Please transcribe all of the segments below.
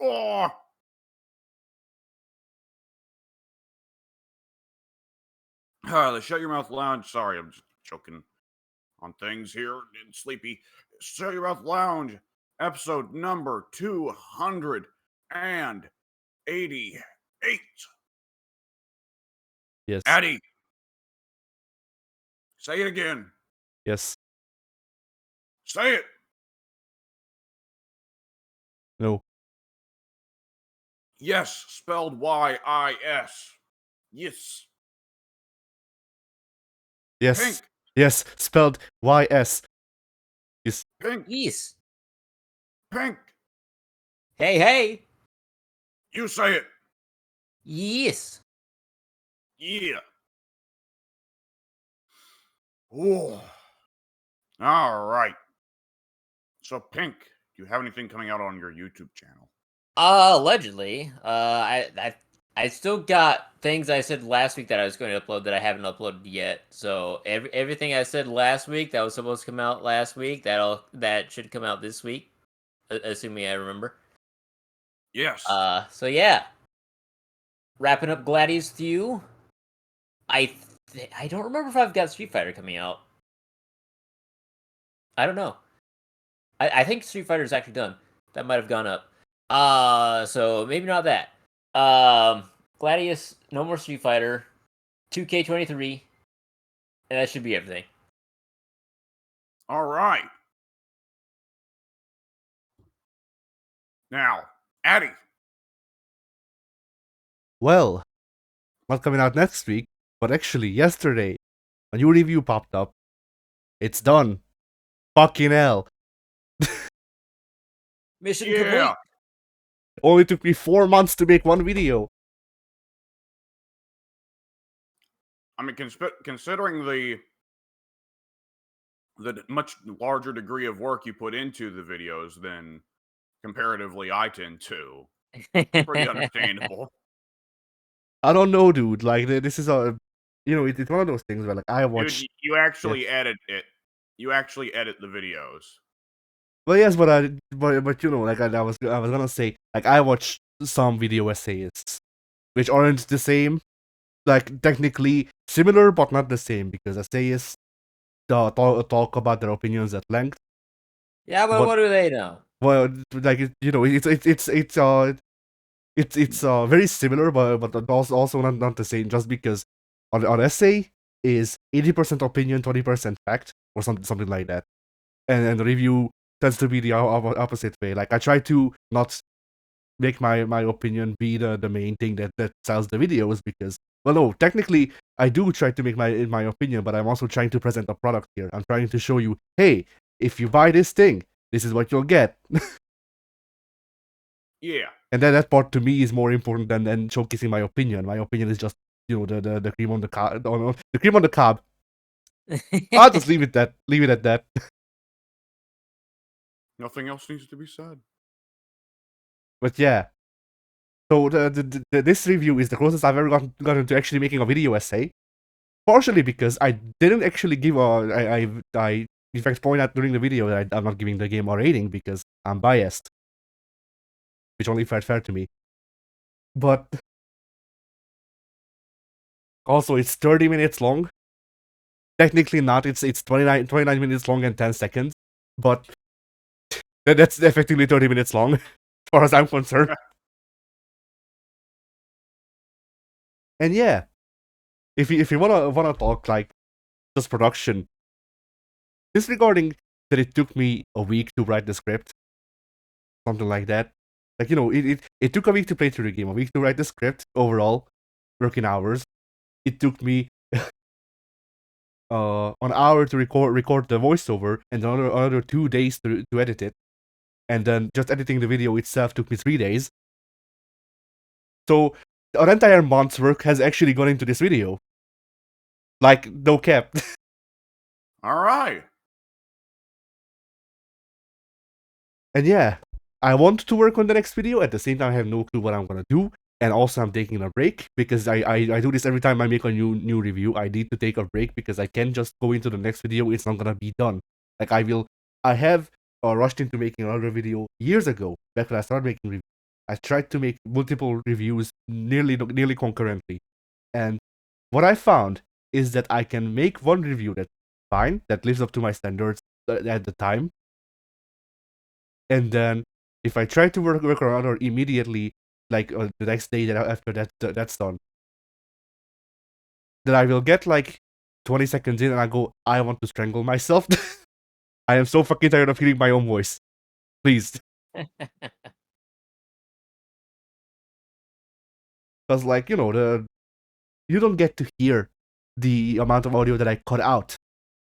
Oh, the Shut Your Mouth Lounge. Sorry, I'm just choking on things here and sleepy. Shut Your Mouth Lounge, episode number 288. Yes. Addy, say it again. Yes. Say it. No. Yes, spelled Y-I-S. Yes. Yes. Pink. Yes. Spelled Y-S. Yes. Pink. Yes. Pink. Hey, hey. You say it. Yes. Yeah. Oh. All right. So, Pink, do you have anything coming out on your YouTube channel? Allegedly. I still got things I said last week that I was going to upload that I haven't uploaded yet. So everything I said last week that was supposed to come out last week, that should come out this week, assuming I remember. Yes. So yeah. Wrapping up Gladius Thew. I don't remember if I've got Street Fighter coming out. I don't know. I think Street Fighter is actually done. That might have gone up. So maybe not that. Gladius, no more Street Fighter, 2K23, and that should be everything. All right. Now, Addy. Well, not coming out next week, but actually yesterday, a new review popped up. It's done. Fucking hell. Mission Yeah. complete. Only took me 4 months to make one video. I mean, considering the much larger degree of work you put into the videos than comparatively I tend to, pretty understandable. I don't know, dude. Like, this is a... it's one of those things where, like, I watch... Dude, you actually edit it. You actually edit the videos. Well, yes, but like I was gonna say, like, I watch some video essayists, which aren't the same, like, technically similar, but not the same, because essayists talk about their opinions at length. Yeah, but what do they know? Well, like, it's very similar, but also not the same, just because on essay is 80% opinion, 20% fact, or something like that, and the review tends to be the opposite way. Like, I try to not make my opinion be the main thing that sells the videos, because, well, no, technically I do try to make my opinion, but I'm also trying to present a product here. I'm trying to show you, hey, if you buy this thing, this is what you'll get. Yeah. And then that part to me is more important than showcasing my opinion. My opinion is just, the cream on the cob. The cream on the cob. I'll just leave it at that. Nothing else needs to be said. But yeah. So this review is the closest I've ever gotten to actually making a video essay. Partially because I didn't actually give I in fact point out during the video that I'm not giving the game a rating because I'm biased, which only felt fair to me. But also, it's 30 minutes long. Technically not. It's 29 minutes long and 10 seconds. But that's effectively 30 minutes long, as far as I'm concerned. And yeah, if you wanna talk like just production, disregarding that it took me a week to write the script, something like that. Like, it took a week to play through the game, a week to write the script overall, working hours. It took me an hour to record the voiceover, and another 2 days to edit it. And then just editing the video itself took me 3 days. So an entire month's work has actually gone into this video. Like, no cap. All right. And yeah, I want to work on the next video. At the same time, I have no clue what I'm gonna do. And also, I'm taking a break because I do this every time I make a new review. I need to take a break because I can't just go into the next video. It's not gonna be done. Like, I have rushed into making another video years ago, back when I started making reviews. I tried to make multiple reviews nearly concurrently, and what I found is that I can make one review that's fine, that lives up to my standards at the time, and then if I try to work on another immediately, like the next day after that's done, then I will get like 20 seconds in and I go, I want to strangle myself. I am so fucking tired of hearing my own voice. Please. Because, like, you don't get to hear the amount of audio that I cut out.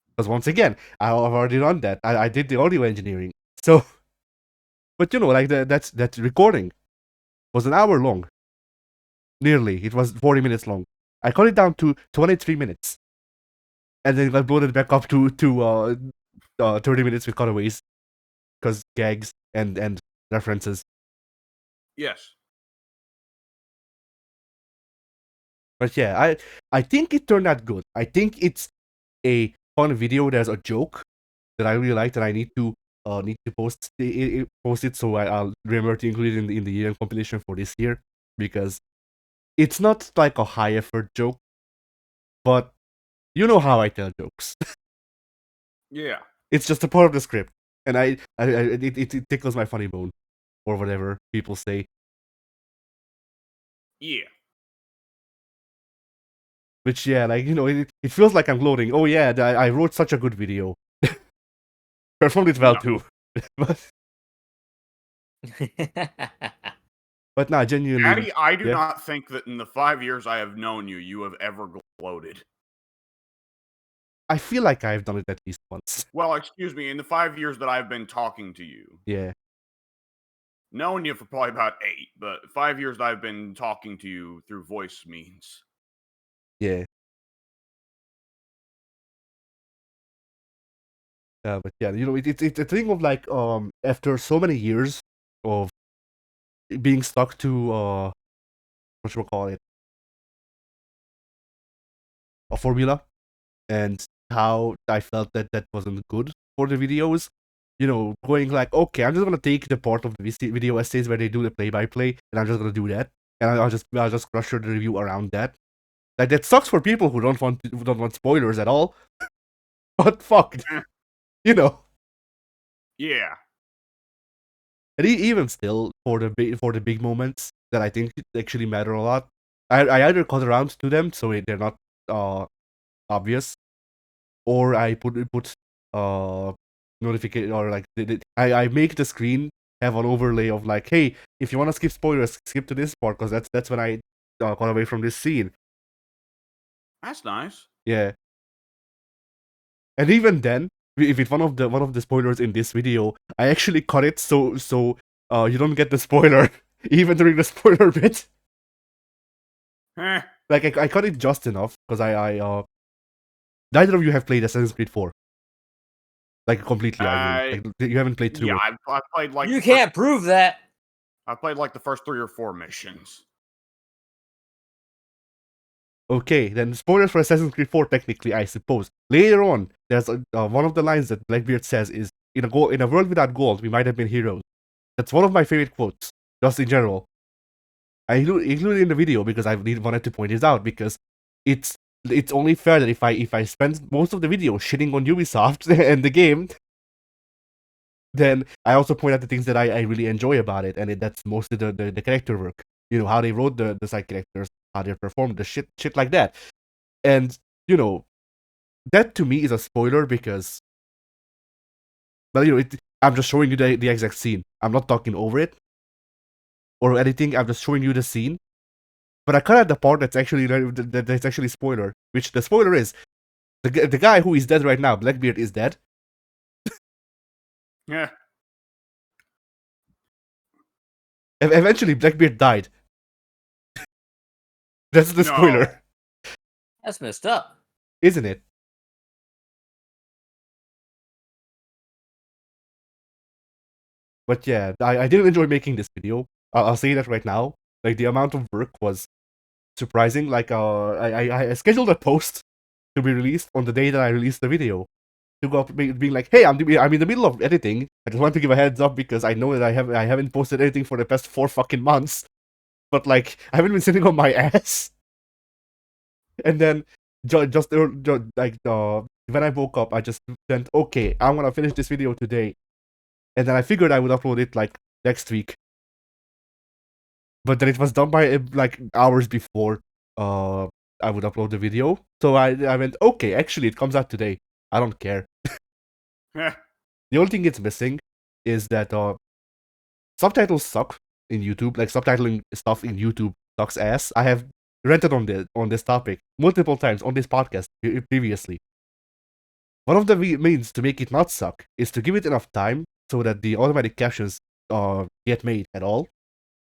Because once again, I've already done that. I did the audio engineering. So, but like that recording was an hour long. Nearly. It was 40 minutes long. I cut it down to 23 minutes. And then I bloated back up to 30 minutes with cutaways. Because gags and references. Yes. But yeah, I think it turned out good. I think it's a fun video. There's a joke that I really liked, and I need to post it, so I'll remember to include it in the year compilation for this year, because it's not like a high effort joke, but you know how I tell jokes. Yeah. It's just a part of the script, and it tickles my funny bone, or whatever people say. Yeah. Which, yeah, like, it feels like I'm gloating. Oh yeah, I wrote such a good video. Performed it well too. But nah, genuinely. Daddy, I do yeah. not think that in the 5 years I have known you, you have ever gloated. I feel like I've done it at least once. Well, excuse me, in the 5 years that I've been talking to you. Yeah. Known you for probably about 8, but 5 years I've been talking to you through voice means. Yeah. But yeah, it's a thing of like after so many years of being stuck to what should we call it, a formula, and how I felt that wasn't good for the videos. Going like, okay, I'm just gonna take the part of the video essays where they do the play-by-play, and I'm just gonna do that, and I'll just structure the review around that. Like, that sucks for people who don't want spoilers at all. But fuck, Yeah. And even still, for the big moments that I think actually matter a lot, I either cut around to them so they're not obvious, or I put notification, or like I make the screen have an overlay of like, hey, if you want to skip spoilers, skip to this part, because that's when I got away from this scene. That's nice. Yeah. And even then, if it's one of the spoilers in this video, I actually cut it so you don't get the spoiler even during the spoiler bit. Eh. Like, I cut it just enough because neither of you have played Assassin's Creed 4. Like, completely, I mean. Like, you haven't played through Yeah, it. I've played like You can't prove that. I played like the first 3 or 4 missions. Okay, then spoilers for Assassin's Creed 4, technically, I suppose. Later on, there's one of the lines that Blackbeard says is, in a world without gold, we might have been heroes. That's one of my favorite quotes, just in general. I include it in the video because I wanted to point this out, because it's only fair that if I spend most of the video shitting on Ubisoft and the game, then I also point out the things that I really enjoy about it, and that's mostly the character work. How they wrote the side characters, how they performed, the shit like that. And that to me is a spoiler because, well, I'm just showing you the exact scene. I'm not talking over it or anything. I'm just showing you the scene. But I cut out the part that's actually spoiler, which the spoiler is the guy who is dead right now, Blackbeard, is dead. Yeah. Eventually, Blackbeard died. That's the spoiler. That's messed up, isn't it? But yeah, I didn't enjoy making this video. I'll say that right now. Like, the amount of work was surprising. Like, I scheduled a post to be released on the day that I released the video, to go up being like, hey, I'm in the middle of editing. I just want to give a heads up because I know that I haven't posted anything for the past 4 fucking months. But like, I haven't been sitting on my ass. And then when I woke up, I just went, okay, I'm gonna finish this video today. And then I figured I would upload it like next week. But then it was done by like hours before I would upload the video. So I went, okay, actually it comes out today. I don't care. The only thing it's missing is that subtitles suck in YouTube. Like subtitling stuff in YouTube sucks ass. I have ranted on this topic multiple times on this podcast previously. One of the means to make it not suck is to give it enough time so that the automatic captions get made at all.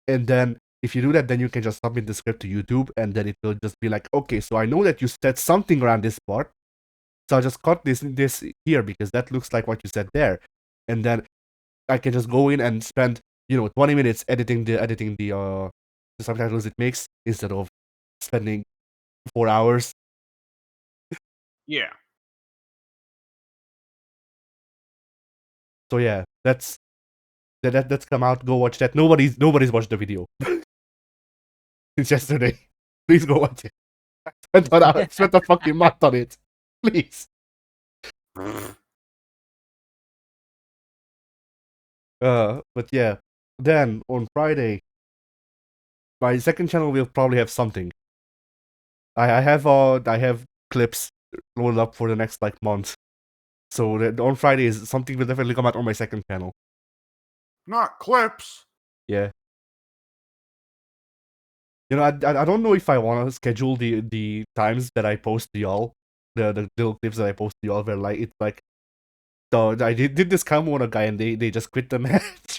And then if you do that, then you can just submit the script to YouTube, and then it will just be like, okay, so I know that you said something around this part, so I'll just cut this here because that looks like what you said there. And then I can just go in and spend 20 minutes editing the subtitles it makes instead of spending 4 hours. Yeah. So yeah, that's come out. Go watch that. Nobody's watched the video since yesterday. Please go watch it. Spent a fucking month on it. Please. But yeah. Then on Friday, my second channel will probably have something. I have clips loaded up for the next like month. So on Friday is something will definitely come out on my second channel. Not clips. Yeah. I don't know if I want to schedule the times that I post to y'all, the little clips that I post to y'all, where like it's like, I did this combo on a guy and they just quit the match.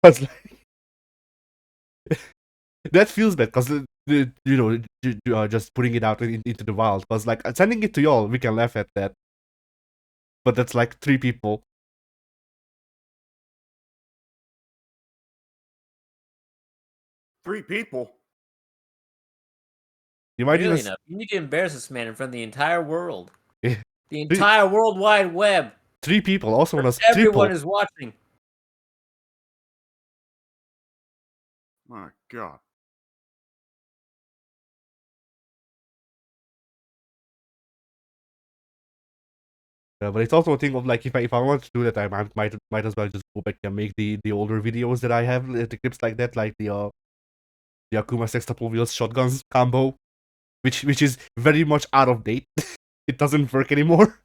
I was like, that feels bad because just putting it out into the wild. Because like sending it to y'all, we can laugh at that, but that's like 3 people. Three people. You might Really even enough, you need to embarrass this man in front of the entire world. Yeah. The entire World Wide Web. 3 people also on a Everyone is watching. My God. But it's also a thing of like, if I want to do that, I might as well just go back and make the older videos that I have, the clips like that, like the Akuma sextuple wheels shotguns combo, which is very much out of date. It doesn't work anymore.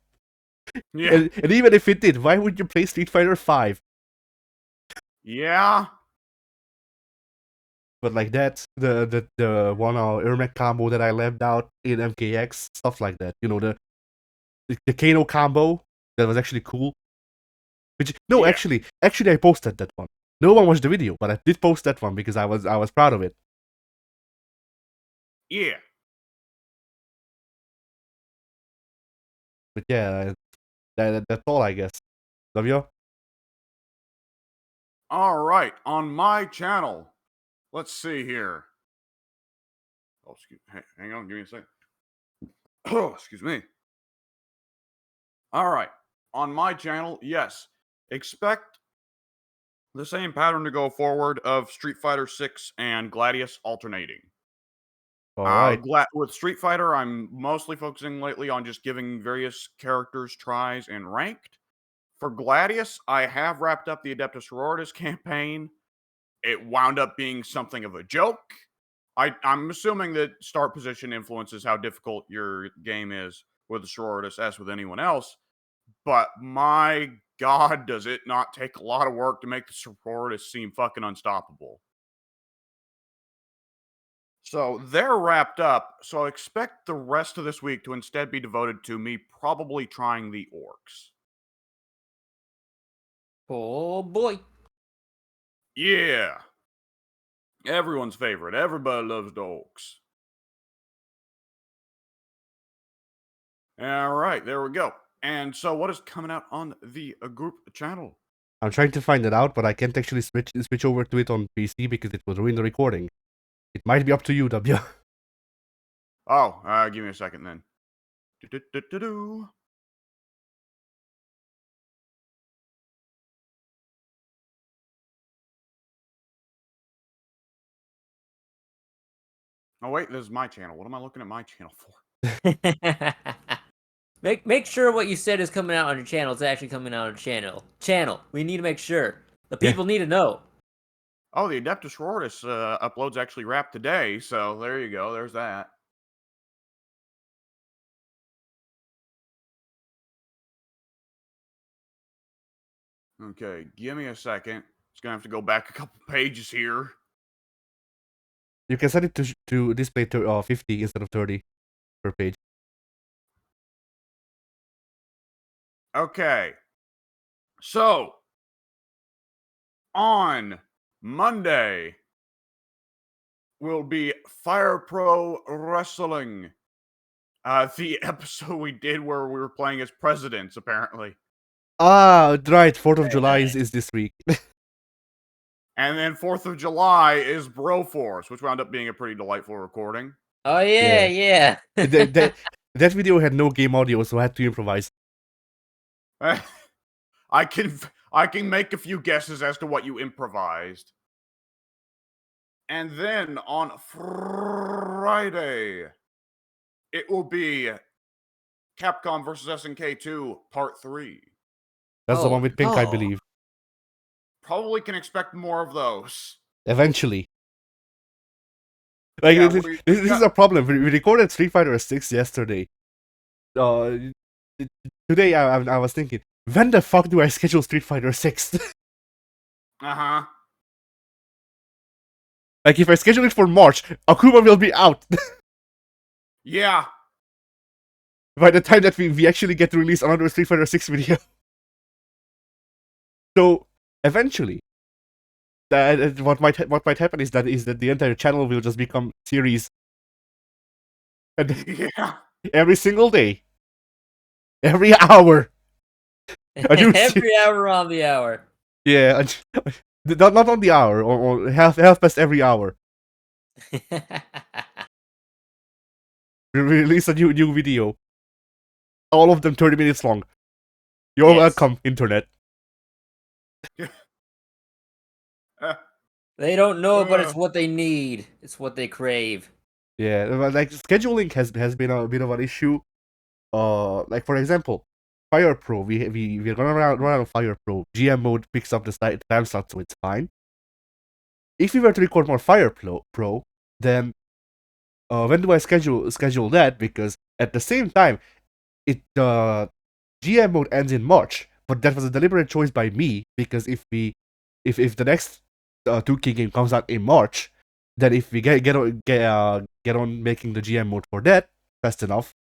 Yeah. And even if it did, why would you play Street Fighter 5? Yeah. But like that, the one Ermac combo that I left out in MKX, stuff like that. The Kano combo that was actually cool. Yeah. Actually I posted that one. No one watched the video, but I did post that one because I was proud of it. Yeah. But yeah, that's all, I guess. W? All right. On my channel, let's see here. Oh, hang on. Give me a second. Oh, excuse me. All right. On my channel, yes. Expect the same pattern to go forward of Street Fighter 6 and Gladius alternating. All right. With Street Fighter, I'm mostly focusing lately on just giving various characters tries and ranked. For Gladius, I have wrapped up the Adeptus Sororitas campaign. It wound up being something of a joke. I'm assuming that start position influences how difficult your game is with the Sororitas as with anyone else. But my God, does it not take a lot of work to make the Sororitas seem fucking unstoppable. So they're wrapped up. So expect the rest of this week to instead be devoted to me probably trying the orcs. Oh boy. Yeah. Everyone's favorite. Everybody loves the orcs. All right, there we go. And so what is coming out on the group channel? I'm trying to find it out, but I can't actually switch over to it on PC because it will ruin the recording. It might be up to you, W. Oh, give me a second then. Do-do-do-do-do. Oh wait, this is my channel. What am I looking at my channel for? Make sure what you said is coming out on your channel is actually coming out on your channel. We need to make sure. The Yeah. people need to know. Oh, the Adeptus Sororitas uploads actually wrapped today, so there you go. There's that. Okay, give me a second. It's gonna have to go back a couple pages here. You can set it to display 50 instead of 30 per page. Okay. So, on Monday will be Fire Pro Wrestling. The episode we did where we were playing as presidents, apparently. Ah, right. 4th of Very July nice. is this week. And then 4th of July is Broforce, which wound up being a pretty delightful recording. Oh yeah, yeah. that video had no game audio, so I had to improvise. I can make a few guesses as to what you improvised. And then on Friday, it will be Capcom vs. SNK 2 Part 3. That's the one with Pink, I no. believe. Probably can expect more of those. Eventually. Like Yeah, this, we this is got- a problem. We recorded Street Fighter 6 yesterday. Today I was thinking, when the fuck do I schedule Street Fighter 6? Uh-huh. Like if I schedule it for March, Akuma will be out. Yeah. By the time that we actually get to release another Street Fighter 6 video. So eventually, what might happen is that the entire channel will just become series, and Yeah. every single day, every hour. Every hour on the hour. Yeah, not on the hour or half past every hour. We release a new video. All of them 30 minutes long. You're Yes. welcome, internet. They don't know, but it's what they need. It's what they crave. Yeah, like scheduling has been a bit of an issue. Like for example, Fire Pro. We're gonna run on Fire Pro. GM mode picks up the time slot, so it's fine. If we were to record more Fire Pro, then when do I schedule that? Because at the same time, GM mode ends in March, but that was a deliberate choice by me because if the next 2K game comes out in March, then if we get on making the GM mode for that fast enough,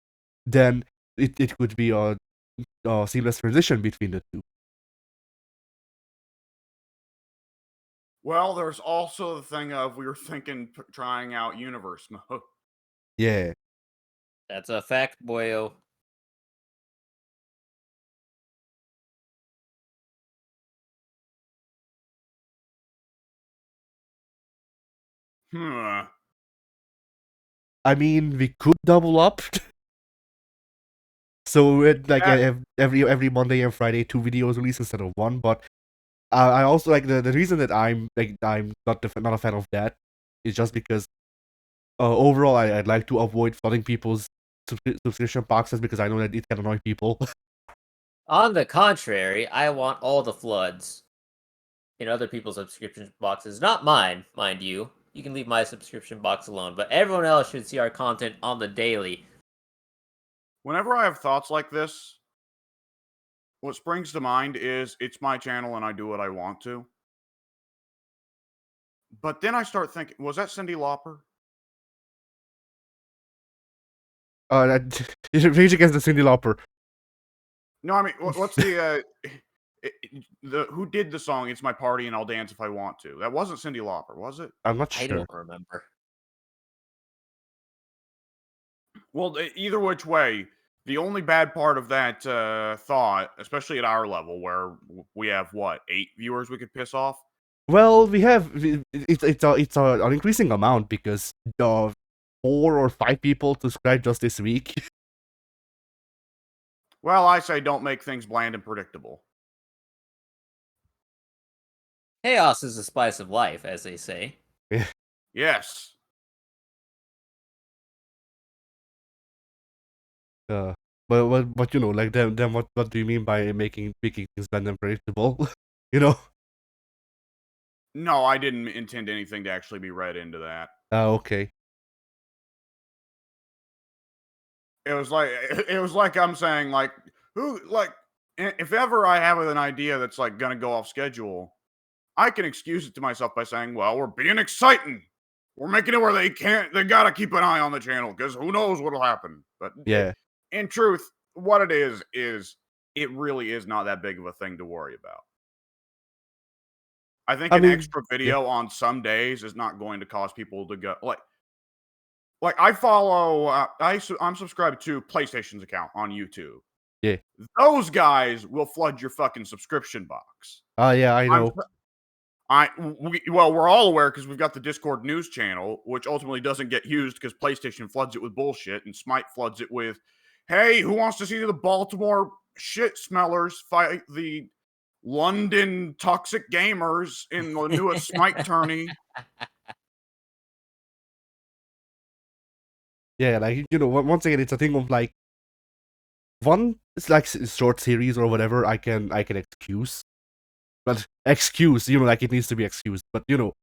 then it could be a seamless transition between the two. Well, there's also the thing of we were thinking trying out universe mode. Yeah. That's a fact, boyo. Hmm. I mean, we could double up. So like every Monday and Friday, 2 videos release instead of one. But I also like the reason that I'm not a fan of that is just because overall I'd like to avoid flooding people's subscription boxes because I know that it can annoy people. On the contrary, I want all the floods in other people's subscription boxes. Not mine, mind you. You can leave my subscription box alone, but everyone else should see our content on the daily. Whenever I have thoughts like this, what springs to mind is it's my channel and I do what I want to. But then I start thinking, was that Cyndi Lauper? Rage Against the Cyndi Lauper. No, I mean, what's the who did the song "It's My Party and I'll Dance If I Want to"? That wasn't Cyndi Lauper, was it? I'm not I sure. don't remember. Well, either which way, the only bad part of that thought, especially at our level, where we have what 8 viewers we could piss off. Well, it's an increasing amount because 4 or 5 people subscribed just this week. Well, I say don't make things bland and predictable. Chaos is the spice of life, as they say. Yes. Uh, but you know, like then what do you mean by making things bland and predictable? You know? No, I didn't intend anything to actually be read into that. Okay. It was like it was like I'm saying, like, who like if ever I have an idea that's like gonna go off schedule, I can excuse it to myself by saying, well, we're being exciting. We're making it where they gotta keep an eye on the channel because who knows what'll happen. But Yeah. in truth, what it is it really is not that big of a thing to worry about. I think I an mean, extra yeah, video on some days is not going to cause people to go like I follow I'm subscribed to PlayStation's account on YouTube. yeah. Those guys will flood your fucking subscription box. Yeah, I I'm know. well, we're all aware because we've got the Discord news channel, which ultimately doesn't get used because PlayStation floods it with bullshit and Smite floods it with, "Hey, who wants to see the Baltimore shit smellers fight the London toxic gamers in the newest Smite tourney?" Yeah, like you know, once again, it's a thing of like one. It's like short series or whatever. I can excuse, but excuse, you know, like it needs to be excused. But you know,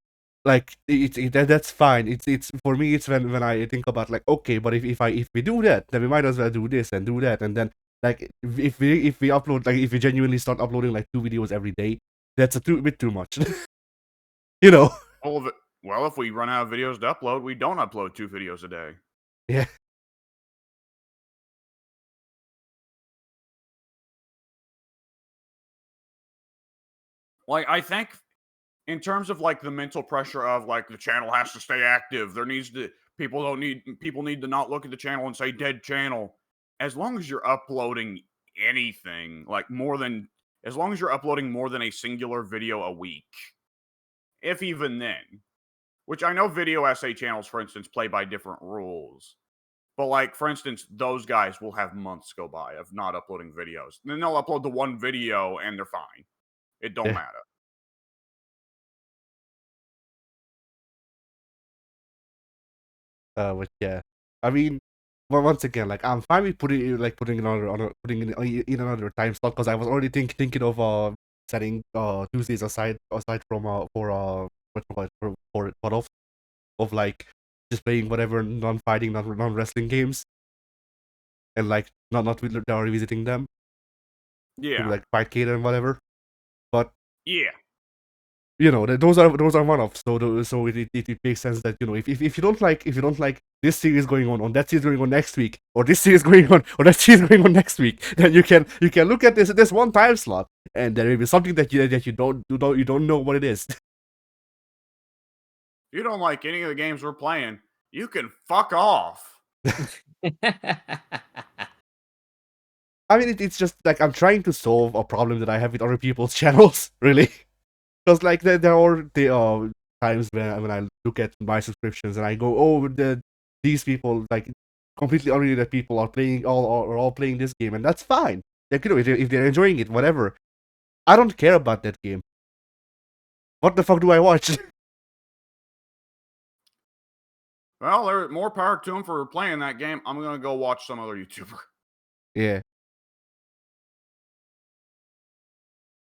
like that's fine. It's for me. It's when I think about like, okay, but if we do that, then we might as well do this and do that, and then like if we upload, like if we genuinely start uploading like 2 videos every day, that's bit too much. You know? All of it. Well, if we run out of videos to upload, we don't upload 2 videos a day. Yeah. Like, I think in terms of, like, the mental pressure of, like, the channel has to stay active, there needs to people need to not look at the channel and say, "Dead channel." As long as you're uploading anything, like, more than as long as you're uploading more than a singular video a week, if even then, which I know video essay channels, for instance, play by different rules. But, like, for instance, those guys will have months go by of not uploading videos. Then they'll upload the one video and they're fine. It don't Yeah. matter. But yeah, I mean, well, once again, like I'm fine with putting another on putting in another time slot because I was already thinking of setting Tuesdays aside from for what you call it, for cutoff of like just playing whatever non-fighting, non-wrestling games and like not revisiting them to Yeah. like fight Kata and whatever. But Yeah. you know, those are one-offs. So it makes sense that you know if you don't like this series going on that series going on next week, or this series going on that series going on next week, then you can look at this one time slot, and there will be something that you don't know what it is. If you don't like any of the games we're playing, you can fuck off. I mean, it's just like I'm trying to solve a problem that I have with other people's channels, really. Because like there are times when I look at my subscriptions and I go, oh, these people like completely unrelated people are playing all playing this game, and that's fine. Like you know, if they're enjoying it, whatever. I don't care about that game. What the fuck do I watch? Well, there's more power to them for playing that game. I'm gonna go watch some other YouTuber. Yeah,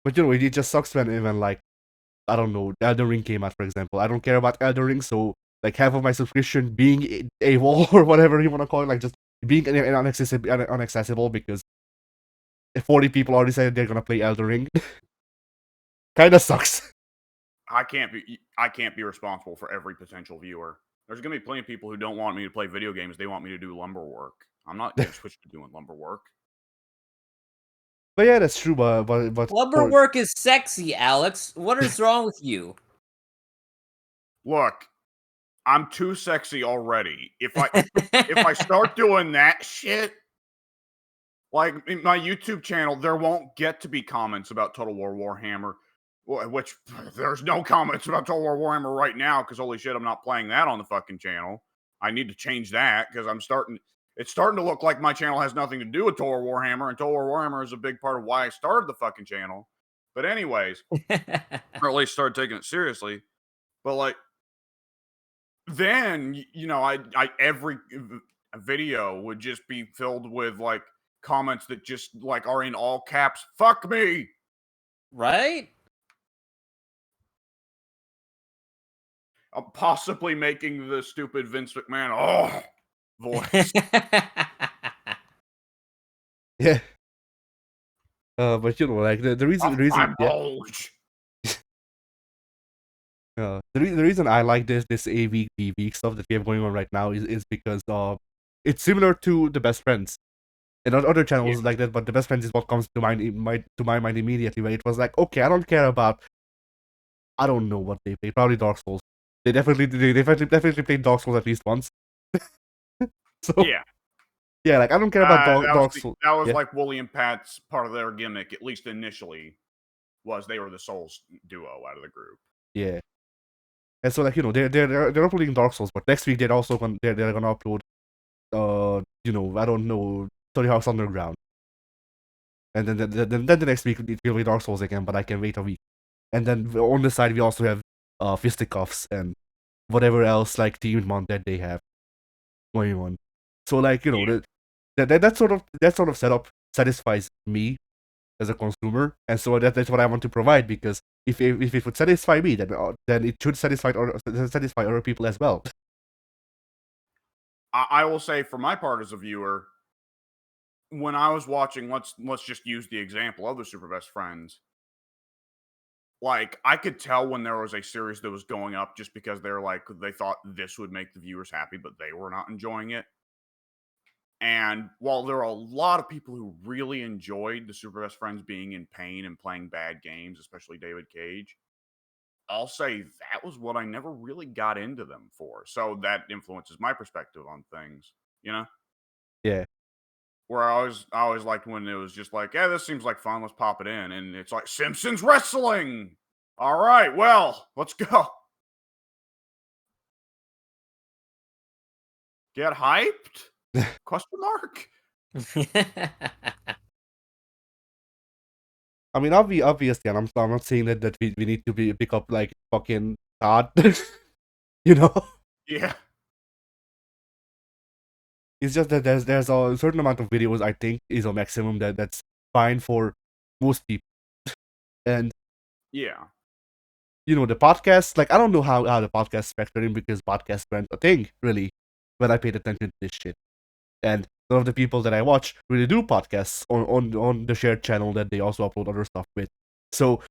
but you know, it just sucks when like I don't know, Elden Ring came out, for example. I don't care about Elden Ring, so like half of my subscription being a wall or whatever you want to call it, like just being inaccessible because 40 people already said they're gonna play Elden Ring. Kinda sucks. I can't be responsible for every potential viewer. There's gonna be plenty of people who don't want me to play video games. They want me to do lumber work. I'm not gonna switch to doing lumber work. But yeah, that's true. But Lumber for work is sexy, Alex. What is wrong with you? Look, I'm too sexy already. If I start doing that shit, like in my YouTube channel, there won't get to be comments about Total War Warhammer, which there's no comments about Total War Warhammer right now because holy shit, I'm not playing that on the fucking channel. I need to change that because it's starting to look like my channel has nothing to do with Total War Warhammer, and Total War Warhammer is a big part of why I started the fucking channel. But anyways, or at least started taking it seriously. But like then you know, I every a video would just be filled with like comments that just like are in all caps. Fuck me. Right? Possibly making the stupid Vince McMahon voice. Yeah. But like the reason, Off reason, my yeah. bulge. The reason I like this AVP stuff that we have going on right now is because it's similar to the best friends and other channels like that, but the best friends is what comes to my mind immediately. Where it was like, okay, I don't care about, I don't know what they play, probably Dark Souls. They definitely played Dark Souls at least once. So Yeah, like I don't care about Dark Souls. that was Yeah, like Wooly and Pat's part of their gimmick, at least initially, was they were the Souls duo out of the group. yeah. And so like they're uploading Dark Souls, but next week they're also they're gonna upload I don't know, Tony Hawk's Underground. And then the next week it will be Dark Souls again, but I can wait a week. And then on the side we also have fisticuffs and whatever else like themed month that they have going on. So like that sort of setup satisfies me as a consumer, and so that's what I want to provide, because if it would satisfy me, then it should satisfy other people as well. I will say, for my part as a viewer, when I was watching, let's just use the example of the Super Best Friends. Like, I could tell when there was a series that was going up just because they thought this would make the viewers happy, but they were not enjoying it. And while there are a lot of people who really enjoyed the Super Best Friends being in pain and playing bad games, especially David Cage, I'll say that was what I never really got into them for. So that influences my perspective on things, you know? Yeah. Where I always liked when it was just like, yeah, this seems like fun, let's pop it in. And it's like Simpsons wrestling. All right, well, let's go. Get hyped? Question mark? I mean, obviously, and I'm not saying that we need to pick up like fucking Todd, you know. Yeah. It's just that there's a certain amount of videos I think is a maximum that's fine for most people, and Yeah. the podcast, like I don't know how the podcast factor in, because podcasts weren't a thing really when I paid attention to this shit, and none of the people that I watch really do podcasts on the shared channel that they also upload other stuff with. So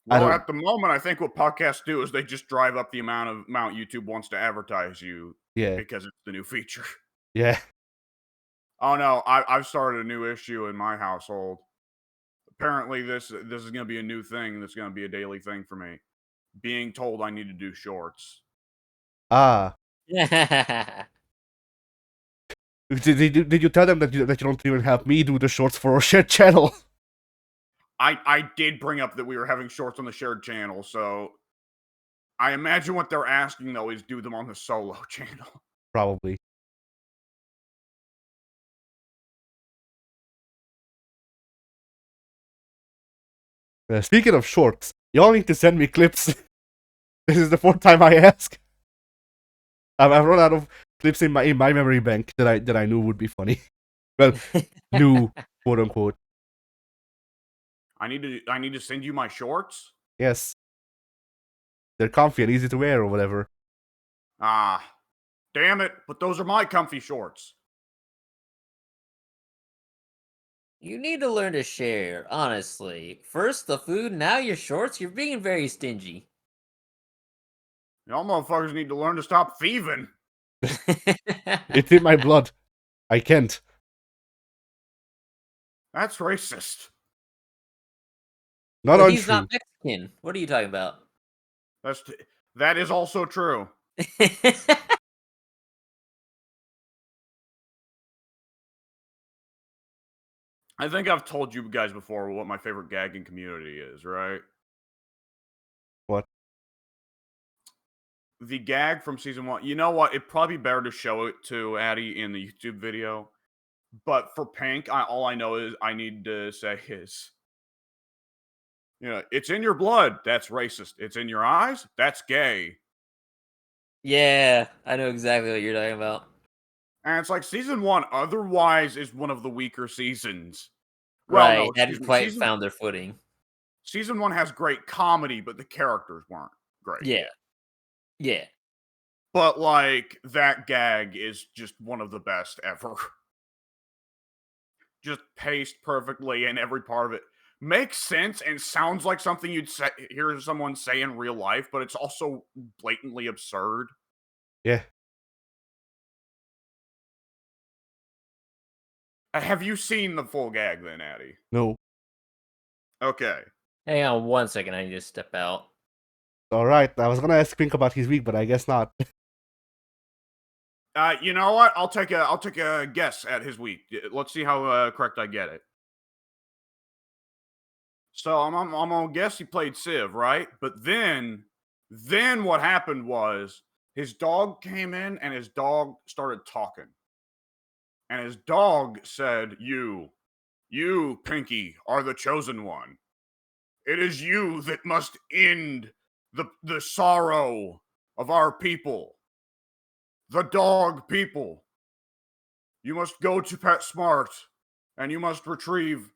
Well, at the moment, I think what podcasts do is they just drive up the amount YouTube wants to advertise you. Yeah. Because it's the new feature. Yeah. Oh no, I've started a new issue in my household. Apparently, this is going to be a new thing. That's going to be a daily thing for me. Being told I need to do shorts. Ah. Did you tell them that you don't even have me do the shorts for our shared channel? I did bring up that we were having shorts on the shared channel, so I imagine what they're asking though is do them on the solo channel. Probably. Speaking of shorts, y'all need to send me clips. This is the fourth time I ask. I've run out of clips in my memory bank that I knew would be funny. Well, new, quote unquote. I need to send you my shorts? Yes. They're comfy and easy to wear or whatever. Ah, damn it, but those are my comfy shorts. You need to learn to share, honestly. First the food, now your shorts. You're being very stingy. Y'all motherfuckers need to learn to stop thieving. It's in my blood. I can't. That's racist. Not Well, untrue. he's not Mexican. What are you talking about? That is also true. I think I've told you guys before what my favorite gagging community is, right? What? The gag from season 1. You know what? It'd probably be better to show it to Addy in the YouTube video. But for Pink, all I know is I need to say is, it's in your blood. That's racist. It's in your eyes. That's gay. Yeah, I know exactly what you're talking about. And it's like season 1 otherwise is one of the weaker seasons. Well, no, Right, excuse hadn't me. quite found their footing. Season 1 has great comedy, but the characters weren't great. Yeah. Yeah. But, like, that gag is just one of the best ever. Just paced perfectly, and every part of it makes sense and sounds like something you'd hear someone say in real life, but it's also blatantly absurd. Yeah. Have you seen the full gag then, Addy? No. Okay. Hang on 1 second, I need to step out. Alright, I was gonna ask Pink about his week, but I guess not. You know what? I'll take a guess at his week. Let's see how correct I get it. So I'm gonna guess he played Civ, right? But then what happened was his dog came in and his dog started talking. And his dog said, you, Pinky, are the chosen one. It is you that must end the sorrow of our people. The dog people. You must go to PetSmart and you must retrieve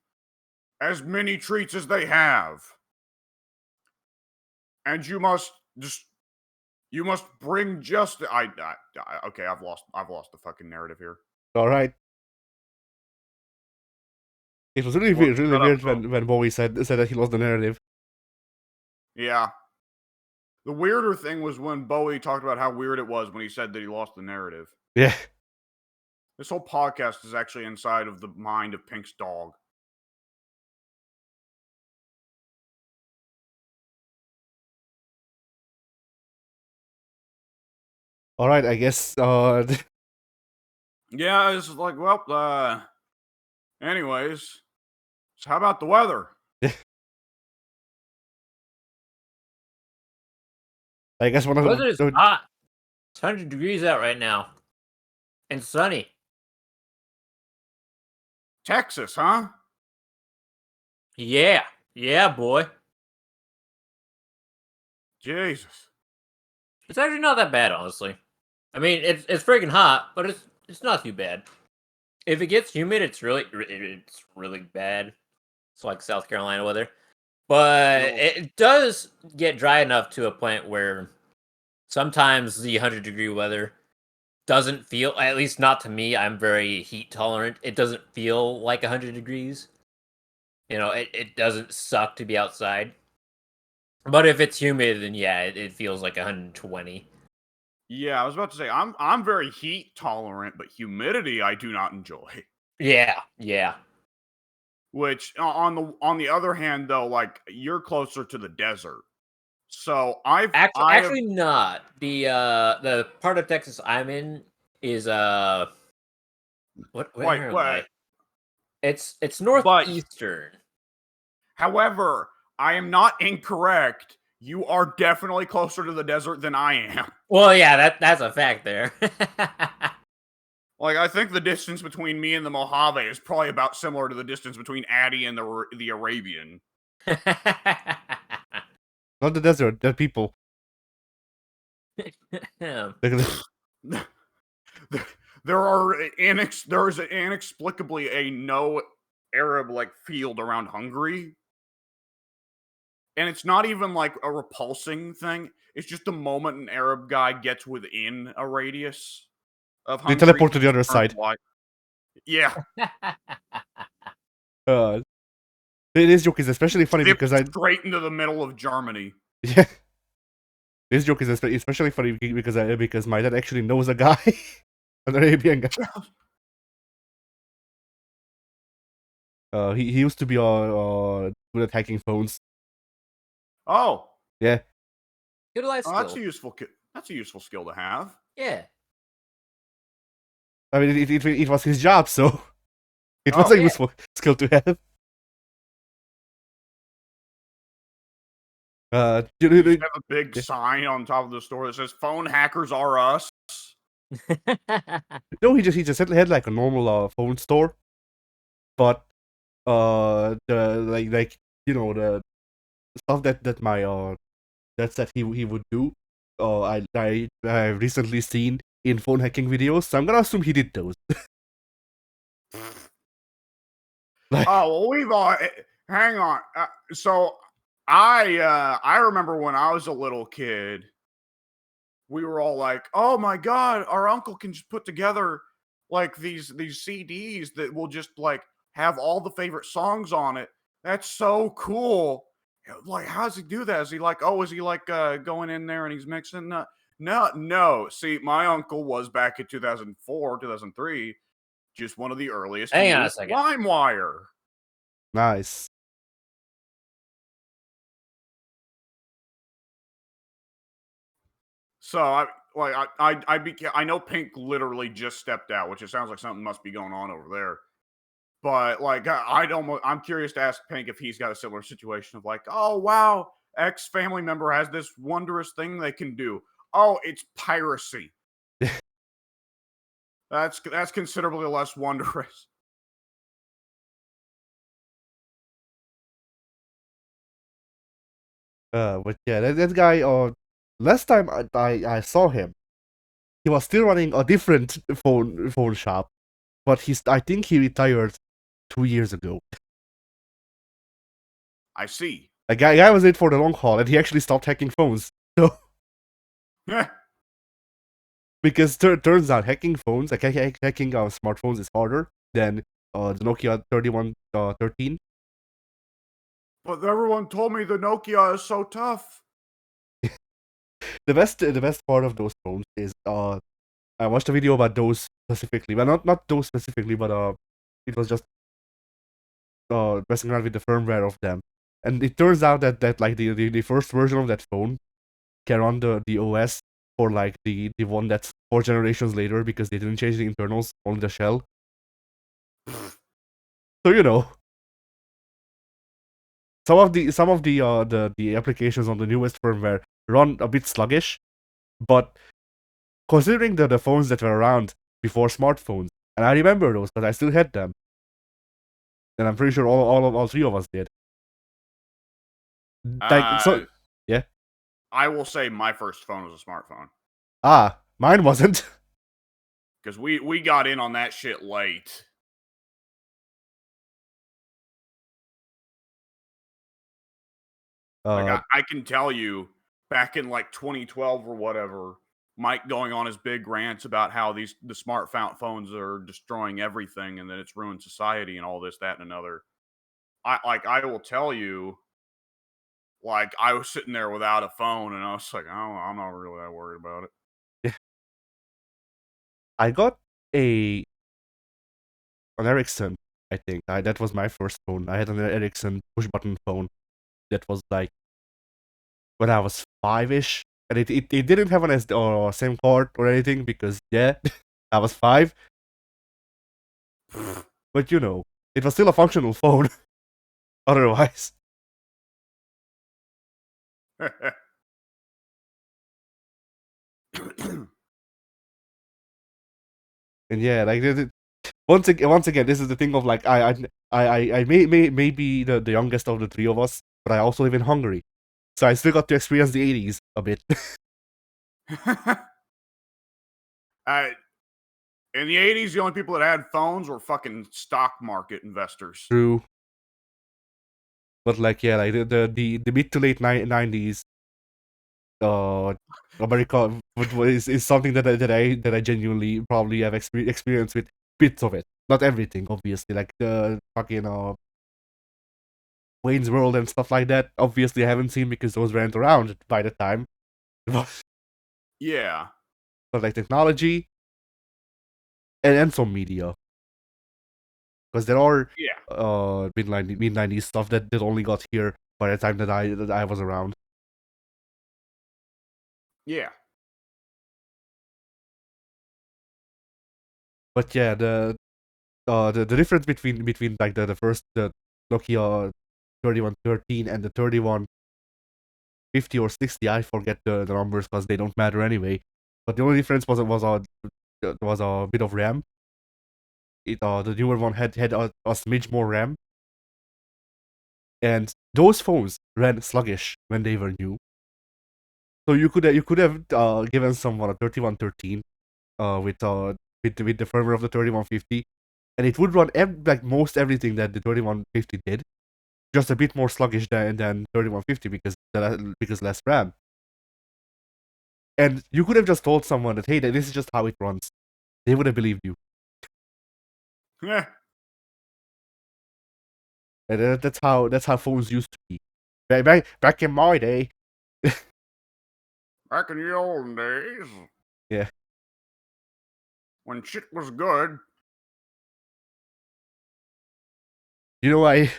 as many treats as they have. And you must bring justice. Okay, I've lost the fucking narrative here. Alright. It was really weird, when Bowie said that he lost the narrative. Yeah. The weirder thing was when Bowie talked about how weird it was when he said that he lost the narrative. Yeah. This whole podcast is actually inside of the mind of Pink's dog. Alright, I guess, Yeah, it's like, well, anyways. So how about the weather? I guess one of Weather is the... hot. It's 100 degrees out right now. And sunny. Texas, huh? Yeah. Yeah, boy. Jesus. It's actually not that bad, honestly. I mean, it's freaking hot, but it's not too bad. If it gets humid, it's really bad. It's like South Carolina weather. But it does get dry enough to a point where sometimes the 100-degree weather doesn't feel, at least not to me, I'm very heat tolerant. It doesn't feel like 100 degrees. You know, it doesn't suck to be outside. But if it's humid, then yeah, it feels like 120. Yeah, I was about to say I'm very heat tolerant, but humidity I do not enjoy. Yeah, yeah. Which on the other hand though, like you're closer to the desert. So I've Actually not. The part of Texas I'm in is where am I? It's northeastern. However, I am not incorrect. You are definitely closer to the desert than I am. Well, yeah, that's a fact there. Like, I think the distance between me and the Mojave is probably about similar to the distance between Addy and the Arabian. Not the desert, the people. Yeah. There is inexplicably a no Arab like field around Hungary. And it's not even like a repulsing thing. It's just the moment an Arab guy gets within a radius of They Hungary. teleport to the other side. Yeah. This joke is especially funny because straight into the middle of Germany. Yeah. This joke is especially funny because my dad actually knows a guy, an Arabian guy. He used to be good at hacking phones. Oh. Yeah. Good life skill. That's a useful skill to have. Yeah. I mean, it was his job, so it was a useful skill to have. You have a big sign on top of the store that says "Phone hackers are us." No, he just had like a normal phone store, but the the stuff that my that he would do. I've recently seen in phone hacking videos, so I'm gonna assume he did those. Like, Oh, well, we've all hang on. So I remember when I was a little kid, we were all like, "Oh my god, our uncle can just put together like these CDs that will just like have all the favorite songs on it. That's so cool." Like, how does he do that? Is he like, oh, is he like going in there and he's mixing? No, no. See, my uncle was back in 2004, 2003, just one of the earliest to Hang on a use second. LimeWire. nice. So I know Pink literally just stepped out, which it sounds like something must be going on over there. But like I'm curious to ask Pink if he's got a similar situation of like, oh wow, X family member has this wondrous thing they can do. Oh, it's piracy. That's considerably less wondrous. But yeah, that guy. Last time I saw him, he was still running a different phone shop, but I think he retired 2 years ago. I see. A guy was in it for the long haul, and he actually stopped hacking phones. So because turns out hacking phones, like hacking smartphones, is harder than the Nokia 3113. But everyone told me the Nokia is so tough. The best part of those phones is I watched a video about those specifically. Well, not those specifically, but it was just messing around with the firmware of them. And it turns out that like the first version of that phone can run the OS for like the one that's 4 generations later, because they didn't change the internals, only the shell. So some of the applications on the newest firmware run a bit sluggish, but considering the phones that were around before smartphones, and I remember those because I still had them, and I'm pretty sure all three of us did. Like, so, yeah. I will say my first phone was a smartphone Mine wasn't. because we got in on that shit late. Like I can tell you, back in like 2012 or whatever, Mike going on his big rants about how the smartphones are destroying everything and that it's ruined society and all this, that, and another. I will tell you, like I was sitting there without a phone and I was like, oh, I'm not really that worried about it. I got a an Ericsson, I think. That was my first phone. I had an Ericsson push button phone that was like when I was 5-ish. And it didn't have an SD or SIM card or anything because, yeah, I was 5. But it was still a functional phone otherwise. And yeah, like once again, this is the thing of like I may be the youngest of the three of us, but I also live in Hungary, so I still got to experience the 80s a bit. uh, in the 80s, the only people that had phones were fucking stock market investors. True, but like yeah, like the mid to late 90s, America is something that I genuinely probably have experienced with bits of it, not everything, obviously, like the fucking Wayne's World and stuff like that. Obviously, I haven't seen because those weren't around by the time. Yeah. But like technology and some media, because there are mid 90s stuff that only got here by the time that I was around. Yeah. But yeah, the difference between like the first the Nokia 3113 and the 3150 or 60, I forget the numbers because they don't matter anyway. But the only difference was a bit of RAM. The newer one had a smidge more RAM, and those phones ran sluggish when they were new. So you could have given someone a 3113 with the firmware of the 3150, and it would run like most everything that the 3150 did, just a bit more sluggish than 3150 because less RAM. And you could have just told someone that, hey, this is just how it runs. They would have believed you. Yeah. And that's how phones used to be. Back in my day. Back in the olden days. Yeah. When shit was good. You know, I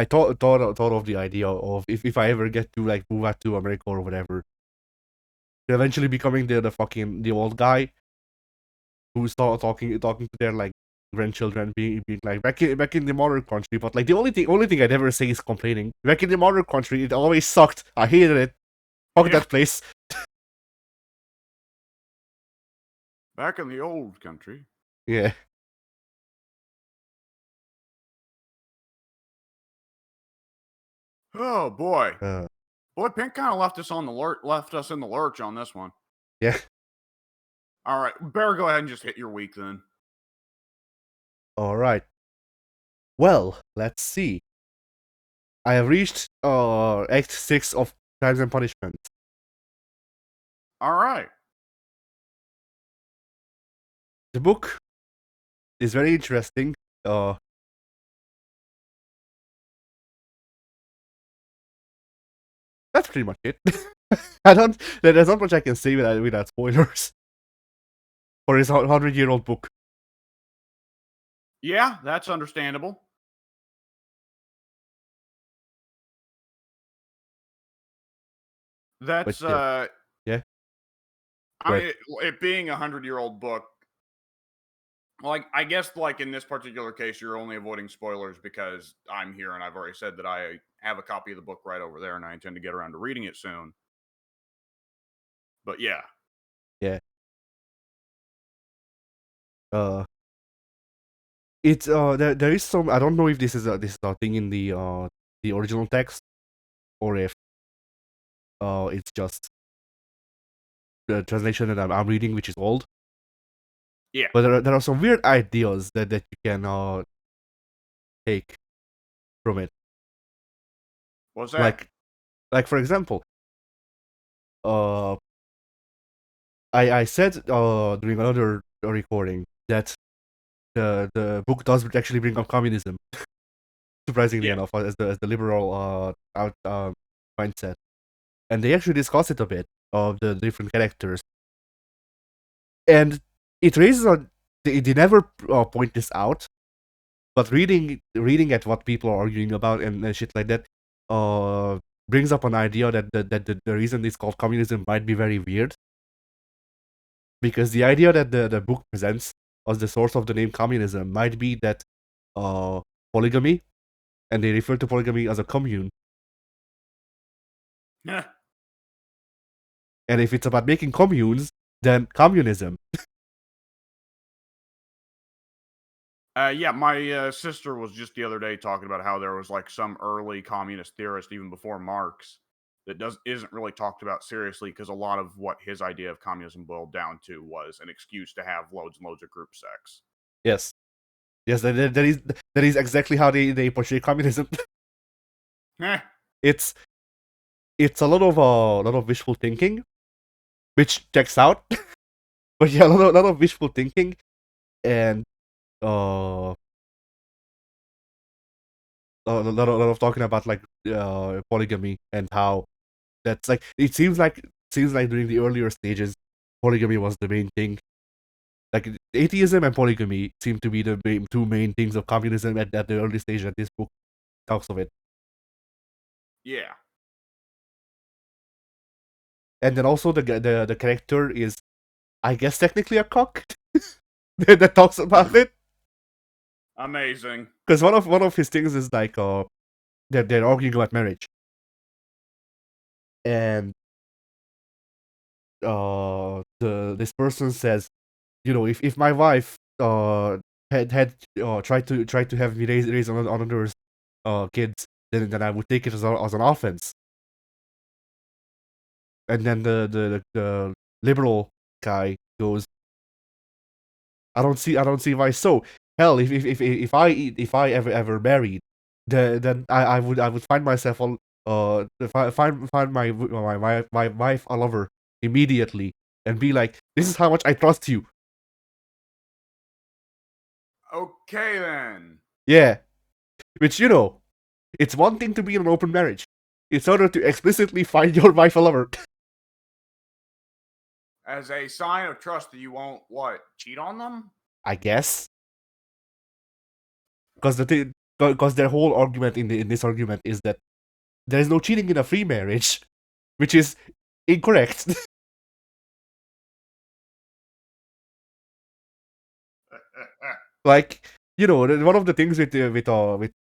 thought of the idea of if I ever get to like move out to America or whatever, eventually becoming the old guy who start talking to their like grandchildren, being like back in the modern country, but like the only thing I'd ever say is complaining. Back in the modern country, it always sucked. I hated it. Fuck that place. Back in the old country. Yeah. Oh boy. Uh, Boy, Pink kind of left us in the lurch on this one. yeah. All right, better go ahead and just hit your week then. All right. Well, let's see. I have reached Act 6 of Crimes and Punishment. All right. The book is very interesting. That's pretty much it. There's not much I can say without spoilers. For his 100-year-old book. Yeah, that's understandable. That's yeah. I mean, it being a 100-year-old book. Like, I guess, like in this particular case, you're only avoiding spoilers because I'm here and I've already said that I have a copy of the book right over there and I intend to get around to reading it soon. But yeah. Yeah. It's there is some, I don't know if this is a thing in the original text or if it's just the translation that I'm reading, which is old. Yeah. But there are some weird ideas that you can take from it. What's that? Like for example, I said during another recording that the book does actually bring up communism, surprisingly enough, as the liberal mindset, and they actually discuss it a bit of the different characters, and it raises they never point this out, but reading at what people are arguing about and shit like that brings up an idea that the reason it's called communism might be very weird, because the idea that the book presents as the source of the name communism might be that polygamy, and they refer to polygamy as a commune. Yeah. And if it's about making communes, then communism. Yeah, my sister was just the other day talking about how there was like some early communist theorist even before Marx that isn't really talked about seriously because a lot of what his idea of communism boiled down to was an excuse to have loads and loads of group sex. Yes, that is exactly how they portray communism. Eh. It's a lot of wishful thinking, which checks out. But yeah, a lot of wishful thinking, and a lot of talking about like polygamy and how that's like it seems like during the earlier stages polygamy was the main thing. Like atheism and polygamy seem to be the two main things of communism at the early stage that this book talks of it. Yeah. And then also the character is, I guess, technically a cock that talks about it. Amazing. Because one of his things is like they're arguing about marriage, and this person says, you know, if my wife had tried to have me raise another kids, then I would take it as an offense. And then the liberal guy goes, I don't see why so. Hell, if I ever married, then I would find myself on find my wife a lover immediately and be like, this is how much I trust you. Okay then. Yeah, which it's one thing to be in an open marriage. It's other to explicitly find your wife a lover. As a sign of trust that you won't what cheat on them. I guess because their whole argument in this argument is that there is no cheating in a free marriage, which is incorrect. Like one of the things with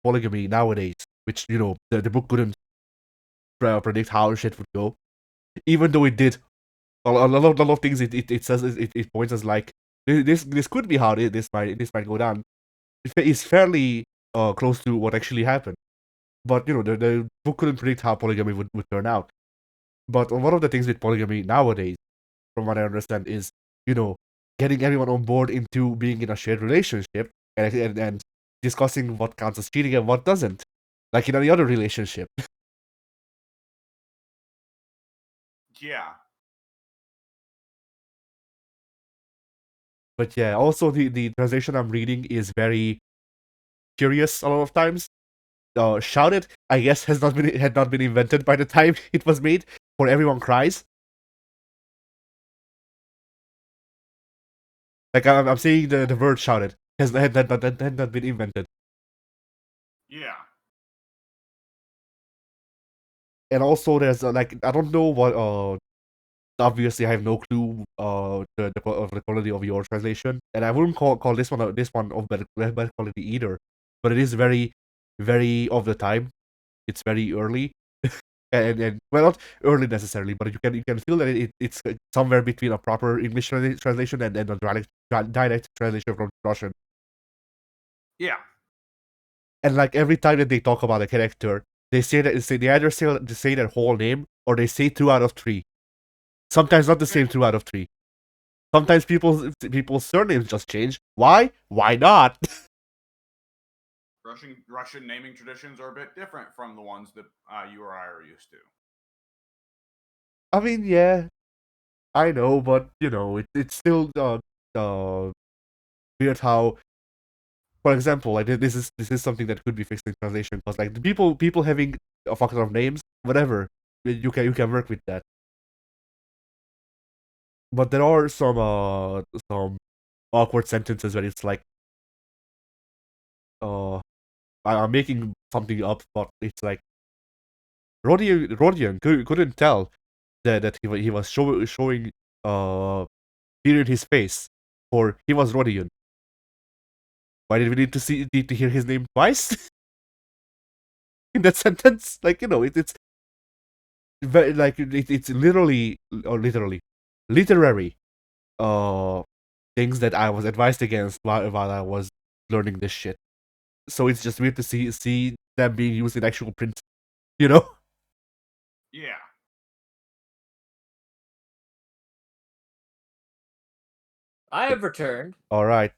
polygamy nowadays, which the book couldn't predict how shit would go, even though it did. A lot of things it says it points as like this could be how this might go down. It's fairly close to what actually happened, but the book couldn't predict how polygamy would turn out. But one of the things with polygamy nowadays, from what I understand, is getting everyone on board into being in a shared relationship and discussing what counts as cheating and what doesn't, like in any other relationship. Yeah. But yeah, also the translation I'm reading is very curious a lot of times. Shouted, I guess, had not been invented by the time it was made. For everyone cries. Like I'm saying, the word shouted had not been invented. Yeah. And also, there's like I don't know what. Obviously, I have no clue. The quality of your translation, and I wouldn't call this one of better quality either. But it is very, very of the time. It's very early. And well, not early necessarily, but you can feel that it's somewhere between a proper English translation and a direct translation from Russian. Yeah. And like every time that they talk about a character, they either say their whole name or they say 2 out of 3. Sometimes not the same 2 out of 3. Sometimes people's surnames just change. Why? Why not? Russian naming traditions are a bit different from the ones that you or I are used to. I mean, yeah, I know, but it's still weird how, for example, like this is something that could be fixed in translation because like the people having a fuck ton of names, whatever, you can work with that. But there are some awkward sentences where it's like uh I'm making something up, but it's like Rodion couldn't tell that he was showing fear in his face, for he was Rodion. Why did we need to hear his name twice in that sentence? Like it's very like it's literally or literary uh things that I was advised against while I was learning this shit. So it's just weird to see them being used in actual print, you know? Yeah. I have returned. All right.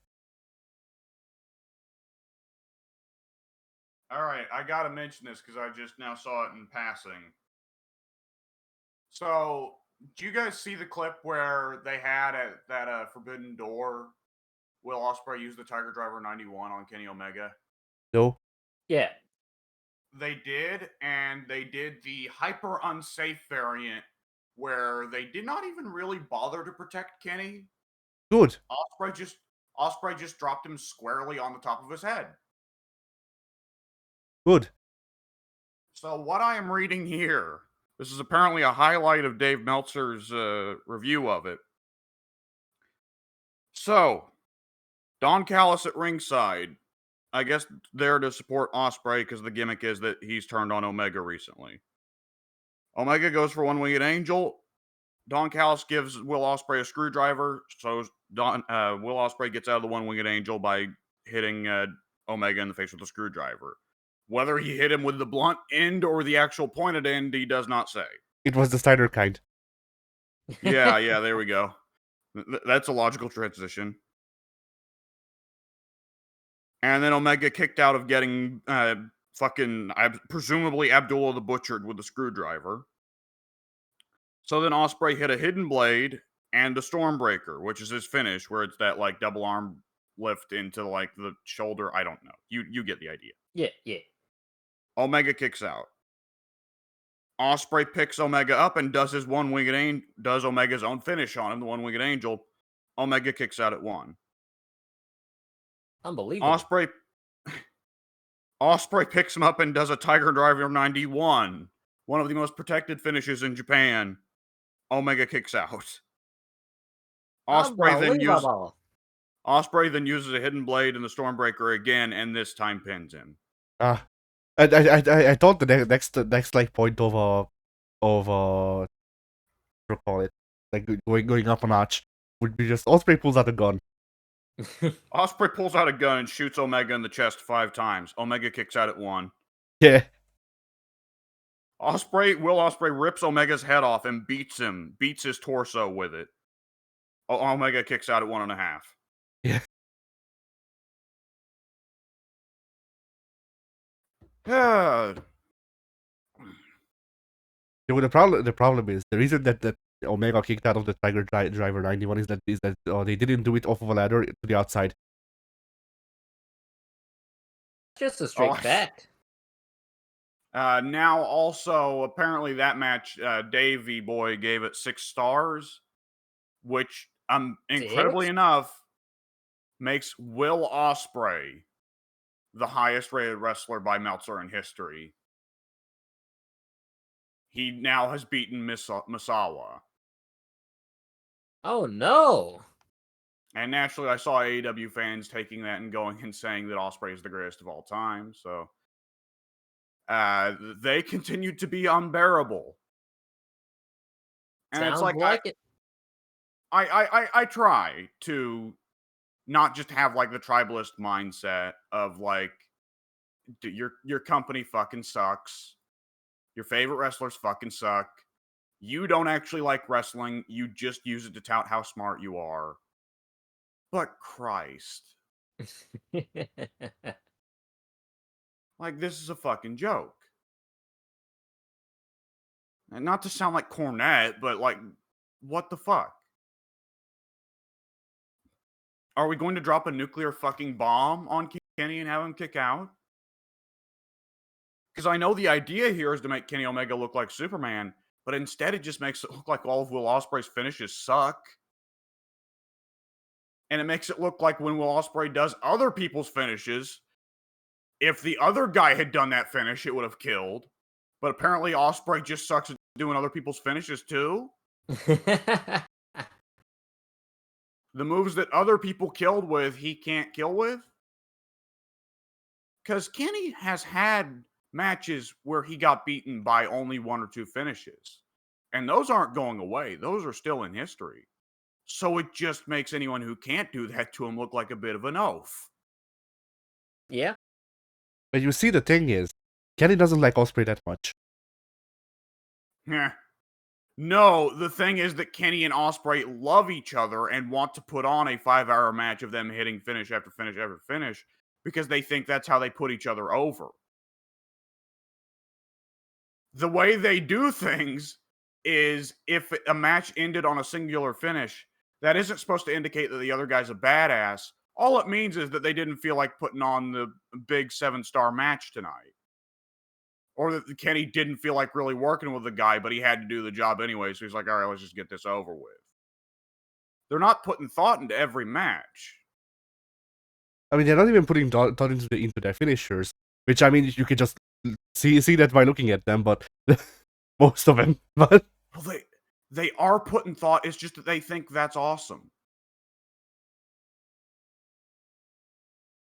All right, I gotta mention this because I just now saw it in passing. So, do you guys see the clip where they had at that Forbidden Door? Will Ospreay used the Tiger Driver 91 on Kenny Omega? No. Yeah. They did, and they did the hyper unsafe variant where they did not even really bother to protect Kenny. Good. Ospreay just dropped him squarely on the top of his head. Good. So what I am reading here, this is apparently a highlight of Dave Meltzer's review of it. So, Don Callis at ringside, I guess there to support Ospreay because the gimmick is that he's turned on Omega recently. Omega goes for one-winged angel. Don Callis gives Will Ospreay a screwdriver, so Will Ospreay gets out of the one-winged angel by hitting Omega in the face with a screwdriver. Whether he hit him with the blunt end or the actual pointed end, he does not say. It was the Steiner kind. Yeah, there we go. That's a logical transition. And then Omega kicked out of getting presumably Abdullah the Butchered with a screwdriver. So then Osprey hit a hidden blade and the Stormbreaker, which is his finish, where it's that like double arm lift into like the shoulder. I don't know. You get the idea. Yeah. Omega kicks out. Osprey picks Omega up and does his one-winged angel, does Omega's own finish on him, the one-winged angel. Omega kicks out at 1. Unbelievable. Osprey picks him up and does a Tiger Driver 91, one of the most protected finishes in Japan. Omega kicks out. Osprey then uses a hidden blade in the Stormbreaker again, and this time pins him. I thought the next like point of what do you call it, like going up a notch would be just Osprey pulls out a gun. Osprey pulls out a gun and shoots Omega in the chest 5 times. Omega kicks out at 1. Yeah. Will Osprey rips Omega's head off and beats his torso with it. Omega kicks out at 1.5. Yeah. Yeah. The problem is the reason that Omega kicked out of the Tiger Driver 91 is that they didn't do it off of a ladder to the outside. Just a straight fact. Now, also, apparently that match, Davey Boy gave it 6 stars, which, incredibly enough, makes Will Ospreay the highest-rated wrestler by Meltzer in history. He now has beaten Misawa. Oh, no! And naturally, I saw AEW fans taking that and going and saying that Ospreay is the greatest of all time, so... they continued to be unbearable. And Sounds it's like, it. I try to not just have like the tribalist mindset of like, your company fucking sucks. Your favorite wrestlers fucking suck. You don't actually like wrestling. You just use it to tout how smart you are. But Christ. Like, this is a fucking joke. And not to sound like Cornette, but like, what the fuck? Are we going to drop a nuclear fucking bomb on Kenny and have him kick out? Because I know the idea here is to make Kenny Omega look like Superman, but instead it just makes it look like all of Will Ospreay's finishes suck. And it makes it look like when Will Ospreay does other people's finishes, if the other guy had done that finish, it would have killed. But apparently Ospreay just sucks at doing other people's finishes too. The moves that other people killed with, he can't kill with. Because Kenny has had matches where he got beaten by only 1 or 2 finishes. And those aren't going away. Those are still in history. So it just makes anyone who can't do that to him look like a bit of an oaf. Yeah. But you see, the thing is, Kenny doesn't like Ospreay that much. Yeah. No, the thing is that Kenny and Ospreay love each other and want to put on a 5-hour match of them hitting finish after finish after finish because they think that's how they put each other over. The way they do things is if a match ended on a singular finish, that isn't supposed to indicate that the other guy's a badass. All it means is that they didn't feel like putting on the big 7-star match tonight. Or that Kenny didn't feel like really working with the guy, but he had to do the job anyway, so he's like, all right, let's just get this over with. They're not putting thought into every match. I mean, they're not even putting thought into their finishers, which, I mean, you could just see that by looking at them, but most of them. But well, they are putting thought. It's just that they think that's awesome.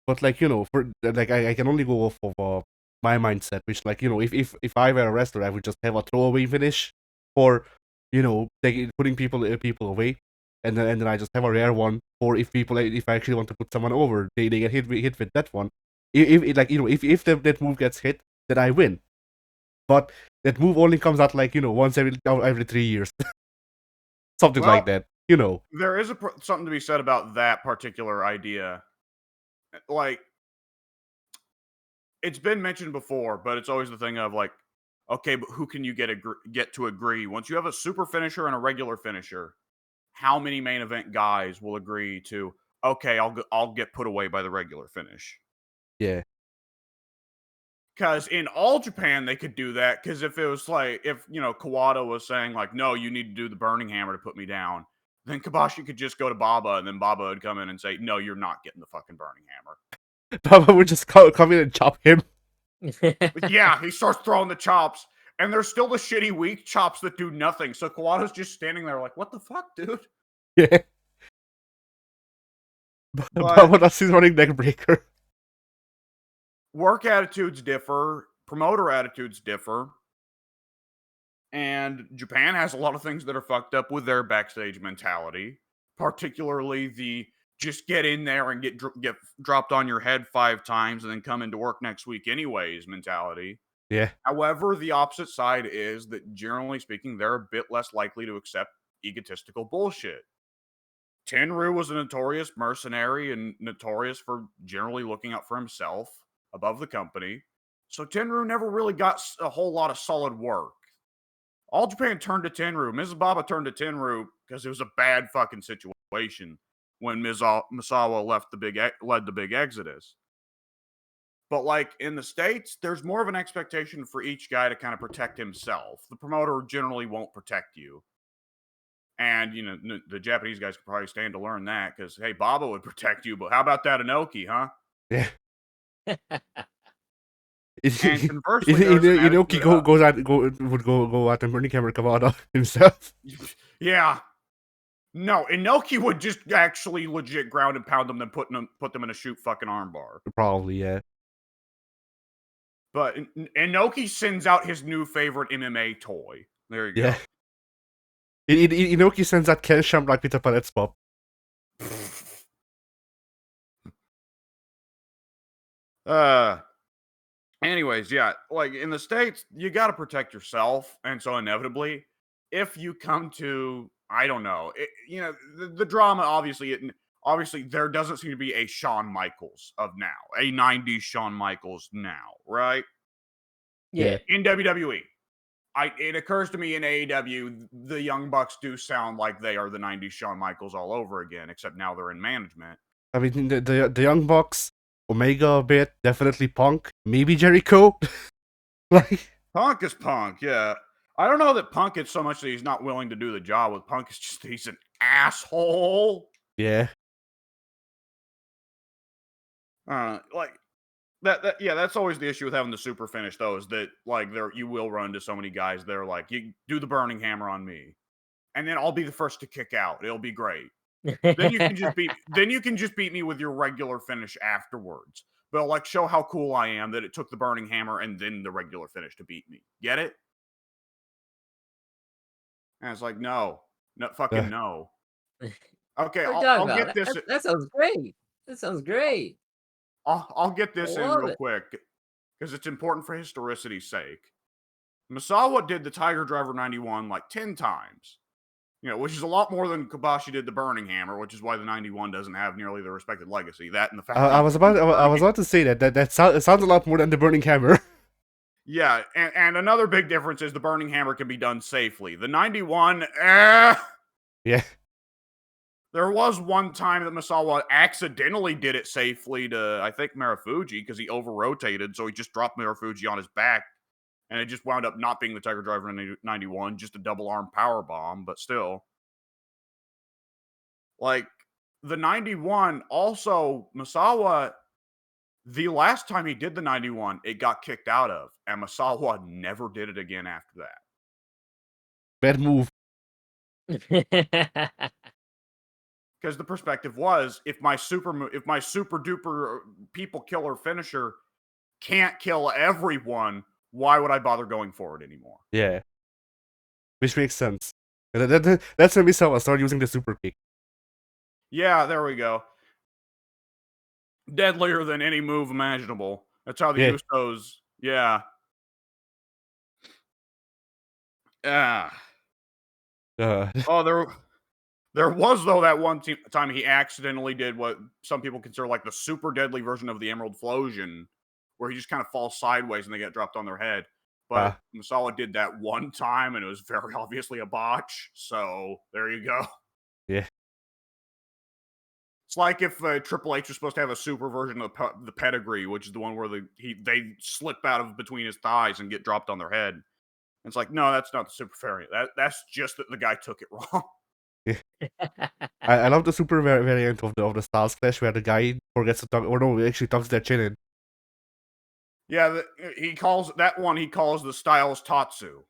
But like, for like, I can only go off of my mindset, which, like, if I were a wrestler, I would just have a throwaway finish, or putting people away, and then I just have a rare one. Or if I actually want to put someone over, they get hit with that one. If that move gets hit, then I win. But that move only comes out like once every 3 years, something like that. you know. There is something to be said about that particular idea. Like, it's been mentioned before, but it's always the thing of like, okay, but who can you get to agree? Once you have a super finisher and a regular finisher, how many main event guys will agree to? Okay, I'll get put away by the regular finish. Yeah. Because in All Japan they could do that. Because if it was like if Kawada was saying like, no, you need to do the Burning Hammer to put me down, then Kabashi could just go to Baba, and then Baba would come in and say, no, you're not getting the fucking Burning Hammer. Baba would just come in and chop him. Yeah, he starts throwing the chops, and there's still the shitty weak chops that do nothing. So Kawada's just standing there like, what the fuck, dude? Yeah. Baba does his running neck breaker. Work attitudes differ, promoter attitudes differ, and Japan has a lot of things that are fucked up with their backstage mentality, particularly the just get in there and get dropped on your head 5 times and then come into work next week anyways mentality. Yeah. However, the opposite side is that generally speaking, they're a bit less likely to accept egotistical bullshit. Tenryu was a notorious mercenary and notorious for generally looking out for himself above the company. So Tenryu never really got a whole lot of solid work. All Japan turned to Tenryu. Mrs. Baba turned to Tenryu because it was a bad fucking situation when Misawa led the big exodus. But like in the States, there's more of an expectation for each guy to kind of protect himself. The promoter generally won't protect you. And, the Japanese guys could probably stand to learn that because, hey, Baba would protect you, but how about that Inoki, huh? Yeah. And conversely, there's an Inoki attitude, would go at the Burning Hammer Kawada himself. Yeah. No, Inoki would just actually legit ground and pound them, then put them in a shoot fucking armbar. Probably, yeah. But Inoki sends out his new favorite MMA toy. There you Yeah. Inoki sends that Ken Shamrock with a palette pop. go. Anyways, yeah, like in the States, you got to protect yourself. And so inevitably, if you come to, I don't know, the drama, obviously, there doesn't seem to be a Shawn Michaels of now, a 90s Shawn Michaels now, right? Yeah. In WWE. It occurs to me in AEW, the Young Bucks do sound like they are the 90s Shawn Michaels all over again, except now they're in management. I mean, the Young Bucks, Omega a bit, definitely Punk, maybe Jericho. Like, Punk is Punk, yeah. I don't know that Punk is so much that he's not willing to do the job. With Punk, it's just that he's an asshole. yeah. Like that. Yeah, that's always the issue with having the super finish, though, is that like you will run into so many guys. They're like, you do the Burning Hammer on me, and then I'll be the first to kick out. It'll be great. Then you can just beat. Then you can just beat me with your regular finish afterwards. But like, show how cool I am that it took the Burning Hammer and then the regular finish to beat me. Get it? And it's like, no, fucking no. Okay, What are you I'll talking about? get this. That sounds great. That sounds great. I'll get I this in love real it. quick because it's important for historicity's sake. Misawa did the Tiger Driver 91 like 10 times. Which is a lot more than Kobashi did the Burning Hammer, which is why the 91 doesn't have nearly the respected legacy. That and the fact I was about to say that it sounds a lot more than the Burning Hammer. Yeah, and another big difference is the Burning Hammer can be done safely. The 91, Yeah. There was one time that Misawa accidentally did it safely to, I think, Marufuji because he over-rotated, so he just dropped Marufuji on his back, and it just wound up not being the Tiger Driver 91, just a double-arm power bomb, but still. Like, the 91, also, Misawa, the last time he did the 91, it got kicked out of, and Misawa never did it again after that. Bad move. Because the perspective was, if my super duper people killer finisher can't kill everyone, why would I bother going for it anymore? Yeah. Which makes sense. That's when Misawa started using the super kick. Yeah, there we go. Deadlier than any move imaginable. That's how the Usos. Yeah. Uh, Oh, There was, though, that one time he accidentally did what some people consider like the super deadly version of the Emerald Flosion, where he just kind of falls sideways and they get dropped on their head. But Ah, Masala did that one time and it was very obviously a botch. So there you go. yeah. It's like if Triple H was supposed to have a super version of the Pedigree, which is the one where they slip out of between his thighs and get dropped on their head. And it's like, no, that's not the super variant. That's just that the guy took it wrong. Yeah. I love the super variant of the Styles Clash where the guy forgets to talk, or no, actually tucks their chin in. Yeah, he calls that one. He calls the Styles Tatsu.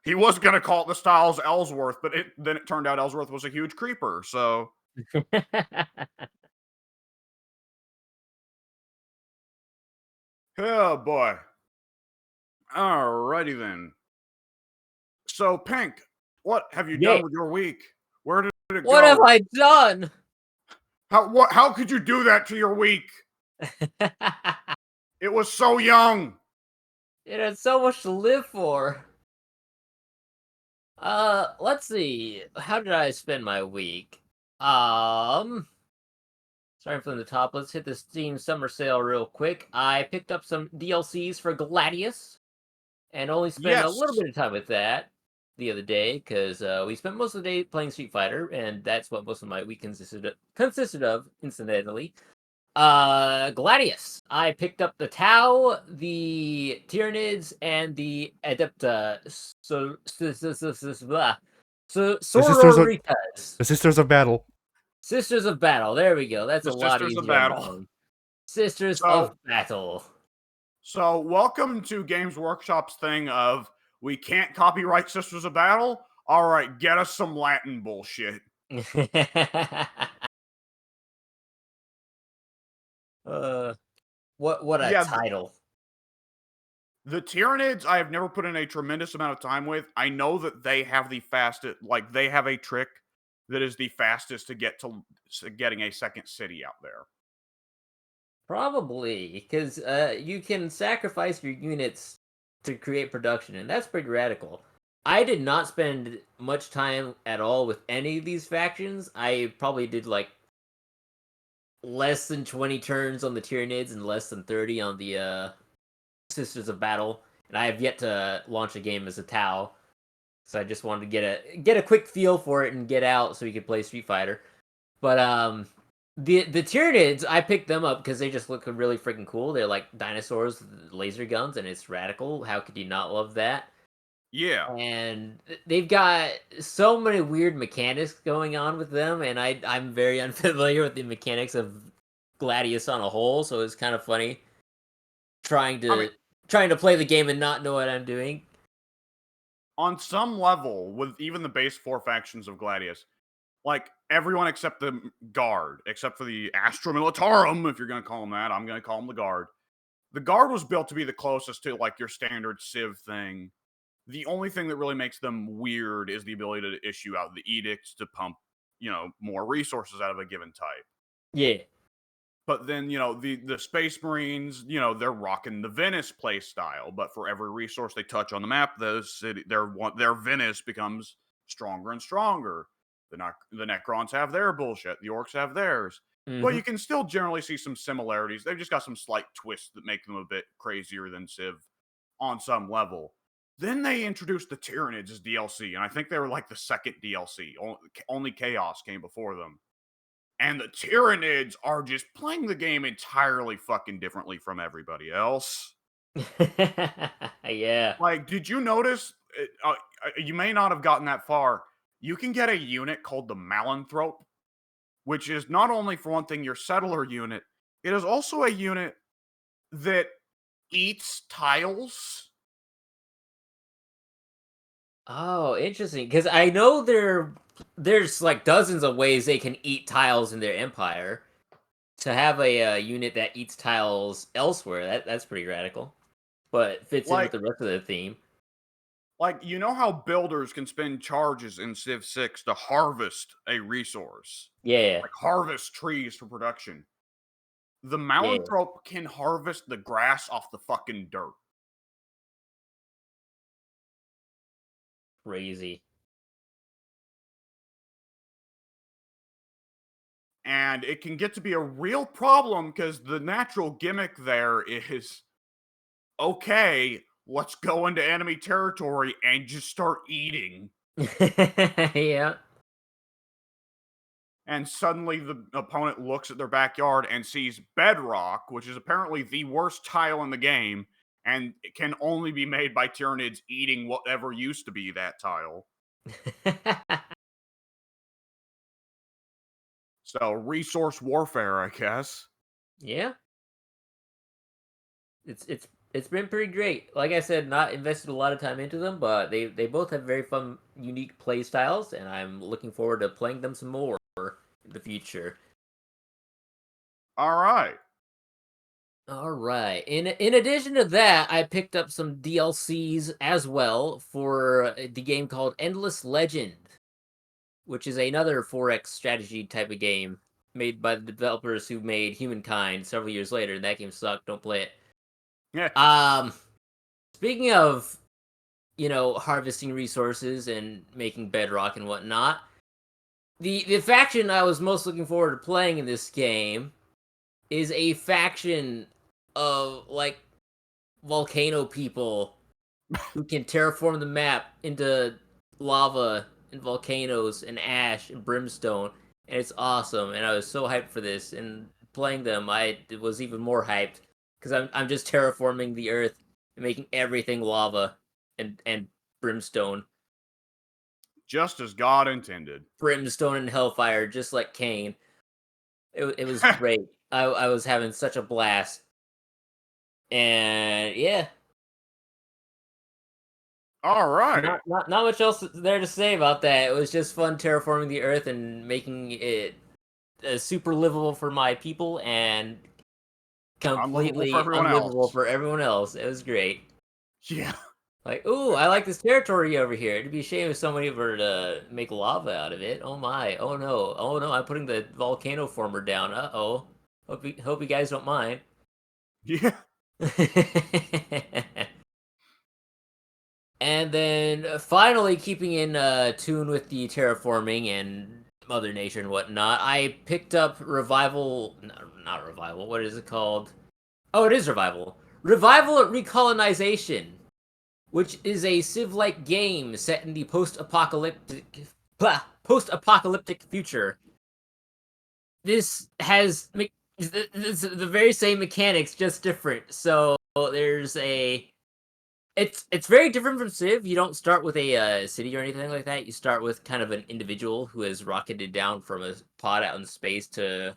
He was gonna call it the Styles Ellsworth, but then it turned out Ellsworth was a huge creeper. So, oh boy. Alrighty then. So, Pink, what have you Yeah. done with your week? Where did it What have go? I done? How could you do that to your week? It was so young. It had so much to live for. Let's see. How did I spend my week? Um, Starting from the top, let's hit the Steam Summer Sale real quick. I picked up some DLCs for Gladius, and only spent a Yes. little bit of time with that the other day because we spent most of the day playing Street Fighter, and that's what most of my week consisted of, incidentally. Gladius. I picked up the Tau, the Tyranids, and the Adepta. The sisters of Sororitas. the Sisters of Battle. Sisters of Battle. There we go. That's The a lot Sisters of easier on the Battle. phone. Sisters So, of Battle. so welcome to Games Workshop's thing of we can't copyright Sisters of Battle. All right, get us some Latin bullshit. What a Yeah, title. the Tyranids, I have never put in a tremendous amount of time with. I know that they have the fastest, like, they have a trick that is the fastest to get to getting a second city out there. Probably, because you can sacrifice your units to create production, and that's pretty radical. I did not spend much time at all with any of these factions. I probably did like less than 20 turns on the Tyranids and less than 30 on the Sisters of Battle, and I have yet to launch a game as a Tau. So I just wanted to get a quick feel for it and get out so we could play Street Fighter. But the Tyranids, I picked them up because they just look really freaking cool. They're like dinosaurs with laser guns, and it's radical. How could you not love that? Yeah. And they've got so many weird mechanics going on with them, and I'm very unfamiliar with the mechanics of Gladius on a whole, so it's kind of funny trying I mean, to play the game and not know what I'm doing. on some level, with even the base four factions of Gladius, like everyone except the Guard, except for the Astra Militarum, if you're going to call them that, I'm going to call them the Guard. The Guard was built to be the closest to like your standard Civ thing. The only thing that really makes them weird is the ability to issue out the edicts to pump, more resources out of a given type. Yeah. But then, the Space Marines, they're rocking the Venice play style. But for every resource they touch on the map, their Venice becomes stronger and stronger. The Necrons have their bullshit. The Orcs have theirs. But Mm-hmm. you can still generally see some similarities. They've just got some slight twists that make them a bit crazier than Civ on some level. Then they introduced the Tyranids as DLC, and I think they were like the second DLC. Only Chaos came before them. And the Tyranids are just playing the game entirely fucking differently from everybody else. Yeah. Like, did you notice? You may not have gotten that far. You can get a unit called the Malanthrope, which is not only, for one thing, your settler unit, it is also a unit that eats tiles. Oh, interesting. Because I know there's like dozens of ways they can eat tiles in their empire. To have a unit that eats tiles elsewhere, that's pretty radical, but fits in with Like, the rest of the theme. you know how builders can spend charges in Civ 6 to harvest a resource, Yeah, like harvest trees for production. The yeah, Malanthrope can harvest the grass off the fucking dirt. crazy. And it can get to be a real problem because the natural gimmick there is okay, let's go into enemy territory and just start eating. Yeah. And suddenly the opponent looks at their backyard and sees bedrock, which is apparently the worst tile in the game, and it can only be made by Tyranids eating whatever used to be that tile. So, resource warfare, I guess. Yeah. It's been pretty great. Like I said, not invested a lot of time into them, but they both have very fun, unique play styles, and I'm looking forward to playing them some more in the future. All right. All right. In addition to that, I picked up some DLCs as well for the game called Endless Legend, which is another 4X strategy type of game made by the developers who made Humankind several years later. And that game sucked. Don't play it. Yeah. Speaking of, harvesting resources and making bedrock and whatnot, the faction I was most looking forward to playing in this game is a faction of like volcano people who can terraform the map into lava and volcanoes and ash and brimstone, and it's awesome. And I was so hyped for this. And playing them, I was even more hyped because I'm just terraforming the earth and making everything lava and brimstone, Just as God intended. brimstone and hellfire, just like Cain. It was great. I was having such a blast, and yeah, All right. not much else there to say about that. It was just fun terraforming the earth and making it super livable for my people and Unlivable completely for everyone unlivable else. for everyone else. It was great. Yeah. Like, ooh, I like this territory over here. It'd be a shame if somebody were to make lava out of it. Oh my. Oh no. Oh no, I'm putting the volcano former down. Uh-oh. Hope you guys don't mind. Yeah. And then finally, keeping in tune with the terraforming and Mother Nature and whatnot, I picked up Revival. No, not Revival. What is it called? Oh, it is Revival. Revival Recolonization, which is a Civ-like game set in the post-apocalyptic future. This has the very same mechanics, just different. So there's a it's very different from Civ. You don't start with a city or anything like that. You start with kind of an individual who has rocketed down from a pod out in space to,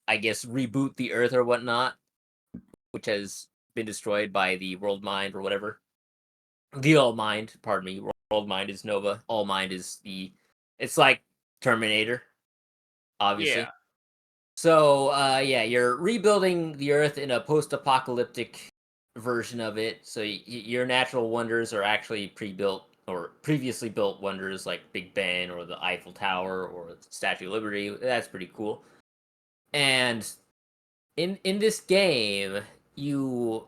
I guess, reboot the Earth or whatnot, which has been destroyed by the World Mind or whatever. The All Mind, pardon me. World Mind is Nova. All Mind is It's like Terminator, obviously. Yeah. So, yeah, you're rebuilding the Earth in a post-apocalyptic version of it. So your natural wonders are actually pre-built or previously built wonders like Big Ben or the Eiffel Tower or the Statue of Liberty. That's pretty cool. And in this game, you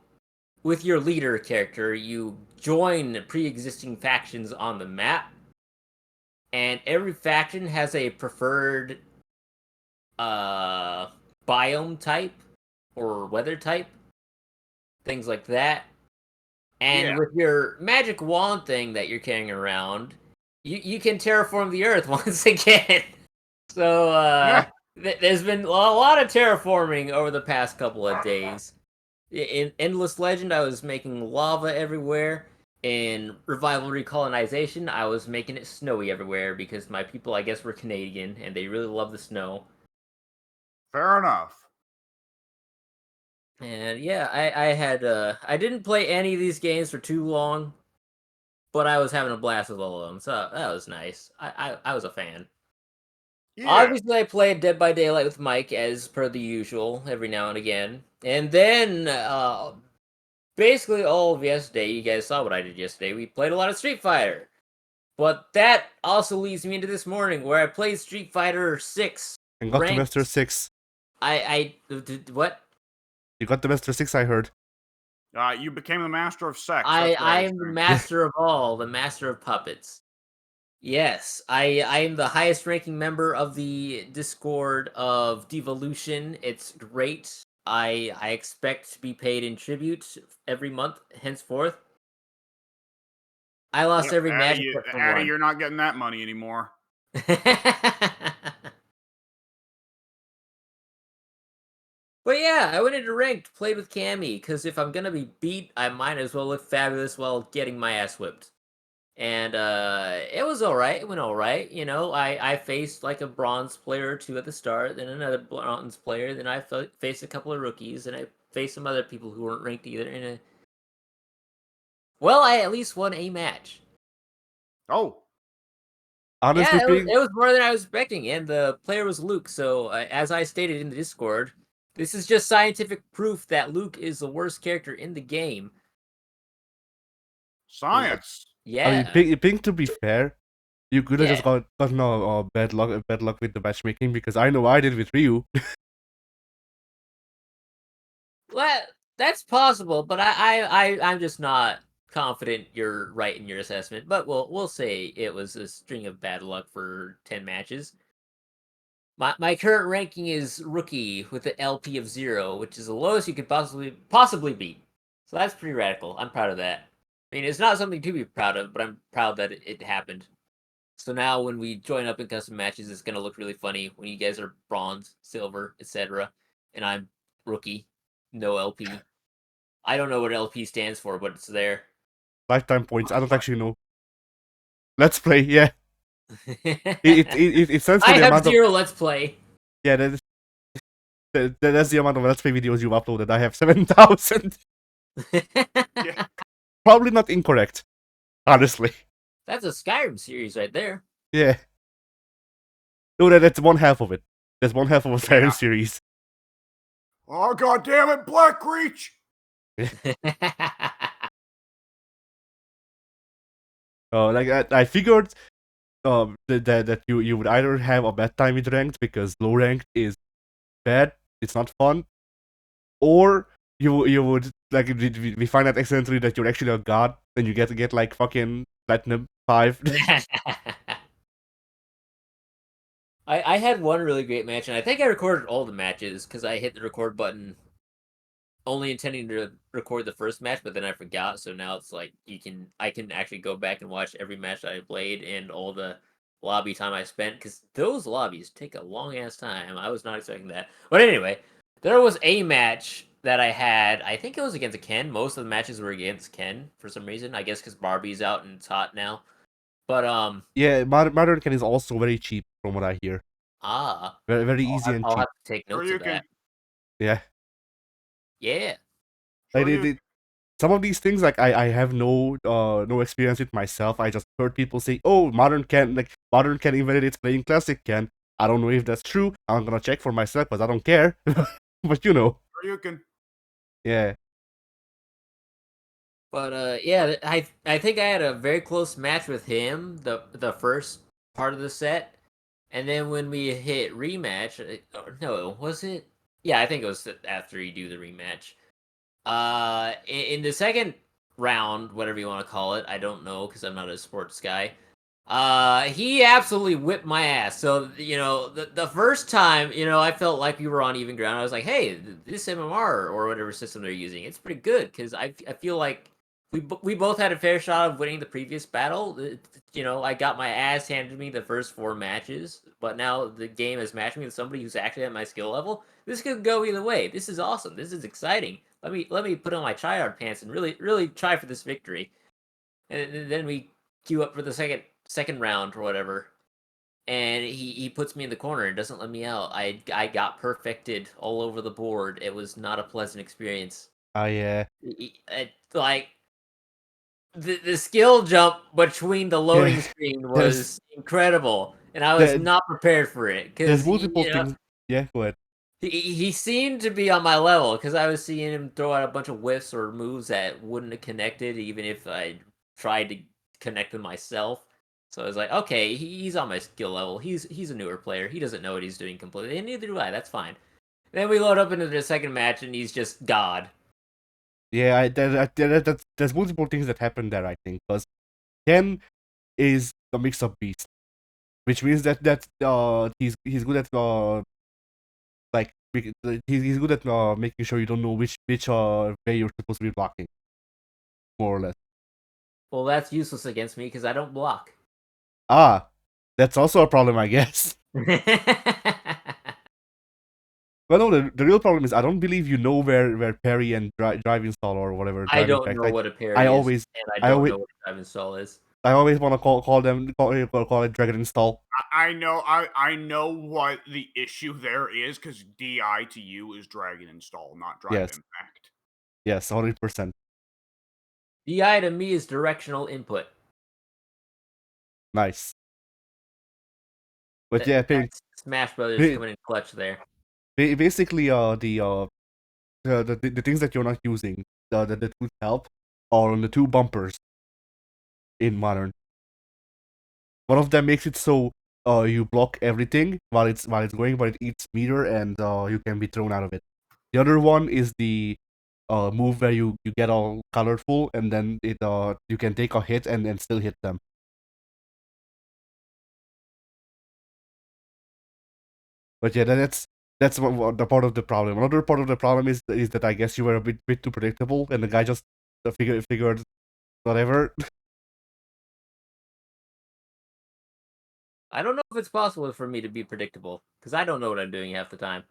with your leader character, you join pre-existing factions on the map, and every faction has a preferred biome type or weather type, things like that. And Yeah. with your magic wand thing that you're carrying around, you can terraform the earth once again. So Yeah. there's been a lot of terraforming over the past couple of days. In Endless Legend, I was making lava everywhere. In Revival Recolonization, I was making it snowy everywhere because my people, I guess, were Canadian and they really love the snow. Fair enough. And yeah, I didn't play any of these games for too long, but I was having a blast with all of them, so that was nice. I was a fan. Yeah. Obviously, I played Dead by Daylight with Mike as per the usual every now and again, and then basically all of yesterday, you guys saw what I did yesterday. We played a lot of Street Fighter, but that also leads me into this morning where I played Street Fighter 6 And got to ranked. Master 6. What? You got to Master 6, I heard. You became the master of sex. I That's what I am the assumed. master of all, the master of puppets. Yes, I am the highest ranking member of the Discord of Devolution. It's great. I expect to be paid in tribute every month henceforth. I lost Yep, every match except for Addy, one. you're not getting that money anymore. But yeah, I went into ranked, played with Cammy, because if I'm gonna be beat, I might as well look fabulous while getting my ass whipped. And it was alright, it went alright, you know, I faced like a bronze player or two at the start, then another bronze player, then I faced a couple of rookies, and I faced some other people who weren't ranked either, and well, I at least won a match. Oh, Honestly Yeah, speaking, it was more than I was expecting, and the player was Luke. So, as I stated in the Discord, this is just scientific proof that Luke is the worst character in the game. science. I mean, Yeah, being to be fair, you could have yeah. just got no bad luck with the matchmaking because I know I did with Ryu. Well, that's possible, but I'm just not confident you're right in your assessment. But we'll say it was a string of bad luck for 10 matches. My current ranking is rookie with an LP of 0, which is the lowest you could possibly beat. So that's pretty radical. I'm proud of that. I mean, it's not something to be proud of, but I'm proud that it happened. So now when we join up in custom matches, it's gonna look really funny when you guys are bronze, silver, etc., and I'm rookie, no LP. I don't know what LP stands for, but it's there. Lifetime points. I don't actually know. Let's play. Yeah, it stands for I the have amount of 0 Let's Play. yeah. That's the amount of Let's Play videos you've uploaded. I have 7,000. Yeah. Probably not incorrect, honestly. That's a Skyrim series right there. Yeah. No, that's one half of it. That's one half of a Siren Yeah. series. Oh, god damn it, Black Reach! I figured that you would either have a bad time with ranked because low ranked is bad, it's not fun, or you would like we find out accidentally that you're actually a god and you get like fucking platinum 5. I had one really great match, and I think I recorded all the matches because I hit the record button only intending to record the first match, but then I forgot. So now it's like I can actually go back and watch every match I played and all the lobby time I spent because those lobbies take a long ass time. I was not expecting that. But anyway, there was a match that I had. I think it was against Ken. Most of the matches were against Ken for some reason. I guess because Barbie's out and it's hot now. But Yeah, Modern Ken is also very cheap from what I hear. ah, Very easy and I'll cheap. have to take notes of Ryukin. that. Yeah. Yeah. Like, Ryukin. some of these things like I have no experience with myself. I just heard people say, "Oh, Modern Ken invalidates playing Classic Ken." I don't know if that's true. I'm gonna check for myself, but I don't care. But you know, Ryukin. yeah, But yeah, I think I had a very close match with him the first part of the set, and then when we hit rematch, no, was it? Yeah, I think it was after you do the rematch. In the second round, whatever you want to call it, I don't know because I'm not a sports guy. He absolutely whipped my ass. So you know, the first time, you know, I felt like we were on even ground. I was like, hey, this MMR or whatever system they're using, it's pretty good because I feel like we both had a fair shot of winning the previous battle. You know, I got my ass handed to me the first 4 matches, but now the game has matched me with somebody who's actually at my skill level. This could go either way. This is awesome. This is exciting. Let me put on my tryhard pants and really try for this victory. And then we queue up for the second round or whatever, and he puts me in the corner and doesn't let me out. I got perfected all over the board. It was not a pleasant experience. I Like the skill jump between the yeah. loading screen There's was incredible, and I was there, not prepared for it there's because multiple you know things. Yeah, go ahead. he seemed to be on my level because I was seeing him throw out a bunch of whiffs or moves that wouldn't have connected even if I tried to connect them myself. So I was like, okay, he's on my skill level. He's a newer player. He doesn't know what he's doing completely, and neither do I. That's fine. Then we load up into the second match, and he's just God. Yeah, there's multiple things that happen there. I think because Ken is a mix-up beast, which means that he's good at like he's good at making sure you don't know which way you're supposed to be blocking, more or less. Well, that's useless against me because I don't block. Ah, that's also a problem, I guess. Well, no, the real problem is I don't believe you know where parry and drive install or whatever I drive don't effect. know what a I parry is, always and I I don't always know what a drive install is. I always want to call it drag and install. I know what the issue there is because DI to you is drag and install, not drive Yes, impact. yes, 100%. DI to me is directional input. Nice. But yeah, That's Smash Brothers coming in clutch there. basically, the things that you're not using, the two help, are on the two bumpers in modern. One of them makes it so you block everything while it's going, but it eats meter and you can be thrown out of it. The other one is the move where you get all colorful and then it you can take a hit and still hit them. But yeah, that's what the part of the problem. Another part of the problem is that I guess you were a bit too predictable, and the guy just figured whatever. I don't know if it's possible for me to be predictable because I don't know what I'm doing half the time,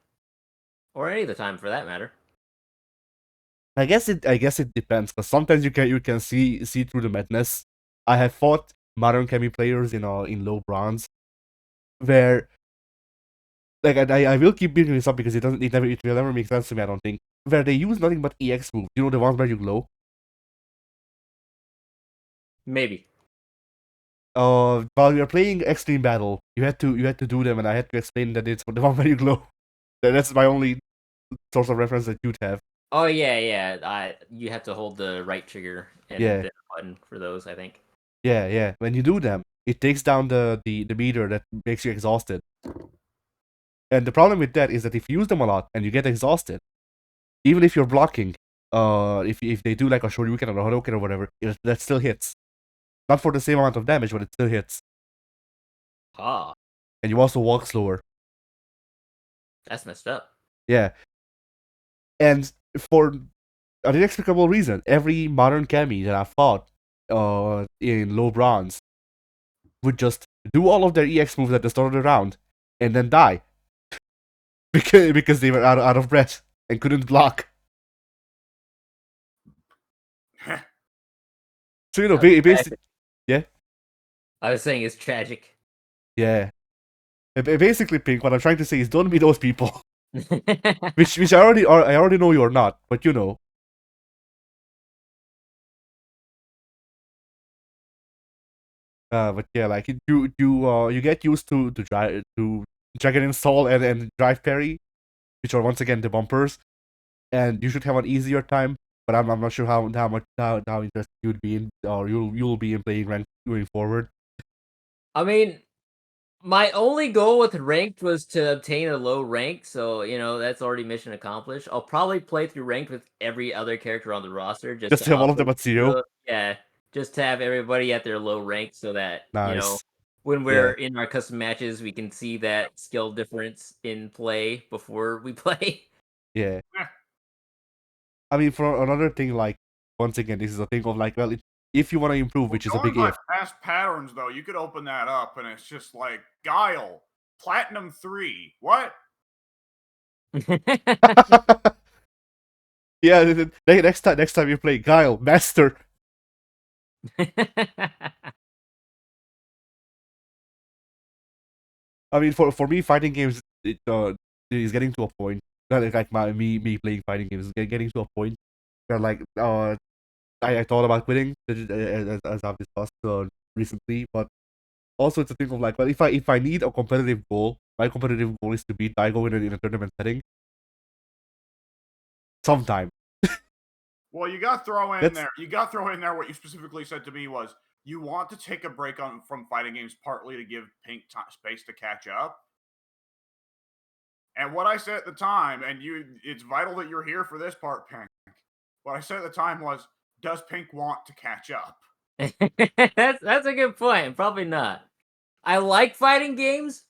or any of the time for that matter. I guess it depends, because sometimes you can see through the madness. I have fought modern Kami players in low bronze, where like I will keep bringing this up because it will never make sense to me. I don't think, where they use nothing but EX moves. You know, the ones where you glow. Maybe. While we were playing Extreme Battle, you had to do them, and I had to explain that it's the one where you glow. That's my only source of reference that you'd have. Oh yeah. You have to hold the right trigger and Yeah, then a button for those. I think. yeah. When you do them, it takes down the meter that makes you exhausted. And the problem with that is that if you use them a lot and you get exhausted, even if you're blocking, if they do like a Shoryuken or a Hadoken or whatever, that still hits. Not for the same amount of damage, but it still hits. Ah, And you also walk slower. that's messed up. Yeah. And for an inexplicable reason, every modern Kami that I've fought in low bronze would just do all of their EX moves at the start of the round and then die. because they were out of breath and couldn't block. So, basically, yeah? I was saying it's tragic. Yeah. Basically, Pink, what I'm trying to say is don't be those people. which I already know you're not, but you know. But yeah, like you get used to Dragon Install and Drive Parry, which are once again the bumpers, and you should have an easier time. But I'm not sure how interested you'd be in, or you'll be in playing ranked going forward. I mean, my only goal with ranked was to obtain a low rank, so that's already mission accomplished. I'll probably play through ranked with every other character on the roster Just to have all of them at 0. Yeah, just to have everybody at their low rank so that Nice. when Yeah. we're in our custom matches, we can see that skill difference in play before we play. Yeah. I mean, for another thing, like, once again, this is a thing of like, well, if you want to improve, which is a big Going if. by past patterns, though, you could open that up, and it's just like Guile, Platinum 3. What? Yeah, next time you play Guile, Master. I mean, for me, fighting games is getting to a point. Like me playing fighting games is getting to a point where like I thought about quitting as I've discussed recently, but also it's a thing of like, well, if I need a competitive goal, my competitive goal is to beat Daigo in a tournament setting. Sometime. Well, you got to throw in That's- there. You got to throw in there what you specifically said to me was you want to take a break from fighting games partly to give Pink space to catch up. And what I said at the time, and it's vital that you're here for this part, Pink. What I said at the time was, does Pink want to catch up? That's a good point. Probably not. I like fighting games.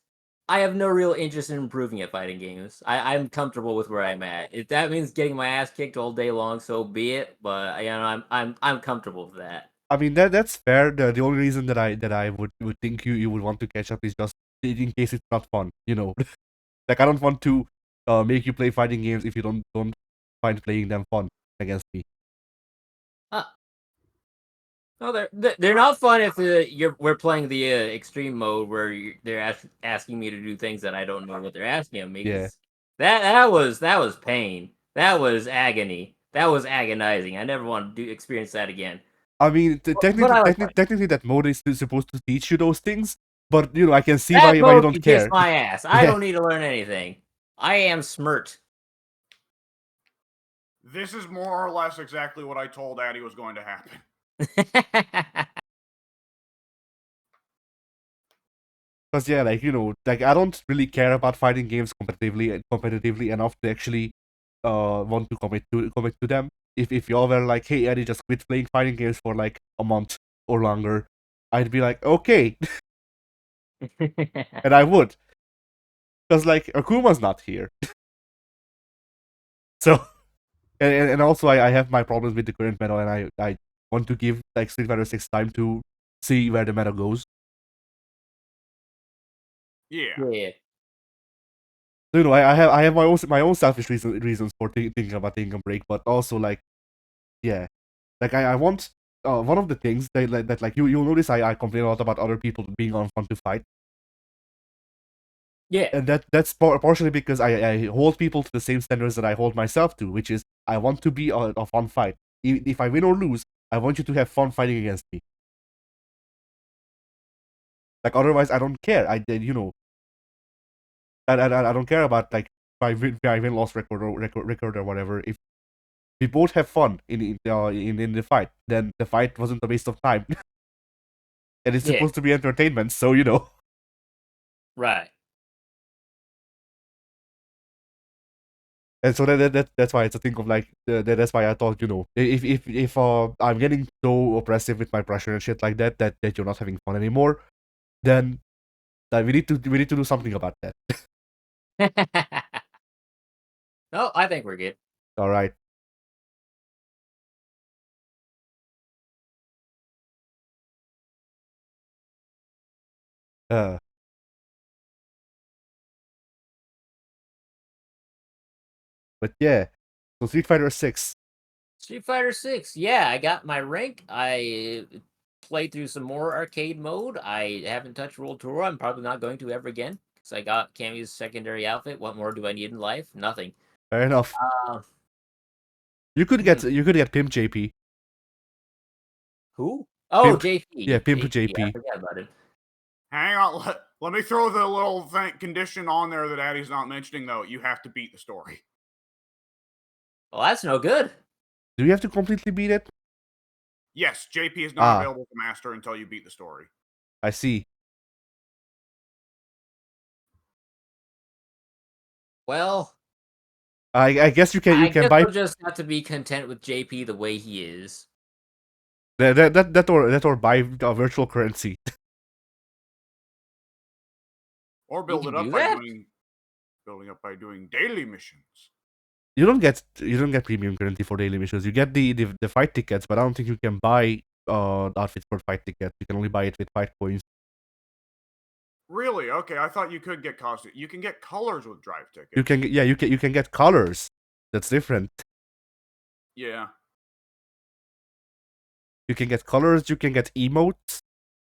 I have no real interest in improving at fighting games. I'm comfortable with where I'm at. If that means getting my ass kicked all day long, so be it. But I'm comfortable with that. I mean that's fair. The only reason that I would think you would want to catch up is just in case it's not fun, you know. Like I don't want to make you play fighting games if you don't find playing them fun against me. Uh, no, they're not fun if we're playing the extreme mode where they're asking me to do things that I don't know what they're asking of me. Yeah. That was pain. That was agony. That was agonizing. I never want to experience that again. I mean, But technically, that mode is supposed to teach you those things, but you know, I can see that why you mode don't can kiss care. my ass. I Yeah. don't need to learn anything. I am smirt. This is more or less exactly what I told Addy was going to happen. Because yeah, like you know, like I don't really care about fighting games competitively enough to actually want to commit to them. If y'all were like, hey Eddie, just quit playing fighting games for like a month or longer, I'd be like, okay, and I would, because like Akuma's not here, so and also I have my problems with the current meta, and I want to give like Street Fighter 6 time to see where the meta goes. Yeah. Yeah. So, you know, I have my own selfish reasons for thinking about taking a break, but also like, yeah, like I want one of the things that like you'll notice I complain a lot about other people being unfun to fight. Yeah. And that's partially because I hold people to the same standards that I hold myself to, which is I want to be a fun fight. If I win or lose, I want you to have fun fighting against me. Like otherwise, I don't care. You know, I don't care about like if I win loss record or whatever. If we both have fun in the fight, then the fight wasn't a waste of time, and it's Yeah. supposed to be entertainment. So you know, Right. and so that's why it's a thing of like that's why I thought, you know, if I'm getting so oppressive with my pressure and shit like that you're not having fun anymore, then we need to do something about that. No, I think we're good. All right. Uh, but yeah, so Street Fighter 6. Street Fighter 6. Yeah, I got my rank. I played through some more arcade mode. I haven't touched World Tour. I'm probably not going to ever again because I got Cammy's secondary outfit. What more do I need in life? Nothing. Fair enough. Uh, You could get Pimp JP. who? Oh, Pimp, JP. yeah, Pimp I JP. forgot about it. Hang on, let me throw the little condition on there that Addy's not mentioning, though. You have to beat the story. Well, that's no good. Do you have to completely beat it? Yes, JP is not available to master until you beat the story. I see. Well, I guess you can buy. I'll just have to be content with JP the way he is. That or buy virtual currency. Or build can it up do by that? doing daily missions. You don't get premium currency for daily missions. You get the fight tickets, but I don't think you can buy outfits for fight tickets. You can only buy it with fight coins. Really? Okay, I thought you could get costumes. You can get colors with drive tickets. You can get colors. That's different. Yeah. You can get colors. You can get emotes.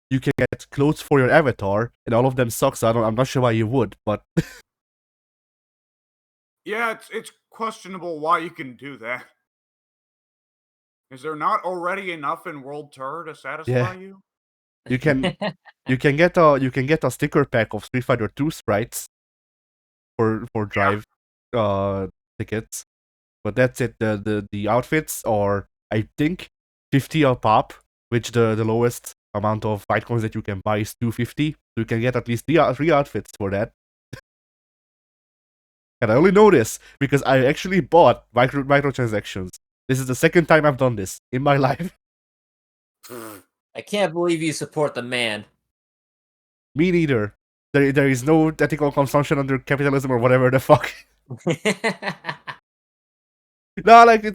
You can get clothes for your avatar, and all of them suck. So I'm not sure why you would, but yeah, it's questionable why you can do that. Is there not already enough in World Tour to satisfy you? You can get a sticker pack of Street Fighter 2 sprites for drive tickets, but that's it. The outfits are, I think, 50 a pop, which the lowest amount of fight coins that you can buy is 250. So you can get at least three outfits for that. And I only know this because I actually bought microtransactions. This is the second time I've done this in my life. I can't believe you support the man. Me neither. There is no ethical consumption under capitalism or whatever the fuck. No, like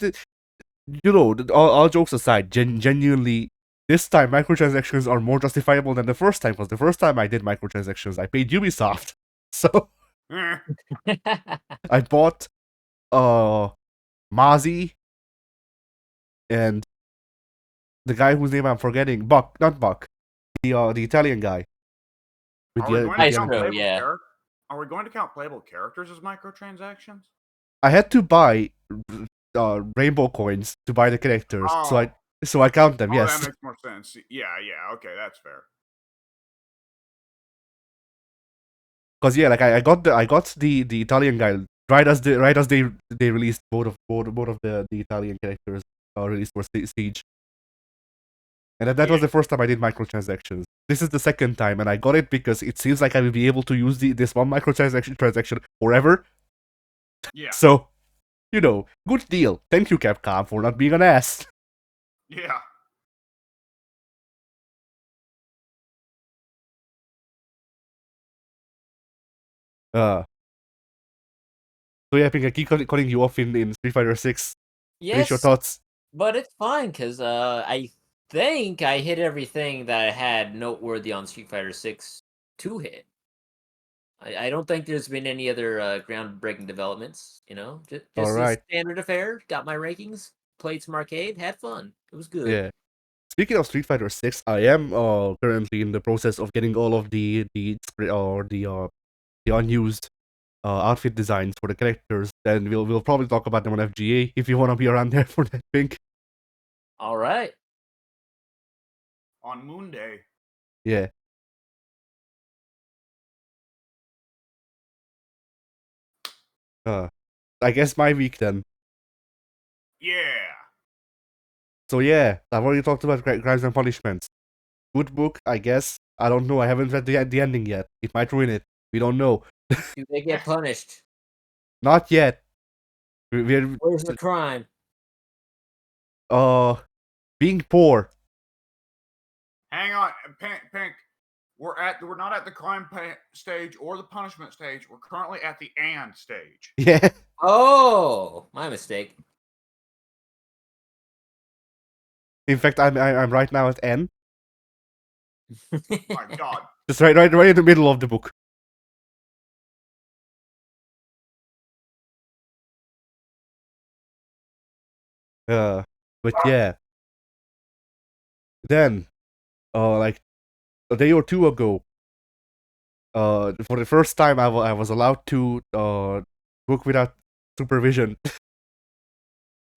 all jokes aside, genuinely, this time microtransactions are more justifiable than the first time. Because the first time I did microtransactions, I paid Ubisoft, so Eh, I bought Mazi and the guy whose name I'm forgetting, Buck, not Buck, the Italian guy with Are we going to the count Maestro, playable yeah. Are we going to count playable characters as microtransactions? I had to buy rainbow coins to buy the characters, Oh, so I count them. that Yes, makes more sense. Yeah, okay, that's fair. because yeah, like I got the Italian guy right as they released both of the Italian characters released for Siege, and that was Yeah. the first time I did microtransactions. This is the second time, and I got it because it seems like I will be able to use this one transaction forever. Yeah, So, good deal. Thank you, Capcom, for not being an ass. yeah. Uh, so yeah, Pink, I keep cutting you off in Street Fighter 6. Finish your Yes, thoughts. but it's fine because I think I hit everything that I had noteworthy on Street Fighter 6 to hit. I don't think there's been any other groundbreaking developments. All Just a right. standard affair. Got my rankings, played some arcade, had fun. It was good. Yeah. Speaking of Street Fighter 6, I am currently in the process of getting all of the unused outfit designs for the characters. Then we'll probably talk about them on FGA if you want to be around there for that, Pink. All right. On Moon Day. Yeah. I guess my week then. Yeah. So yeah, I've already talked about Crimes and Punishments. Good book, I guess. I don't know. I haven't read the ending yet. It might ruin it. We don't know. Do they get punished? Not yet. We're Where's the crime? being poor. Hang on, Pink. We're not at the crime stage or the punishment stage. We're currently at the and stage. Yeah. Oh, my mistake. In fact, I'm right now at N. My God. Just right in the middle of the book. But yeah. Then, like a day or two ago, for the first time, I was allowed to cook without supervision.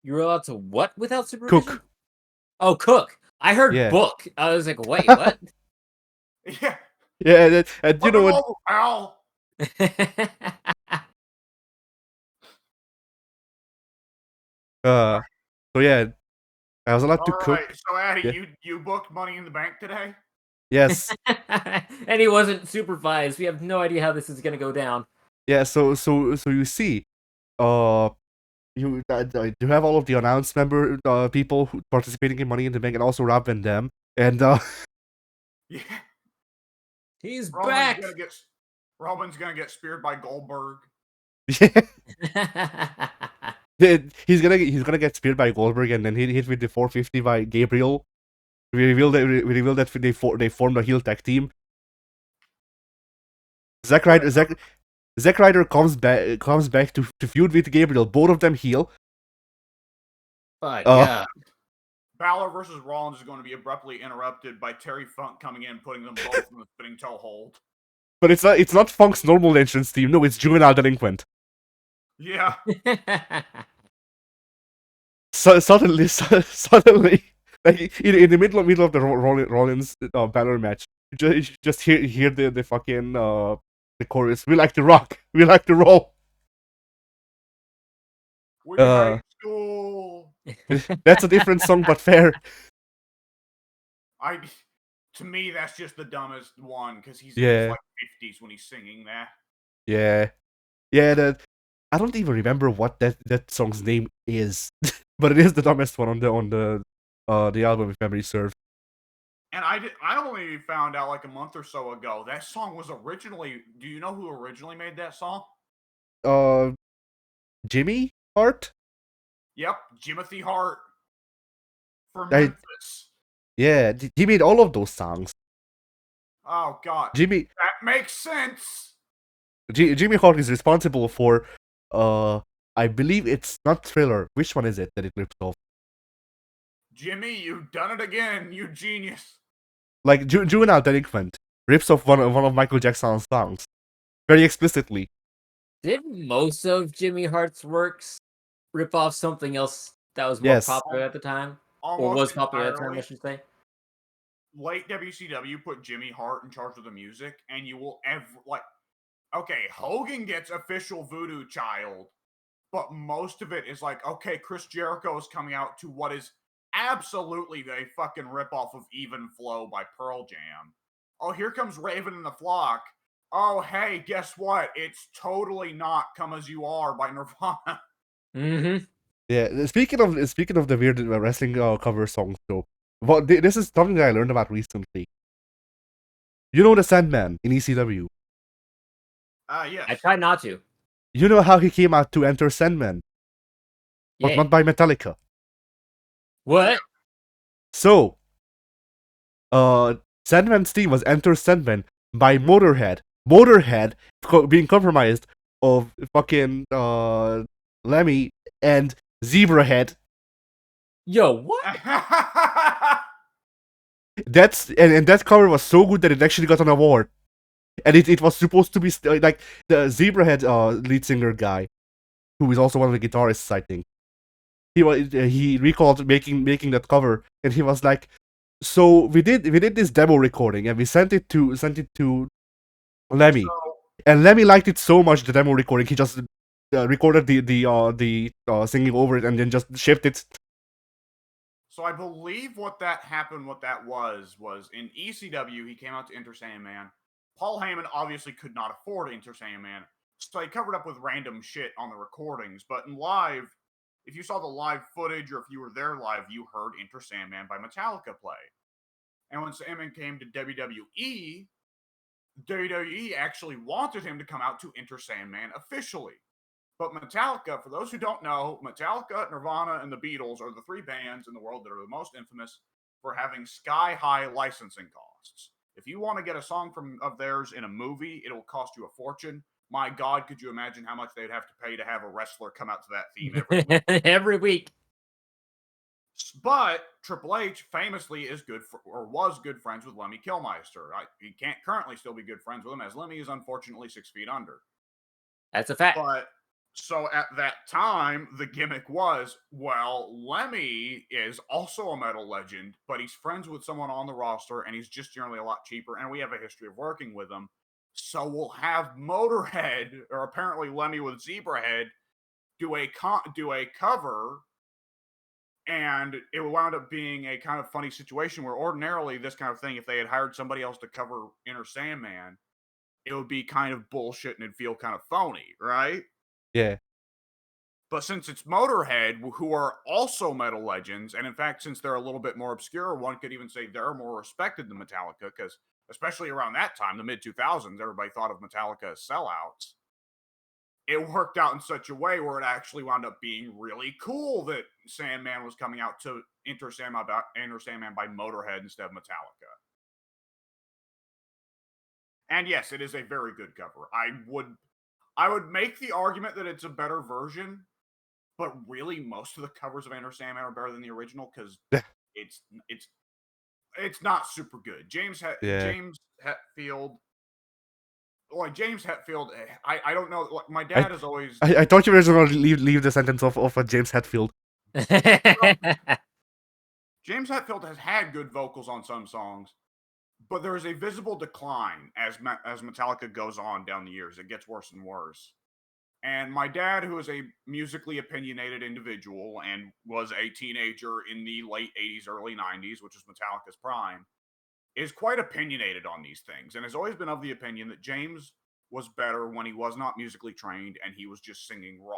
You're allowed to what without supervision? Cook. Oh, cook. I heard Yeah. book. I was like, wait, what? Yeah. Yeah, and you know what? Over, pal. So yeah, I was allowed to All cook. right. So, Addy, Yeah. you booked Money in the Bank today? Yes. And he wasn't supervised. We have no idea how this is gonna go down. Yeah. So you see, you have all of the announced member people who participating in Money in the Bank, and also Rob Van Dam, and Yeah. He's Roman's back. Roman's gonna get speared by Goldberg. yeah, he's gonna get speared by Goldberg, and then he hit with the 450 by Gabriel. We revealed that they formed a heel tag team. Zack Ryder comes back to feud with Gabriel. Both of them heel. My God. Balor versus Rollins is going to be abruptly interrupted by Terry Funk coming in, putting them both in the spinning toe hold. But it's not Funk's normal entrance team. No, it's Juvenile Delinquent. Yeah. So suddenly, like in the middle of the Rollins Balor match, you just hear the fucking the chorus. We like to rock. We like to roll. We hate school. That's a different song, but fair. To me, that's just the dumbest one because he's in Yeah. his like 50s when he's singing that. Yeah. That I don't even remember what that song's name is, but it is the dumbest one on the album if memory serves. And I only found out like a month or so ago that song was originally. Do you know who originally made that song? Uh, Jimmy Hart. Yep, Jimothy Hart from I Memphis. Yeah, he made all of those songs. Oh God, Jimmy that makes sense. Jimmy Hart is responsible for I believe it's not Thriller. Which one is it that it rips off? Jimmy, you've done it again, you genius. Like Juvenile Delinquent rips off one of Michael Jackson's songs very explicitly. Did most of Jimmy Hart's works rip off something else that was more Yes. popular at the time? Or Almost was popular at the time, I entirely. should say? Late WCW put Jimmy Hart in charge of the music, and you will ever like. Okay, Hogan gets official Voodoo Child, but most of it is like, okay, Chris Jericho is coming out to what is absolutely a fucking ripoff of Even Flow by Pearl Jam. Oh, here comes Raven and the Flock. Oh, hey, guess what? It's totally not Come As You Are by Nirvana. Mm-hmm. Yeah. Speaking of the weird wrestling cover songs, though, this is something that I learned about recently. You know the Sandman in ECW. Yes. I tried not to. You know how he came out to Enter Sandman, but Yeah. not by Metallica. What? So, Sandman's team was Enter Sandman by Motorhead. Motorhead being compromised of fucking Lemmy and Zebrahead. Yo, what? And that cover was so good that it actually got an award. And it was supposed to be like the Zebrahead lead singer guy, who is also one of the guitarists, I think. He recalled making that cover, and he was like, "So we did this demo recording, and we sent it to Lemmy, So, and Lemmy liked it so much, the demo recording, he just recorded the singing over it, and then just shipped it." so I believe what that was in ECW, he came out to Enter Sandman. Paul Heyman obviously could not afford Enter Sandman, so he covered up with random shit on the recordings. But in live, if you saw the live footage or if you were there live, you heard Enter Sandman by Metallica play. And when Sandman came to WWE actually wanted him to come out to Enter Sandman officially. But Metallica, for those who don't know, Metallica, Nirvana, and the Beatles are the three bands in the world that are the most infamous for having sky high licensing costs. If you want to get a song of theirs in a movie, it'll cost you a fortune. My God, could you imagine how much they'd have to pay to have a wrestler come out to that theme every week? Every week. But Triple H famously was good friends with Lemmy Kilmister. He can't currently still be good friends with him, as Lemmy is unfortunately 6 feet under. That's a fact. But so at that time, the gimmick was, well, Lemmy is also a metal legend, but he's friends with someone on the roster, and he's just generally a lot cheaper, and we have a history of working with him. So we'll have Motorhead, or apparently Lemmy with Zebrahead, do a cover, and it wound up being a kind of funny situation where ordinarily this kind of thing, if they had hired somebody else to cover Inner Sandman, it would be kind of bullshit and it'd feel kind of phony, right? Yeah. But since it's Motorhead, who are also metal legends, and in fact, since they're a little bit more obscure, one could even say they're more respected than Metallica, because especially around that time, the mid 2000s, everybody thought of Metallica as sellouts. It worked out in such a way where it actually wound up being really cool that Sandman was coming out to Enter Sandman by Motorhead instead of Metallica. And yes, it is a very good cover. I would make the argument that it's a better version, but really most of the covers of Enter Sandman are better than the original because it's it's not super good. James Hetfield, James Hetfield, I don't know. Like, my dad is always I thought you were just going to leave the sentence off of James Hetfield. James Hetfield has had good vocals on some songs, but there is a visible decline as Metallica goes on down the years. It gets worse and worse. And my dad, who is a musically opinionated individual and was a teenager in the late 80s, early 90s, which is Metallica's prime, is quite opinionated on these things and has always been of the opinion that James was better when he was not musically trained and he was just singing raw.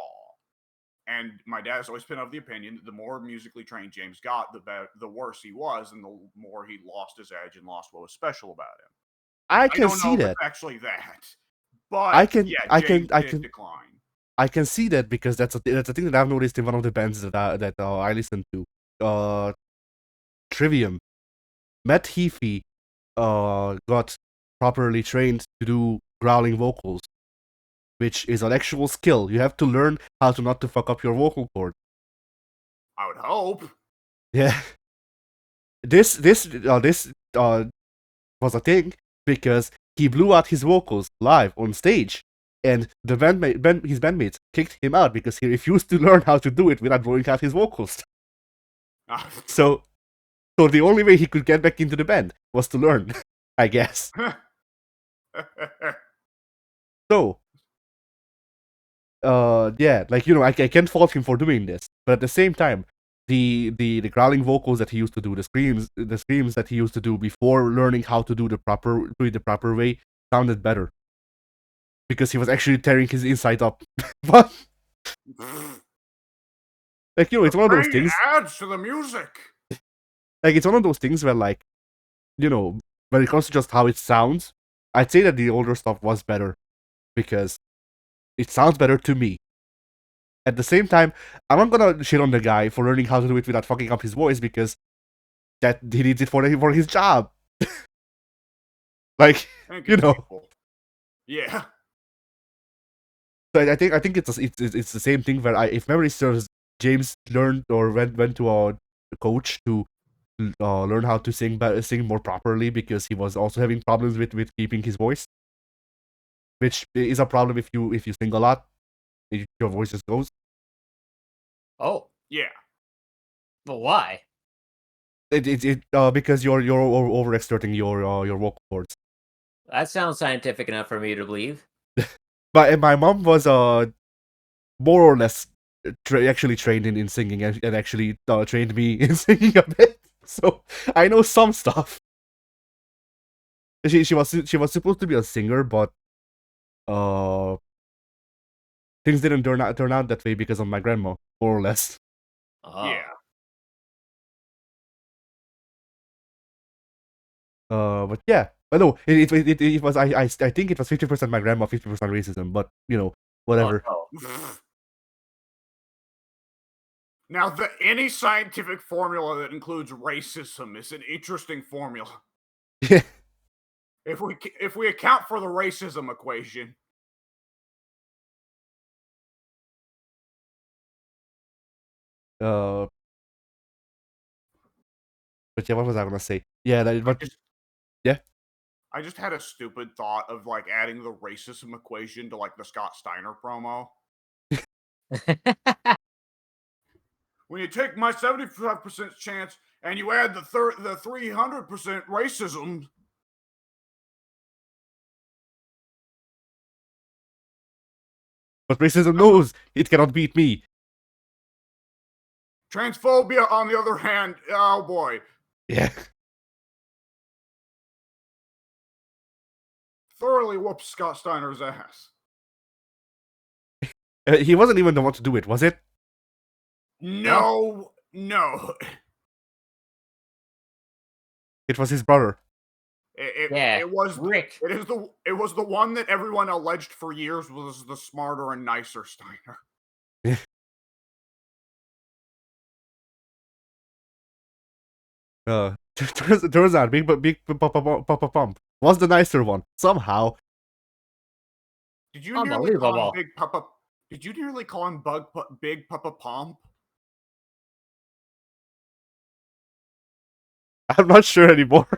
And my dad's always been of the opinion that the more musically trained James got, the worse he was, and the more he lost his edge and lost what was special about him. I I can don't know see if that. it's actually that, but I can, yeah, I James can, I did can, decline. I can see that because that's a thing that I've noticed in one of the bands that I listen to. Trivium. Matt Heafy got properly trained to do growling vocals, which is an actual skill. You have to learn how to not to fuck up your vocal cord. I would hope. Yeah. This was a thing because he blew out his vocals live on stage, and his bandmates kicked him out because he refused to learn how to do it without blowing out his vocals. So the only way he could get back into the band was to learn, I guess. So, yeah, like I can't fault him for doing this, but at the same time, the growling vocals that he used to do, the screams that he used to do before learning how to do it the proper way sounded better because he was actually tearing his inside up. But like it's one of those Bring things. adds to the music. Like it's one of those things where like when it comes to just how it sounds, I'd say that the older stuff was better because it sounds better to me. At the same time, I'm not gonna shit on the guy for learning how to do it without fucking up his voice because that he needs it for his job. Like, Thank you know. people. Yeah. So I think it's the same thing where if memory serves, James learned or went to a coach to learn how to sing more properly because he was also having problems with keeping his voice, which is a problem if you sing a lot, your voice just goes. Oh, Yeah. but why? Because you're overexerting your vocal cords. That sounds scientific enough for me to believe. But my mom was more or less actually trained in singing and actually trained me in singing a bit. So I know some stuff. She was supposed to be a singer, but uh things didn't turn out that way because of my grandma, more or less. Oh. Yeah. But yeah, but no, it was I think it was 50% my grandma, 50% racism. But whatever. Oh, Now, any scientific formula that includes racism is an interesting formula. Yeah. If we account for the racism equation, But yeah, what was I gonna say? Yeah, yeah. I just had a stupid thought of like adding the racism equation to like the Scott Steiner promo. no. When you take my 75% chance and you add the 300% racism, But racism knows it cannot beat me. transphobia, on the other hand, oh boy, Yeah. thoroughly whoops Scott Steiner's ass. He wasn't even the one to do it, was it? No. It was his brother. Yeah, It was Rick. it was the one that everyone alleged for years was the smarter and nicer Steiner. Turns out Big Papa Pump was the nicer one somehow. Did you nearly call him Big Papa? Did you nearly call him Big Papa Pomp? I'm not sure anymore.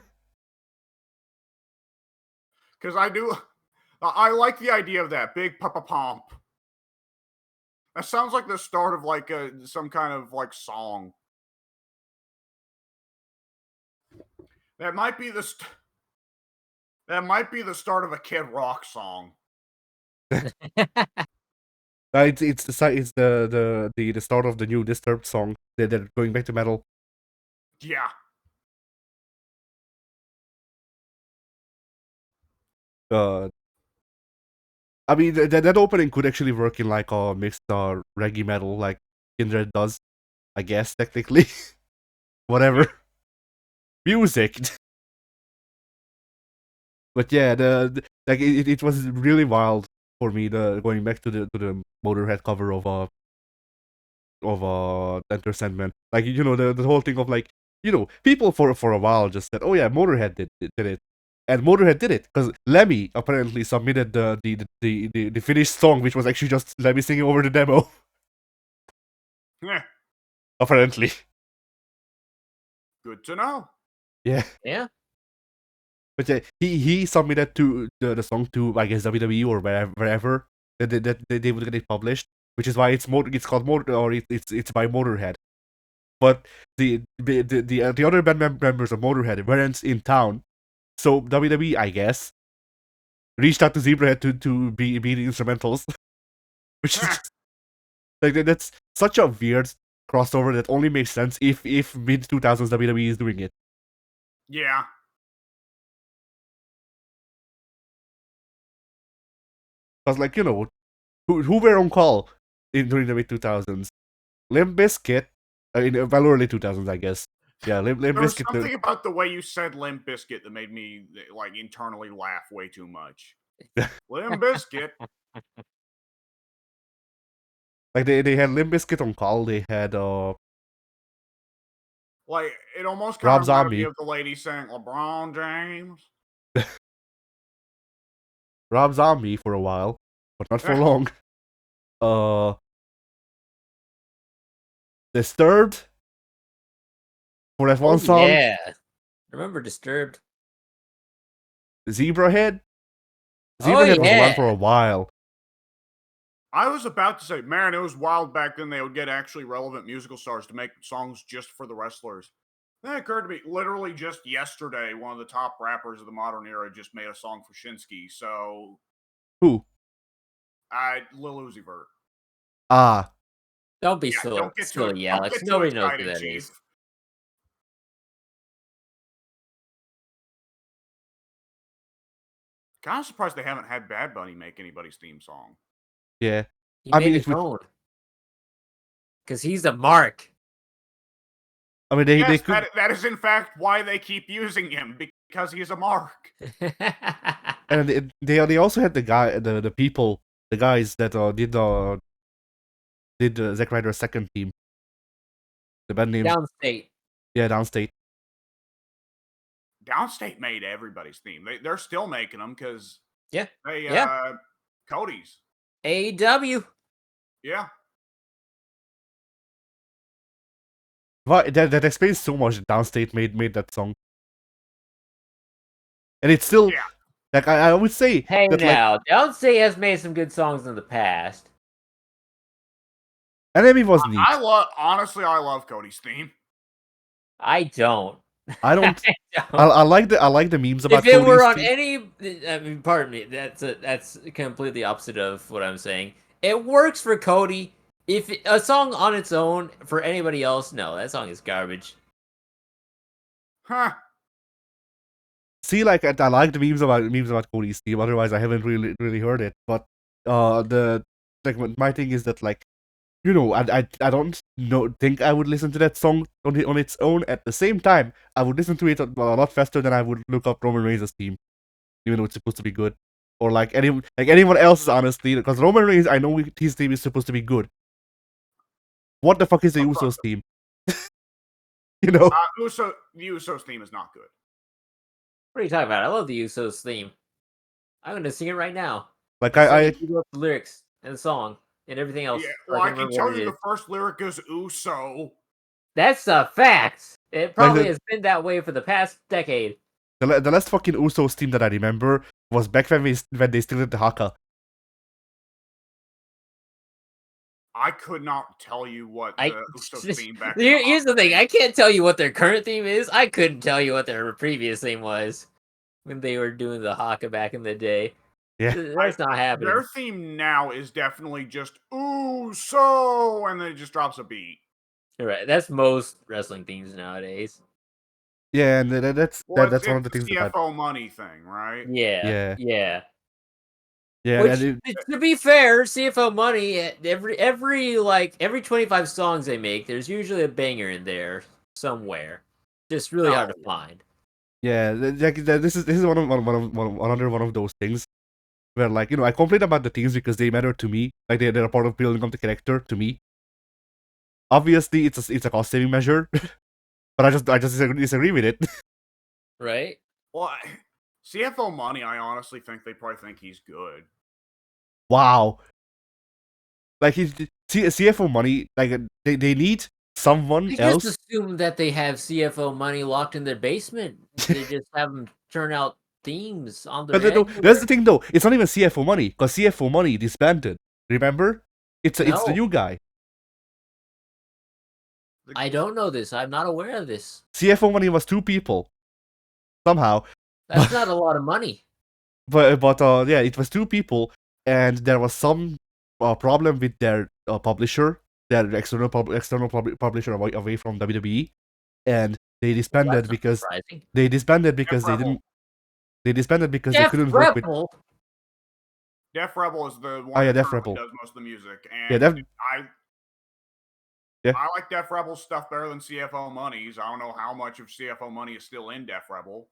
Because I like the idea of that Big Papa Pomp. That sounds like the start of like some kind of like song. That might be that might be the start of a Kid Rock song. It's the start of the new Disturbed song. They're going back to metal. Yeah. Uh, I mean, that opening could actually work in like a mixed reggae metal, like Kindred does, I guess technically. Whatever music. But yeah, like it was really wild for me. The going back to the Motorhead cover of Enter Sandman. Like the whole thing of like people for a while just said, oh yeah, Motorhead did it. And Motorhead did it because Lemmy apparently submitted the finished song, which was actually just Lemmy singing over the demo. Yeah, Apparently, good to know. yeah. Yeah. But yeah, he submitted to the song to I guess WWE or wherever that they would get it published, which is why it's called it's by Motorhead. But the other band members of Motorhead weren't in town, so WWE I guess reached out to Zebrahead to be the instrumentals, which is just, like that's such a weird crossover that only makes sense if mid 2000s WWE is doing it. Yeah. Because like who were on call during the mid 2000s? Limp Bizkit, well early 2000s I guess. Yeah, Limp There was Bizkit. something about the way you said Limp Biscuit that made me like internally laugh way too much. Limp Biscuit. Like they had Limp Bizkit on call. They had Like it almost kind Rob of reminded me Zombie. of the lady saying LeBron James. Rob Zombie for a while, but not for long. Disturbed for that one song. Yeah. Remember Disturbed? Zebrahead. Oh, Zebrahead was around yeah. for a while. I was about to say, man, it was wild back then. They would get actually relevant musical stars to make songs just for the wrestlers. That occurred to me literally just yesterday. One of the top rappers of the modern era just made a song for Shinsuke. So, Who? Lil Uzi Vert. Ah, Don't be Yeah, silly, don't Alex. get too Nobody knows who excited, that Chief. is. Kind of surprised they haven't had Bad Bunny make anybody's theme song. yeah. He I made mean, his own. Because he's a mark. I mean, they Yes, could, that is in fact why they keep using him, because he's a mark. and they also had the people, the guys that did Zack Ryder's second team. The band name, Downstate. yeah, Downstate. Downstate made everybody's theme. They're still making them because Yeah. they Yeah. Cody's. AEW. Yeah. But that explains so much. Downstate made that song, and it's still Yeah. like I would say Hey that now, Downstate has made some good songs in the past. like Enemy was neat. I love Cody's theme. I don't. I don't. I I like the memes about if it were Cody's on theme. any, I mean, pardon me, that's completely opposite of what I'm saying. It works for Cody. If a song on its own for anybody else, no, that song is garbage. Huh. See, like I like the memes about Cody's theme. Otherwise, I haven't really heard it. But my thing is that like I don't think I would listen to that song on its own. At the same time, I would listen to it a lot faster than I would look up Roman Reigns' theme, even though it's supposed to be good. Or like anyone else's, honestly, because Roman Reigns, I know his theme is supposed to be good. What the fuck is the Usos theme? The Usos theme is not good. What are you talking about? I love the Usos theme. I'm gonna sing it right now. Like The lyrics and the song and everything else. Yeah, well, I can tell you the first lyric is Uso. That's a fact. It probably the- has been that way for the past decade. the last fucking Usos theme that I remember was back when they still did the Haka. I could not tell you what the Usos theme back. Here's the thing: I can't tell you what their current theme is. I couldn't tell you what their previous theme was when they were doing the Haka back in the day. Yeah, That's not happening. Their theme now is definitely just Uso, and then it just drops a beat. You're right. That's most wrestling themes nowadays. Yeah, and that's one of the things CFO about money thing, right? Yeah. Yeah, Which, and to be fair, CFO Money, every 25 songs they make, there's usually a banger in there somewhere. Just really hard to find. yeah, this is another one of those things where, like, I complain about the themes because they matter to me. Like, they're a part of building up the character to me. Obviously, it's a cost saving measure, but I just disagree with it. Right? Well, CFO Money, I honestly think they probably think he's good. Wow, like CFO Money, like they need someone I just else. assume that they have CFO Money locked in their basement. They just have them turn out themes on their But no, head. that's the thing though. It's not even CFO Money because CFO Money disbanded. Remember? It's the No, new guy. I don't know this. I'm not aware of this. CFO Money was two people somehow. That's not a lot of money. But yeah, it was two people, and there was some problem with their publisher, their external publisher away from WWE, and they Well, disbanded that's not because surprising. Def Rebel. they disbanded because they Def couldn't work with. Rebel. Def Rebel is the Oh one yeah, that Def currently Rebel. does most of the music, Yeah, and I yeah. I like Def Rebel stuff better than CFO Money's. I don't know how much of CFO Money is still in Def Rebel.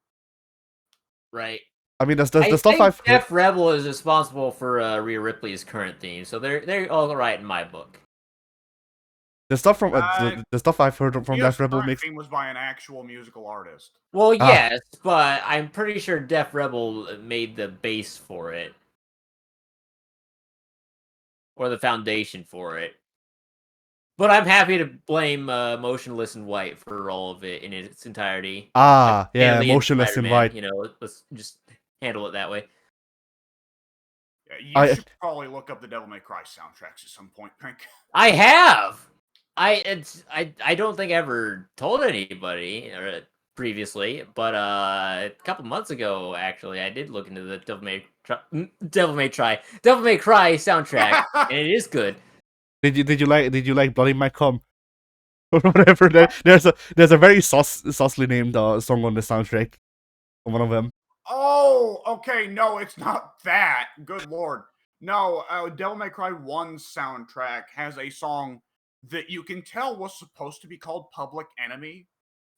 Right. I mean, that's I the stuff think I've heard. Def Rebel is responsible for Rhea Ripley's current theme, so they're all right in my book. The stuff from Uh, the stuff I've heard from Rhea's Def Rebel current makes theme was by an actual musical artist. Well, ah yes, but I'm pretty sure Def Rebel made the base for it. Or the foundation for it. But I'm happy to blame Motionless in White for all of it in its entirety. Like yeah, Stanley and Motionless in Spider-Man, White. let's just handle it that way. Yeah, you I should probably look up the Devil May Cry soundtracks at some point, Pink. I have. I don't think I ever told anybody previously, but a couple months ago, actually, I did look into the Devil May Cry soundtrack, and it is good. did you like Bloody My Cum or whatever? There's a very saucily named song on the soundtrack. One of them. Oh, okay. No, it's not that. Good lord. No, Devil May Cry 1's soundtrack has a song that you can tell was supposed to be called Public Enemy,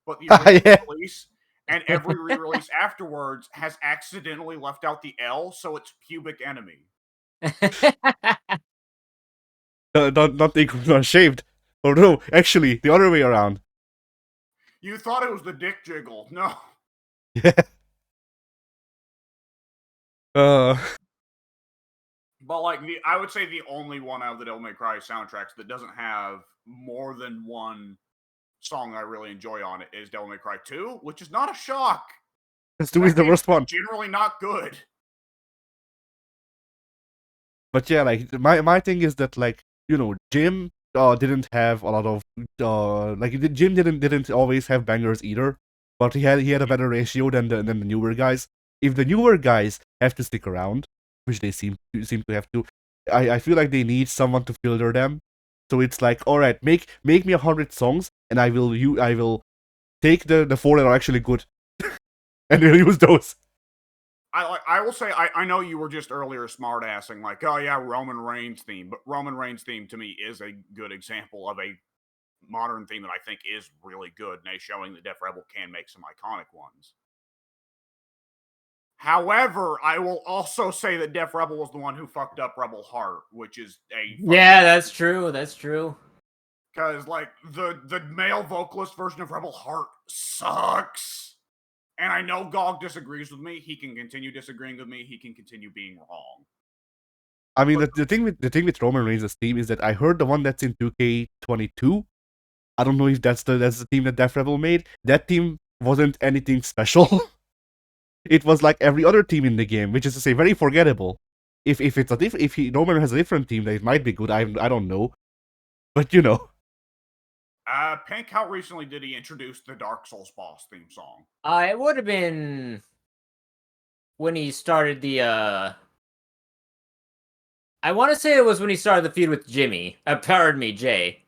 but the original Yeah. release and every re-release afterwards has accidentally left out the L, so it's Pubic Enemy. Not think I'm ashamed. Or no, actually, the other way around. You thought it was the dick jiggle. No. Yeah. Uh, But like I would say the only one out of the Devil May Cry soundtracks that doesn't have more than one song I really enjoy on it is Devil May Cry 2, which is not a shock. this 2 is That the game's worst one. generally not good. But yeah, like my thing is that, like, Jim didn't have a lot of like Jim didn't always have bangers either, but he had a better ratio than the newer guys. If the newer guys have to stick around, which they seem to have to, I feel like they need someone to filter them. So it's like, all right, make me 100 songs, and I will take the four that are actually good, and we'll use those. I will say I know you were just earlier smartassing like, oh yeah, Roman Reigns theme, but Roman Reigns theme to me is a good example of a modern theme that I think is really good, and is showing that Def Rebel can make some iconic ones. However, I will also say that Def Rebel was the one who fucked up Rebel Heart, which is a Yeah, that's true. That's true. because like the male vocalist version of Rebel Heart sucks. And I know Gog disagrees with me. He can continue disagreeing with me. He can continue being wrong. I mean, the thing with Roman Reigns' team is that I heard the one that's in 2K22. I don't know if that's the team that Def Rebel made. That team wasn't anything special. It was like every other team in the game, which is to say, very forgettable. If Roman has a different team, that it might be good. I don't know, but Pink, how recently did he introduce the Dark Souls boss theme song? It would have been when he started the I want to say it was when he started the feud with Jimmy. Pardon me, Jay.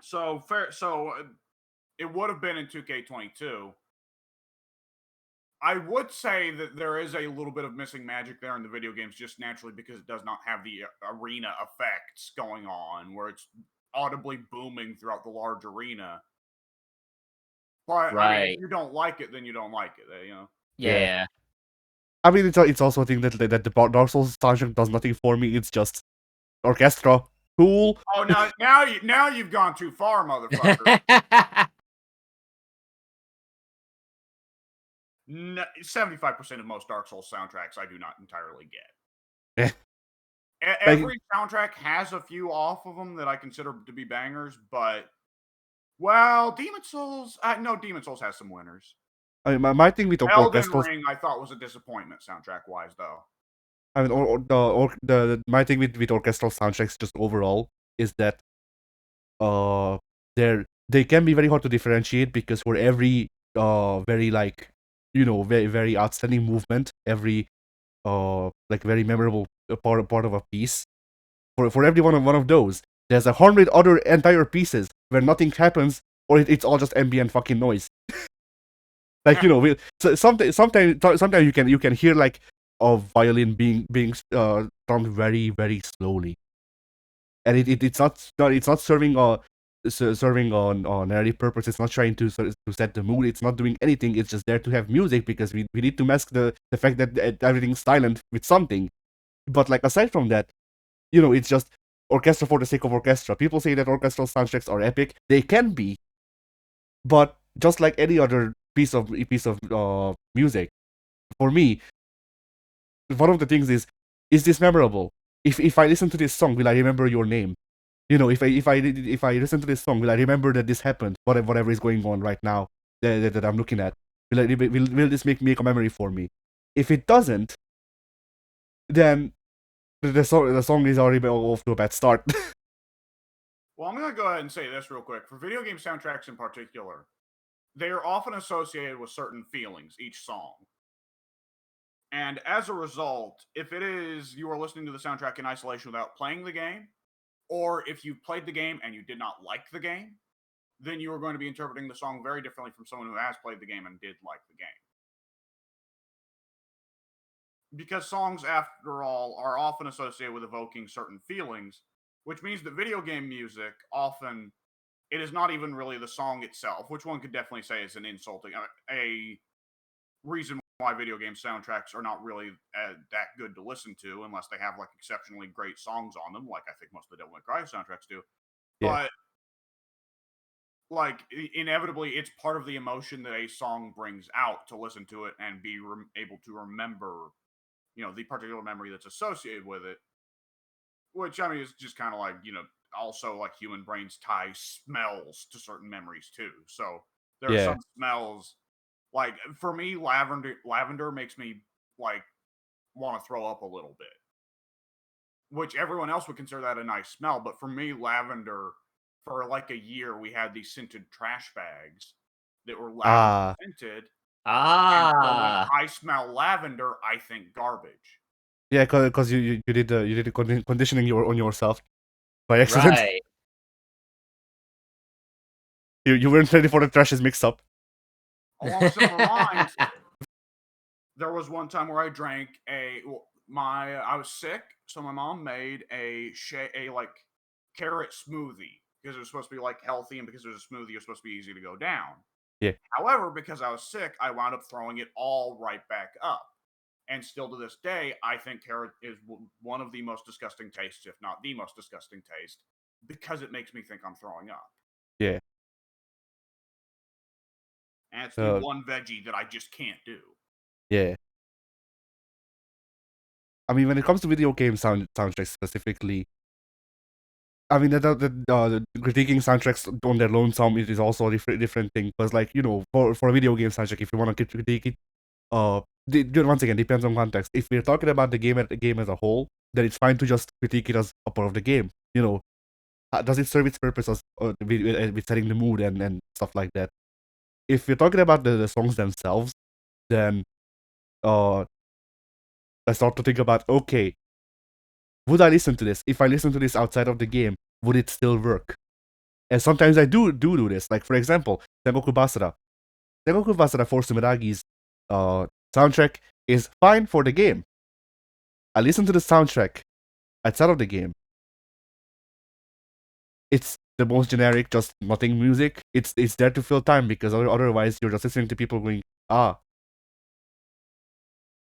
So, it would have been in 2K22. I would say that there is a little bit of missing magic there in the video games, just naturally because it does not have the arena effects going on, where it's audibly booming throughout the large arena. But I mean, if Right. you don't like it, then you don't like it. You know. Yeah. I mean, it's also a thing that the Dark Souls soundtrack does nothing for me. It's just orchestra, cool. Oh, now you've gone too far, motherfucker. 75% of most Dark Souls soundtracks I do not entirely get. Every soundtrack has a few off of them that I consider to be bangers, but well, Demon Souls, no, Demon Souls has some winners. I mean, my thing with Elden orchestral, Ring, I thought was a disappointment soundtrack wise, though. I mean, my thing with orchestral soundtracks just overall is that they can be very hard to differentiate because for every very like very very outstanding movement, every like very memorable part of a piece, for every one of those, there's 100 other entire pieces where nothing happens or it's all just ambient fucking noise. Like so sometimes you can hear like a violin being strummed very very slowly, and it's not serving serving on narrative purpose. It's not trying to set the mood. It's not doing anything. It's just there to have music because we need to mask the fact that everything's silent with something. But like aside from that, it's just orchestra for the sake of orchestra. People say that orchestral soundtracks are epic. They can be, but just like any other piece of music, for me, one of the things is this memorable? If I listen to this song, will I remember your name? If I listen to this song, will I remember that this happened? Whatever is going on right now that I'm looking at, will this make a memory for me? If it doesn't, then the song is already off to a bad start. Well, I'm going to go ahead and say this real quick. For video game soundtracks in particular, they are often associated with certain feelings, each song. And as a result, if it is you are listening to the soundtrack in isolation without playing the game, or if you've played the game and you did not like the game, then you are going to be interpreting the song very differently from someone who has played the game and did like the game. Because songs, after all, are often associated with evoking certain feelings, which means that video game music often it is not even really the song itself, which one could definitely say is an insulting a reason why video game soundtracks are not really that good to listen to unless they have like exceptionally great songs on them, like I think most of the Devil May Cry soundtracks do. Yeah. But like inevitably, it's part of the emotion that a song brings out to listen to it and be able to remember, the particular memory that's associated with it. Which I mean is just kind of like also like human brains tie smells to certain memories too. So there are Yeah. some smells like for me, lavender makes me like want to throw up a little bit, which everyone else would consider that a nice smell. But for me, lavender, for like a year, we had these scented trash bags that were lavender scented. And so when I smell lavender, I think garbage. Yeah, because you did the conditioning on yourself by accident. Right. You weren't ready for the trashes mix up. Along similar lines, there was one time where I drank I was sick, so my mom made a like carrot smoothie because it was supposed to be like healthy and because it was a smoothie, it was supposed to be easy to go down. Yeah. However, because I was sick, I wound up throwing it all right back up. And still to this day, I think carrot is one of the most disgusting tastes, if not the most disgusting taste, because it makes me think I'm throwing up. Yeah. And it's the one veggie that I just can't do. Yeah. I mean, when it comes to video game soundtracks specifically, I mean, the critiquing soundtracks on their lonesome it is also a different thing. Because, like, for a video game soundtrack, if you want to critique it, once again, depends on context. If we're talking about the game as a whole, then it's fine to just critique it as a part of the game. Does it serve its purpose as with setting the mood and stuff like that? If we're talking about the songs themselves, then I start to think about, okay, would I listen to this? If I listen to this outside of the game, would it still work? And sometimes I do this. Like, for example, Tengoku Basara. Tengoku Basara for Sumeragi's soundtrack is fine for the game. I listen to the soundtrack outside of the game. It's the most generic, just nothing music. It's there to fill time because otherwise you're just listening to people going ah,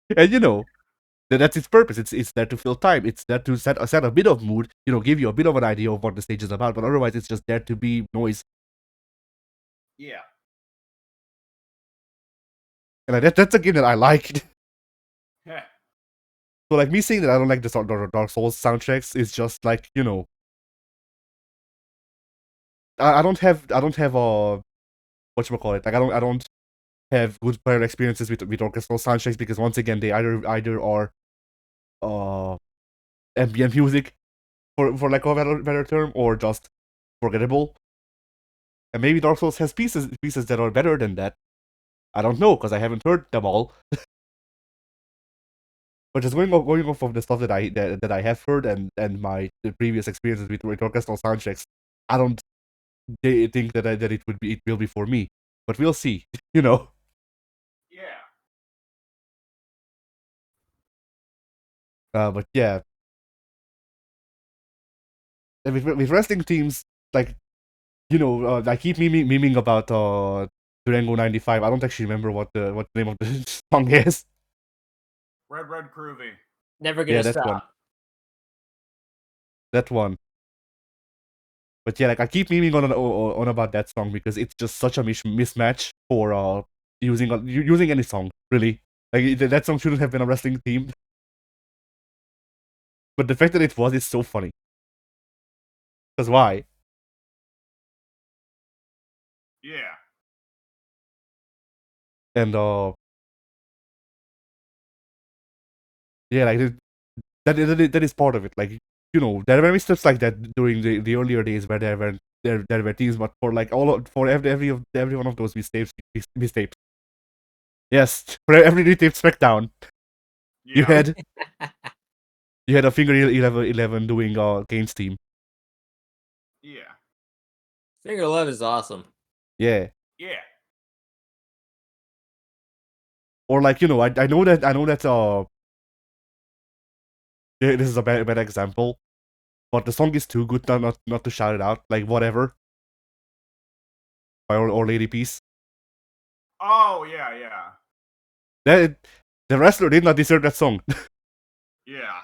and that's its purpose. It's there to fill time. It's there to set a bit of mood. Give you a bit of an idea of what the stage is about. But otherwise, it's just there to be noise. Yeah. And that's a game that I like. Heh. So like me saying that I don't like the Dark Souls soundtracks is just like I don't have whatchamacallit, like I don't have good prior experiences with orchestral soundtracks because once again they either are ambient music for lack of a better term or just forgettable. And maybe Dark Souls has pieces that are better than that. I don't know because I haven't heard them all. But just going off of the stuff that I have heard and my previous experiences with orchestral soundtracks, I don't think that it will be for me. But we'll see. Yeah. But yeah, and with wrestling teams, like I keep memeing about Durango '95. I don't actually remember what the name of the song is. Red Groovy. Never gonna That one. stop. That one. But yeah, like I keep memeing on about that song because it's just such a mismatch for using any song really. Like that song shouldn't have been a wrestling theme, but the fact that it was is so funny. Because why? Yeah. And yeah, like that is part of it. Like there were missteps like that during the earlier days where there were teams, but for like every one of those mistakes, yes, for every retaped SmackDown, Yeah. you had a finger 11 doing Kane's team. Yeah. Finger 11 is awesome. Yeah. Yeah. Or like I know that this is a bad example, but the song is too good not to shout it out. Like whatever by Our Lady Peace. Oh yeah, yeah. The wrestler did not deserve that song. Yeah.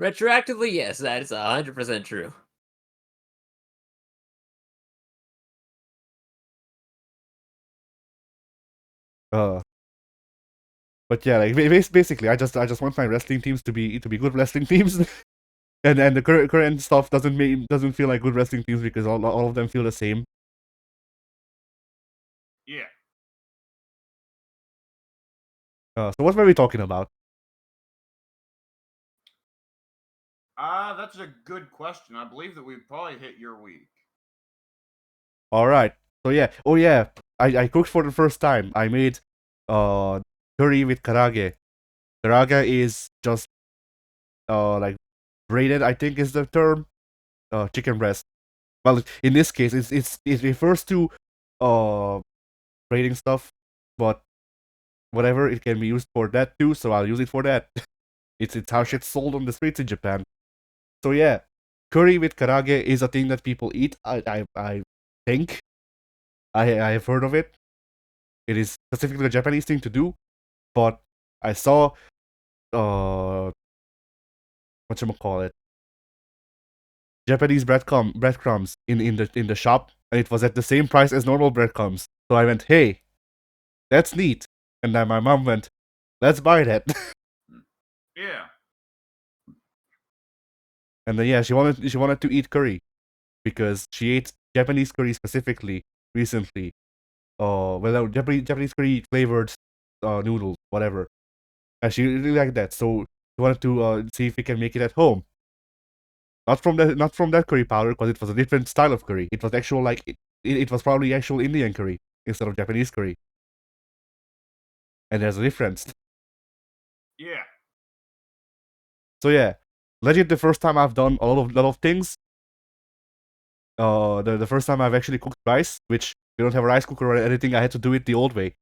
Retroactively, yes, that is 100% true. But yeah, like basically, I just want my wrestling teams to be good wrestling teams, and the current stuff doesn't feel like good wrestling teams because all of them feel the same. Yeah. So what were we talking about? That's a good question. I believe that we've probably hit your week. All right. So yeah. Oh yeah. I cooked for the first time. I made curry with karage. Karage is just like braided, I think is the term. Chicken breast. Well, in this case, it refers to braiding stuff, but whatever, it can be used for that too. So I'll use it for that. It's how shit's sold on the streets in Japan. So yeah, curry with karage is a thing that people eat. I think I have heard of it. It is specifically a Japanese thing to do, but I saw whatchamacallit, Japanese breadcrumbs in the shop, and it was at the same price as normal breadcrumbs. So I went, hey, that's neat. And then my mom went, let's buy that. Yeah. And then yeah, she wanted to eat curry because she ate Japanese curry specifically recently. Japanese curry flavored noodles, whatever. And she really liked that, so she wanted to see if we can make it at home. Not from that curry powder because it was a different style of curry. It was actual like it was probably actual Indian curry instead of Japanese curry. And there's a difference. Yeah. So yeah, legit the first time I've done a lot of things. The first time I've actually cooked rice, which we don't have a rice cooker or anything, I had to do it the old way.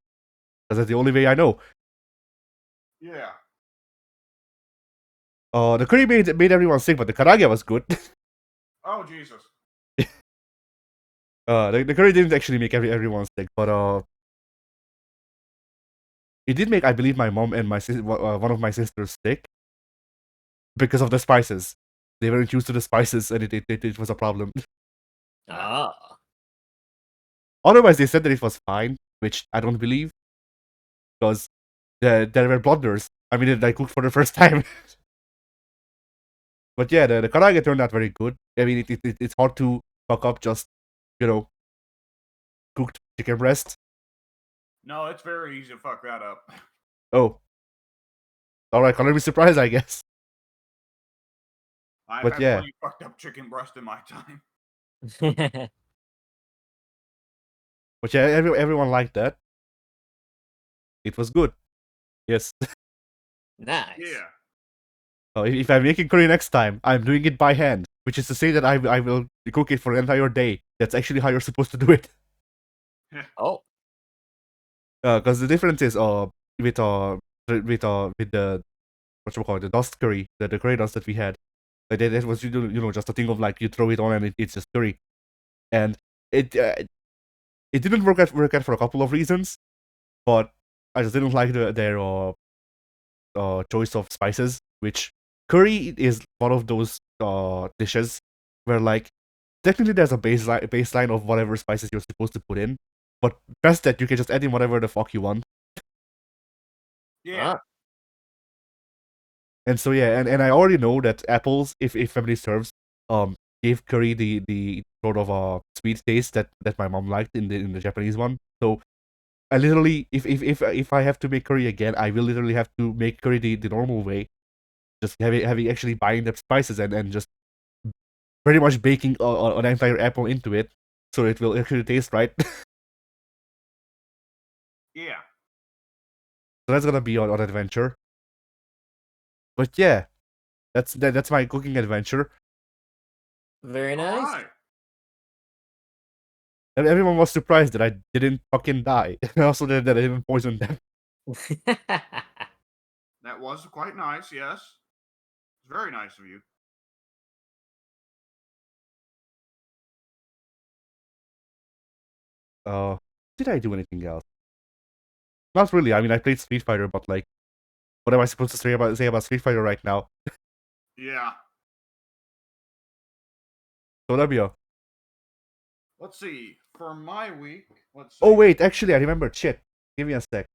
Because that's the only way I know. Yeah. The curry made everyone sick, but the karage was good. Oh Jesus. The curry didn't actually make everyone sick, but it did make, I believe, my mom and one of my sisters sick because of the spices. They weren't used to the spices, and it was a problem. Ah. Otherwise, they said that it was fine, which I don't believe, because there were blunders. I mean, I cooked for the first time. But yeah, the karage turned out very good. I mean, it's hard to fuck up just, you know, cooked chicken breast. No, it's very easy to fuck that up. Oh. Alright, color me surprised, I guess. I've But had yeah. plenty of fucked up chicken breast in my time. But yeah, everyone liked that. It was good. Yes. Nice. Yeah. So if I'm making curry next time, I'm doing it by hand, which is to say that I will cook it for an entire day. That's actually how you're supposed to do it. Oh. Because the difference is with the whatchamacallit, the dust curry, the curry dust that we had, like that was just a thing of like you throw it on and it's just curry, and it didn't work out for a couple of reasons, but I just didn't like their choice of spices. Which curry is one of those dishes where like technically there's a baseline of whatever spices you're supposed to put in, but past that you can just add in whatever the fuck you want. Yeah. And so yeah, and I already know that apples, if family serves, gave curry the sort of sweet taste that my mom liked in the Japanese one. So I literally, if I have to make curry again, I will literally have to make curry the normal way, just having actually buying the spices and just pretty much baking an entire apple into it, so it will actually taste right. So Yeah. that's gonna be an adventure. But yeah, that's my cooking adventure. Very All nice. right. And everyone was surprised that I didn't fucking die. And also that I didn't poison them. That was quite nice, yes. It's very nice of you. Did I do anything else? Not really. I mean, I played Street Fighter, but like, what am I supposed to say about Street Fighter right now? Yeah. So W. Let's see. For my week, let's see. Oh wait, actually, I remembered. Shit. Give me a sec.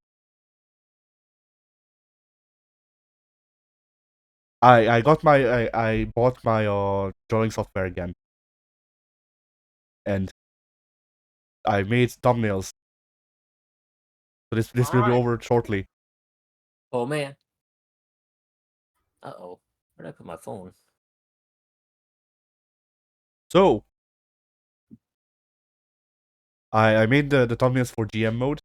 I bought my drawing software again, and I made thumbnails. So this All will be right. over shortly. Oh man. Uh-oh. Where'd I put my phone? So I made the thumbnails for GM mode.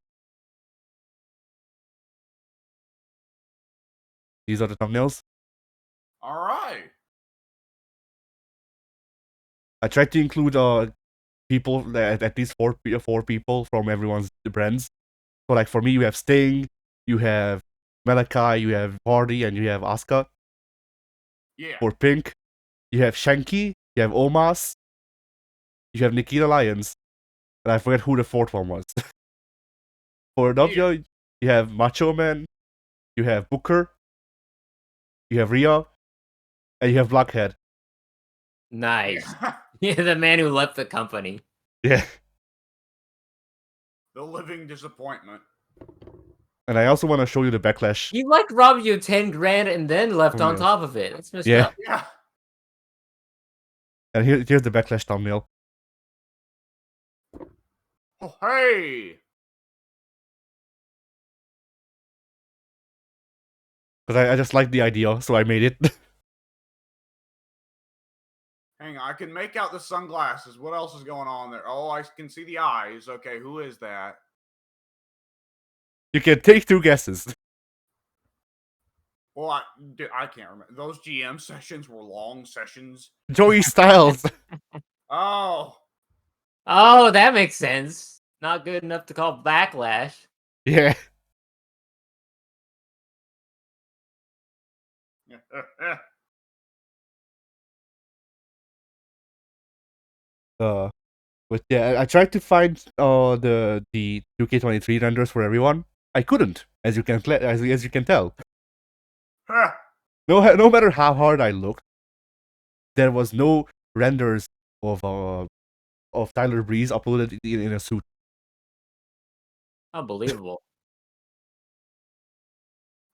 These are the thumbnails. All right. I tried to include people at least four people from everyone's brands. So like for me, you have Sting, you have Malachi, you have Hardy, and you have Asuka. Yeah. For Pink, you have Shanky, you have Omas, you have Nikita Lyons, and I forget who the fourth one was. For W, you have Macho Man, you have Booker, you have Rhea, and you have Blackhead. Nice. Yeah. Yeah, the man who left the company. Yeah. The living disappointment. And I also want to show you the backlash. He like robbed you 10 grand and then left on Thumbnails. top of it. That's messed Yeah. up. Yeah. And here's the backlash thumbnail. Oh, hey. Because I just like the idea, so I made it. Hang on. I can make out the sunglasses. What else is going on there? Oh, I can see the eyes. Okay, who is that? You can take two guesses. Well, I can't remember. Those GM sessions were long sessions. Joey Styles. Oh. Oh, that makes sense. Not good enough to call backlash. Yeah. Uh, but yeah, I tried to find the 2K23 renders for everyone. I couldn't, as you can as you can tell. No matter how hard I looked, there was no renders of Tyler Breeze uploaded in a suit. Unbelievable.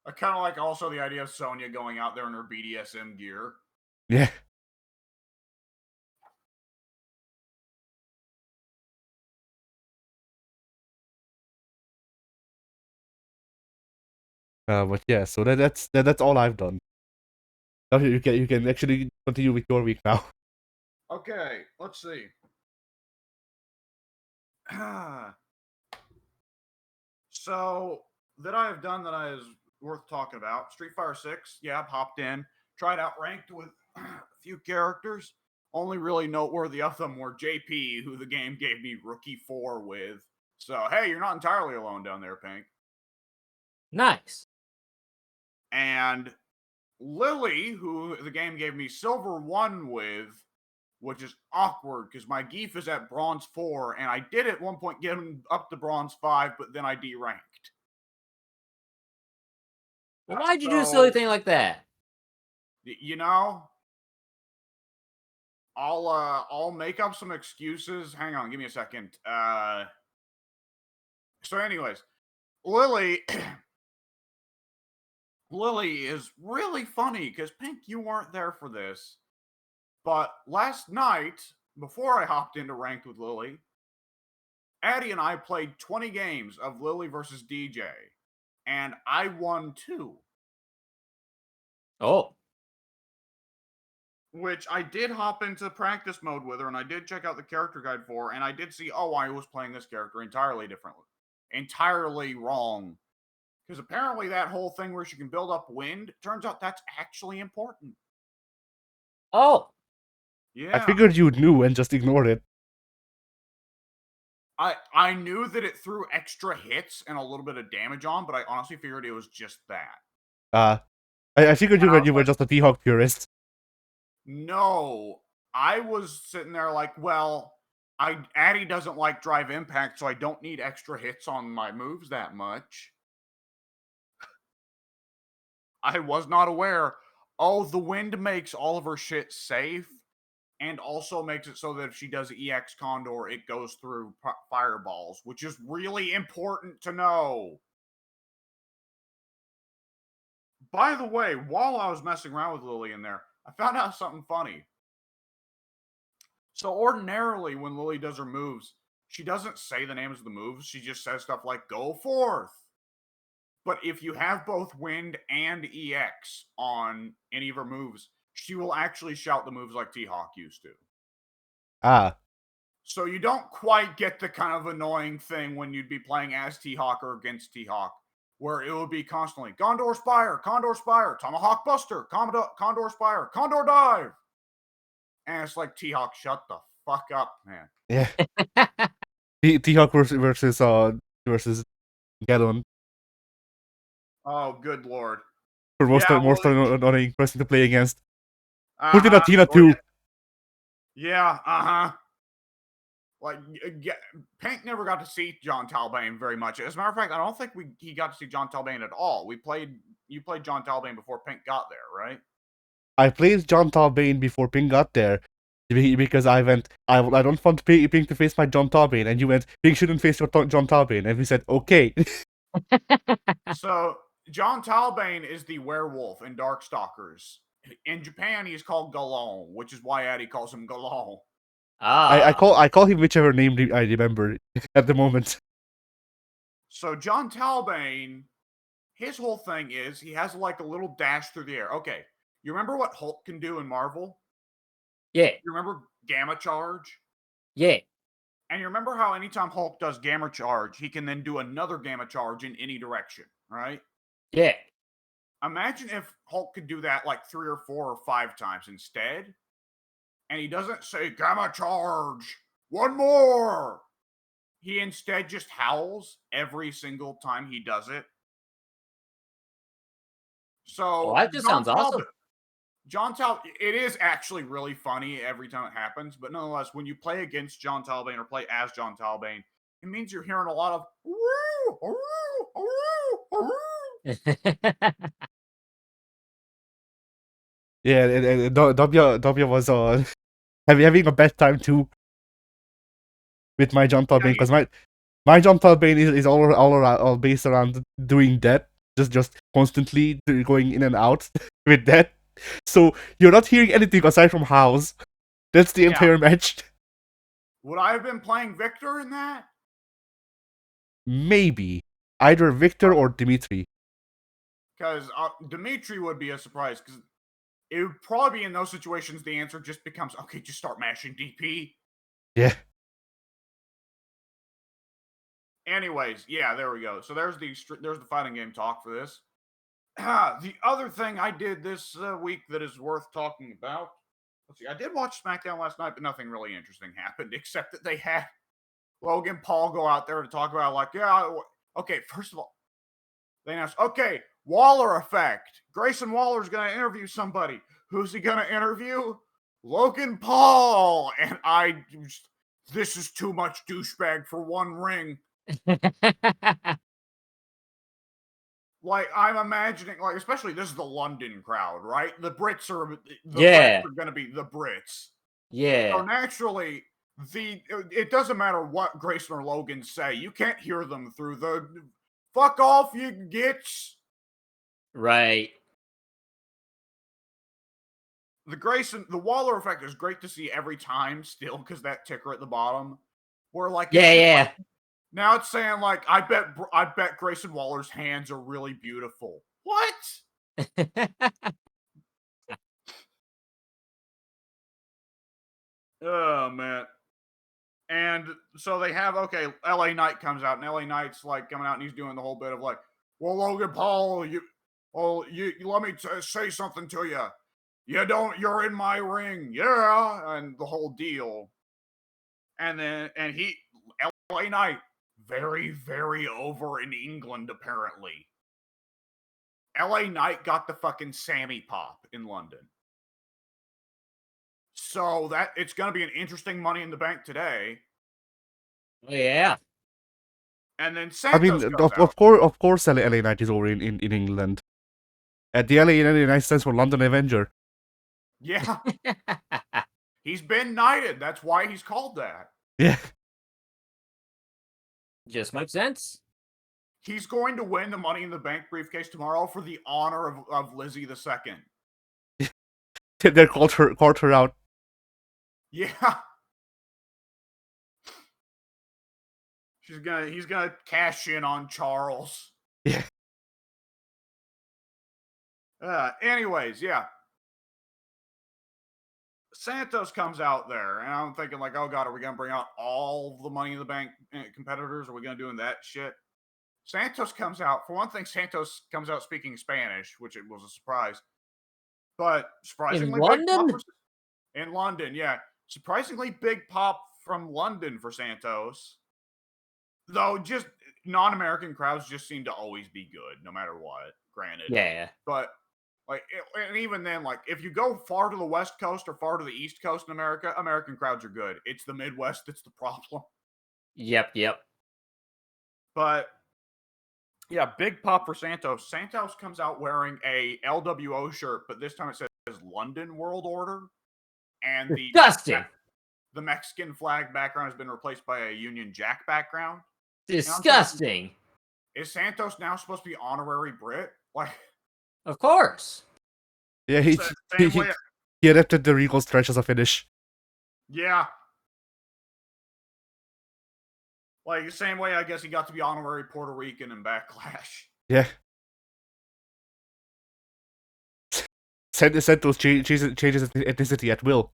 I kind of like also the idea of Sonya going out there in her BDSM gear. Yeah. But yeah, so that's all I've done. Now you can actually continue with your week now. Okay, let's see. So that I have done that is worth talking about. Street Fighter 6, yeah, I've hopped in, tried out ranked with a few characters. Only really noteworthy of them were JP, who the game gave me Rookie 4 with. So, hey, you're not entirely alone down there, Pink. Nice. And Lily, who the game gave me Silver 1 with, which is awkward because my Geef is at Bronze 4, and I did at one point get him up to Bronze 5, but then I deranked. Well, why'd you do a silly thing like that? You know, I'll make up some excuses. Hang on, give me a second. So anyways, Lily Lily is really funny because Pink, you weren't there for this. But last night, before I hopped into ranked with Lily, Addie and I played 20 games of Lily versus DJ, and I won 2. Oh. Which I did hop into practice mode with her, and I did check out the character guide for her, and I did see, oh, I was playing this character entirely differently. Entirely wrong. Because apparently that whole thing where she can build up wind, turns out that's actually important. Oh. Yeah. I figured you knew and just ignored it. I knew that it threw extra hits and a little bit of damage on, but I honestly figured it was just that. I figured And you were just a T-Hawk purist. No, I was sitting there like, well, Addy doesn't like drive impact, so I don't need extra hits on my moves that much. I was not aware. Oh, the wind makes all of her shit safe, and also makes it so that if she does EX Condor, it goes through fireballs, which is really important to know. By the way, while I was messing around with Lily in there, I found out something funny. So ordinarily, when Lily does her moves, she doesn't say the names of the moves. She just says stuff like, go forth. But if you have both wind and EX on any of her moves, she will actually shout the moves like T-Hawk used to. Ah. So you don't quite get the kind of annoying thing when you'd be playing as T-Hawk or against T-Hawk, where it would be constantly Condor Spire, Tomahawk Buster, Condor Spire, Condor Dive. And it's like, T-Hawk, shut the fuck up, man. Yeah. T-Hawk versus Gallon. Oh, good lord. For most Yeah, most annoying person to play against. Uh-huh. Put in Athena too. Yeah, uh-huh. Like, Pink never got to see John Talbane very much. As a matter of fact, I don't think he got to see John Talbane at all. You played John Talbane before Pink got there, right? I played John Talbane before Pink got there because I don't want Pink to face my John Talbane, and you went, Pink shouldn't face your John Talbane, and we said, okay. So, John Talbane is the werewolf in Darkstalkers. In Japan, he's called Galon, which is why Addy calls him Galon. I call him whichever name I remember at the moment. So John Talbane, his whole thing is he has like a little dash through the air. Okay, you remember what Hulk can do in Marvel? Yeah. You remember Gamma Charge? Yeah. And you remember how anytime Hulk does Gamma Charge, he can then do another Gamma Charge in any direction, right? Yeah. Imagine if Hulk could do that like 3 or 4 or 5 times instead. And he doesn't say Gamma Charge, one more. He instead just howls every single time he does it. So that just sounds awesome. John Talbot, it is actually really funny every time it happens, but nonetheless, when you play against John Talbot or play as John Talbot, it means you're hearing a lot of "Woo, woo, woo, woo." Yeah, and W was having a bad time too with my John Talbot because my John Talbot is all around all based around doing that, just constantly going in and out with that. So you're not hearing anything aside from House. That's the entire match. Would I have been playing Victor in that? Maybe either Victor or Dimitri. Because Dimitri would be a surprise. Because it would probably be in those situations the answer just becomes, okay, just start mashing DP. Yeah. Anyways, yeah, there we go. So there's the fighting game talk for this. The other thing I did this week that is worth talking about. Let's see. I did watch SmackDown last night, but nothing really interesting happened except that they had Logan Paul go out there to talk about, like, yeah, okay, first of all, they announced, okay, Waller effect. Grayson Waller's going to interview somebody. Who's he going to interview? Logan Paul. And this is too much douchebag for one ring. Like, I'm imagining, like, especially this is the London crowd, right? The Brits are going to be the Brits. Yeah. So naturally, it doesn't matter what Grayson or Logan say. You can't hear them through the fuck off, you gits. Right. The Waller effect is great to see every time still, because that ticker at the bottom, where like, yeah. Like, now it's saying like, I bet Grayson Waller's hands are really beautiful. What? Oh man. And so they have, okay, LA Knight comes out, and LA Knight's like coming out and he's doing the whole bit of like, well, Logan Paul, you let me say something to you. You're in my ring. Yeah. And the whole deal. And then, LA Knight, very, very over in England, apparently. LA Knight got the fucking Sammy pop in London. So it's going to be an interesting Money in the Bank today. Oh, yeah. And then Santos of course, LA Knight is over in England. The LA Knight stands for London Avenger. Yeah. He's been knighted. That's why he's called that. Yeah. Just makes sense. He's going to win the Money in the Bank briefcase tomorrow for the honor of Lizzie II. They called her out. Yeah. He's gonna cash in on Charles. Yeah. Anyways, yeah. Santos comes out there, and I'm thinking like, oh god, are we gonna bring out all the Money in the Bank competitors? Are we gonna do that shit? Santos comes out. For one thing, Santos comes out speaking Spanish, which it was a surprise. But surprisingly, in London, yeah, surprisingly big pop from London for Santos. Though, just non-American crowds just seem to always be good, no matter what. Granted, yeah, but like, and even then, like, if you go far to the West Coast or far to the East Coast in America, American crowds are good. It's the Midwest that's the problem. Yep. But yeah, big pop for Santos. Santos comes out wearing a LWO shirt, but this time it says London World Order. And the Mexican flag background has been replaced by a Union Jack background. Disgusting. Is Santos now supposed to be honorary Brit? Like, of course. Yeah, he adapted the Regal stretch as a finish. Yeah. Like, the same way, I guess, he got to be honorary Puerto Rican in Backlash. Yeah. Santos changes ethnicity at will.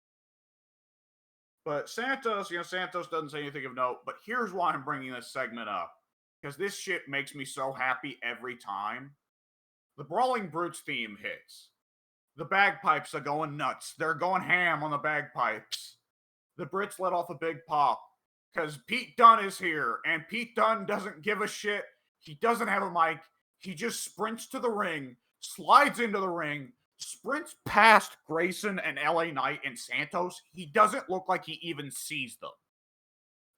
But Santos doesn't say anything of note. But here's why I'm bringing this segment up. Because this shit makes me so happy every time. The Brawling Brutes theme hits. The bagpipes are going nuts. They're going ham on the bagpipes. The Brits let off a big pop. Because Pete Dunne is here. And Pete Dunne doesn't give a shit. He doesn't have a mic. He just sprints to the ring, slides into the ring, sprints past Grayson and LA Knight and Santos. He doesn't look like he even sees them.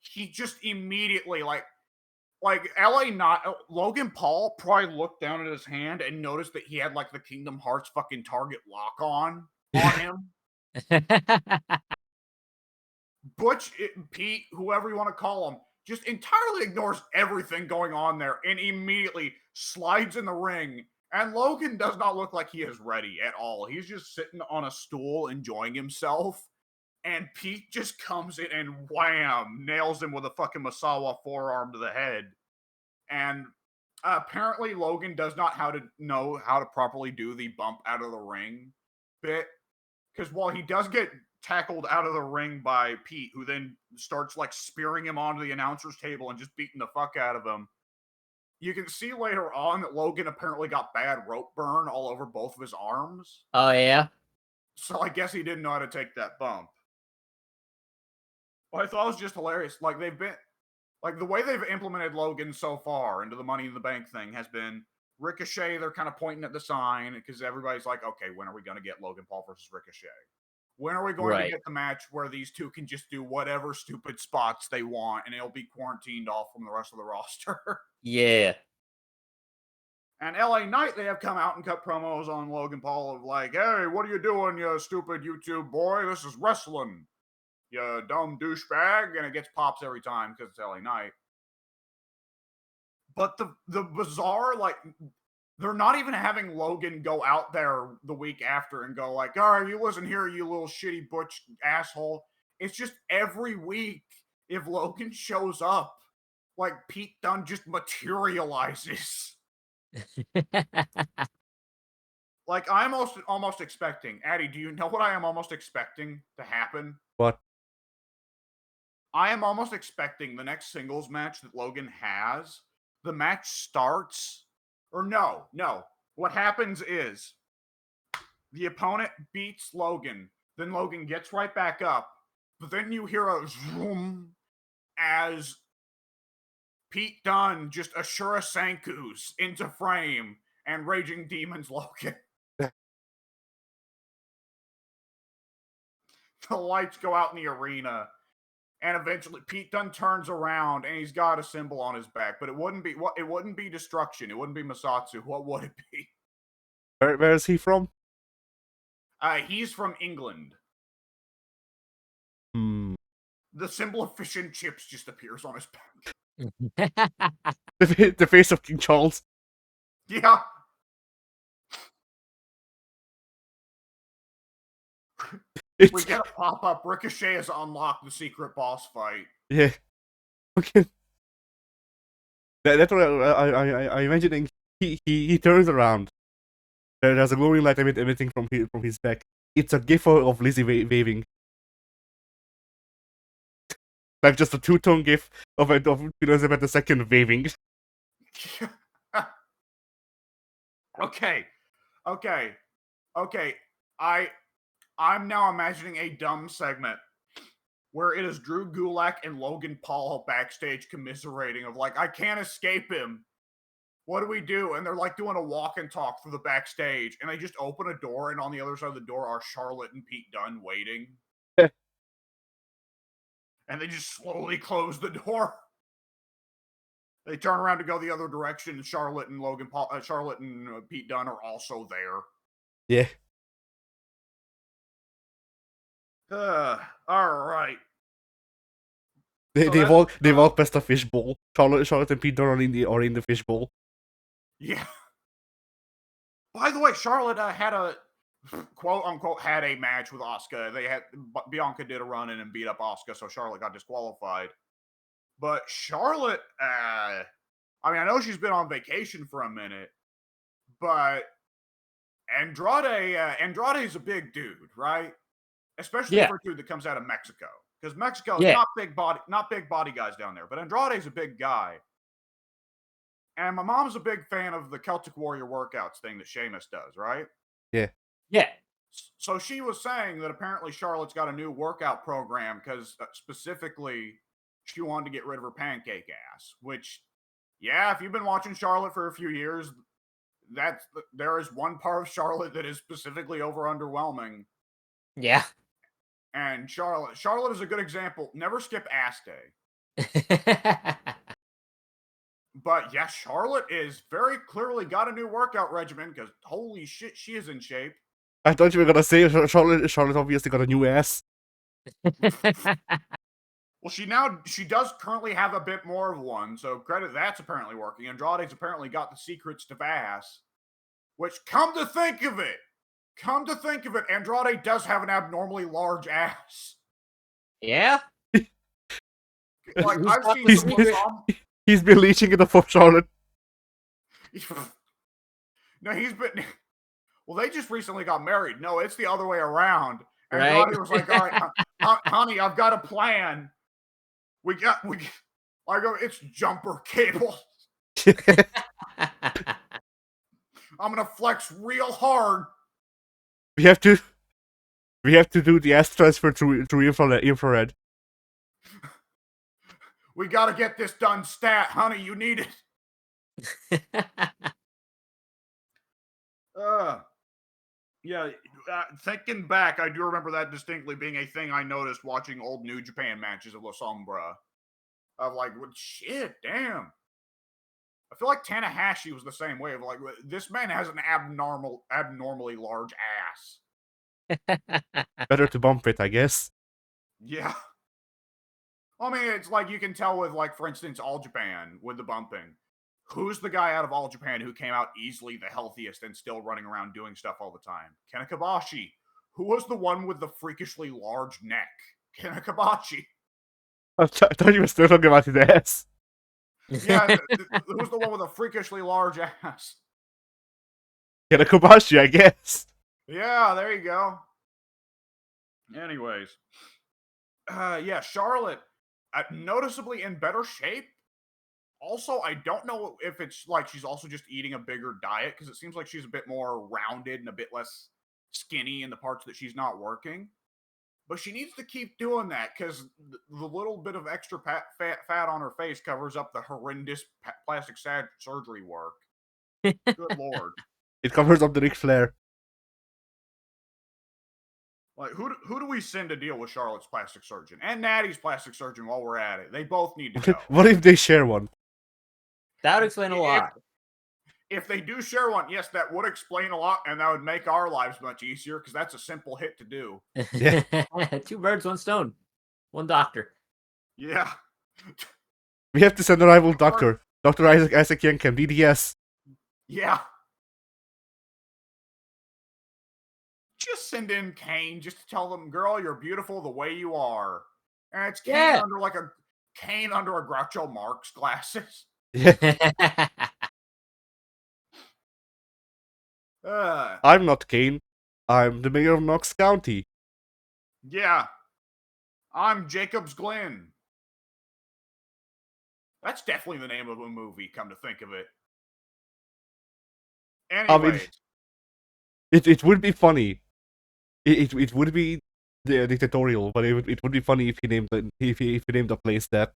He just immediately like LA Knight, Logan Paul probably looked down at his hand and noticed that he had like the Kingdom Hearts fucking target lock on him. Butch, Pete, whoever you want to call him, just entirely ignores everything going on there and immediately slides in the ring. And Logan does not look like he is ready at all. He's just sitting on a stool enjoying himself. And Pete just comes in and wham, nails him with a fucking Masawa forearm to the head. And apparently Logan does not know how to properly do the bump out of the ring bit. Because while he does get tackled out of the ring by Pete, who then starts like spearing him onto the announcer's table and just beating the fuck out of him, you can see later on that Logan apparently got bad rope burn all over both of his arms. Oh, yeah? So I guess he didn't know how to take that bump. What I thought was just hilarious. Like, they've been, like, the way they've implemented Logan so far into the Money in the Bank thing has been Ricochet, they're kind of pointing at the sign because everybody's like, okay, when are we going to get Logan Paul versus Ricochet? When are we going to get the match where these two can just do whatever stupid spots they want and it'll be quarantined off from the rest of the roster? Yeah. And LA Knight, they have come out and cut promos on Logan Paul of like, hey, what are you doing, you stupid YouTube boy? This is wrestling, you dumb douchebag. And it gets pops every time because it's LA Knight. But the bizarre, like, they're not even having Logan go out there the week after and go like, all right, you listen here, you little shitty butch asshole. It's just every week, if Logan shows up, like Pete Dunne just materializes. Like, I'm almost expecting, Addy, do you know what I am almost expecting to happen? What? I am almost expecting the next singles match that Logan has, the match starts, or no. What happens is the opponent beats Logan, then Logan gets right back up, but then you hear a zoom as Pete Dunne just Ashura Sankus into frame and Raging Demons Logan. The lights go out in the arena. And eventually, Pete Dunne turns around and he's got a symbol on his back. But it wouldn't be destruction. It wouldn't be Masatsu. What would it be? Where is he from? He's from England. The symbol of fish and chips just appears on his back. The face of King Charles. Yeah. We get a pop-up. Ricochet has unlocked the secret boss fight. Yeah. Okay. That's what I'm imagining. He turns around. There's a glowing light emitting from his back. It's a gif of Lizzie waving. Like just a two-tone gif of Elizabeth II waving. Okay. I'm now imagining a dumb segment where it is Drew Gulak and Logan Paul backstage commiserating of like, I can't escape him. What do we do? And they're like doing a walk and talk through the backstage, and they just open a door, and on the other side of the door are Charlotte and Pete Dunne waiting. And they just slowly close the door. They turn around to go the other direction, and Charlotte and Pete Dunne are also there. Yeah. All right. They walk past the fishbowl. Charlotte and Pete Dunne are in the fishbowl. Yeah. By the way, Charlotte had a quote unquote had a match with Asuka. Bianca did a run in and beat up Asuka, so Charlotte got disqualified. But Charlotte, I mean, I know she's been on vacation for a minute, but Andrade's a big dude, right? Especially for a dude that comes out of Mexico, because Mexico is not big body guys down there, but Andrade's a big guy. And my mom's a big fan of the Celtic Warrior workouts thing that Sheamus does, right? Yeah. Yeah. So she was saying that apparently Charlotte's got a new workout program because specifically she wanted to get rid of her pancake ass, which, yeah, if you've been watching Charlotte for a few years, there is one part of Charlotte that is specifically over underwhelming, Yeah. and Charlotte is a good example. Never skip ass day. But yeah, Charlotte is very clearly got a new workout regimen because holy shit, she is in shape. I thought you were gonna say Charlotte obviously got a new ass. Well, she does currently have a bit more of one, so credit that's apparently working. Andrade's apparently got the secrets to ass, which come to think of it, Andrade does have an abnormally large ass. Yeah. Like Who's I've got seen the some. secret? He's been leeching it for Charlotte. No, he's been. Well, they just recently got married. No, it's the other way around. Right. Andrade was like, "All right, honey, I've got a plan. I go, it's jumper cable. I'm gonna flex real hard. We have to do the ass transfer through infrared. We gotta get this done stat, honey. You need it. Yeah, thinking back, I do remember that distinctly being a thing I noticed watching old New Japan matches of La Sombra. Of like, well, shit, damn. I feel like Tanahashi was the same way. Of like, this man has an abnormally large ass. Better to bump it, I guess. Yeah. I mean, it's like you can tell with, like, for instance, All Japan with the bumping. Who's the guy out of All Japan who came out easily the healthiest and still running around doing stuff all the time? Kenakabashi. Who was the one with the freakishly large neck? Kenakabashi. I thought you were still talking about his ass. Yeah, who's the one with a freakishly large ass? Kobashi, I guess. Yeah, there you go. Anyways. Yeah, Charlotte, noticeably in better shape. Also, I don't know if it's like she's also just eating a bigger diet because it seems like she's a bit more rounded and a bit less skinny in the parts that she's not working. But she needs to keep doing that because the little bit of extra fat on her face covers up the horrendous plastic surgery work. Good lord! It covers up the Ric Flair. Like who do we send to deal with Charlotte's plastic surgeon and Natty's plastic surgeon while we're at it? They both need to go. What if they share one? That would explain a lot. If they do share one, yes, that would explain a lot, and that would make our lives much easier because that's a simple hit to do. Yeah. 2 birds, 1 stone. 1 doctor. Yeah. We have to send a rival doctor. Dr. Isaac Yankem, DDS. Yeah. Just send in Kane just to tell them, girl, you're beautiful the way you are. And it's Kane under a Groucho Marx glasses. Yeah. Uh, I'm not Kane. I'm the mayor of Knox County. Yeah. I'm Jacob's Glen. That's definitely the name of a movie, come to think of it. Anyways. It would be funny. It would be dictatorial, but it would be funny if he named the place that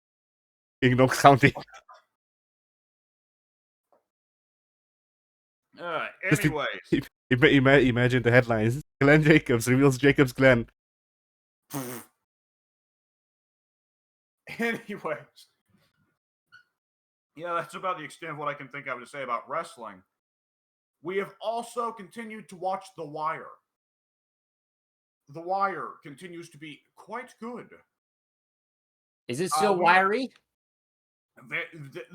in Knox County. Anyways. Imagine the headlines. Glenn Jacobs reveals Jacob's Glen. Anyways. Yeah, that's about the extent of what I can think of to say about wrestling. We have also continued to watch The Wire. The Wire continues to be quite good. Is it still wiry?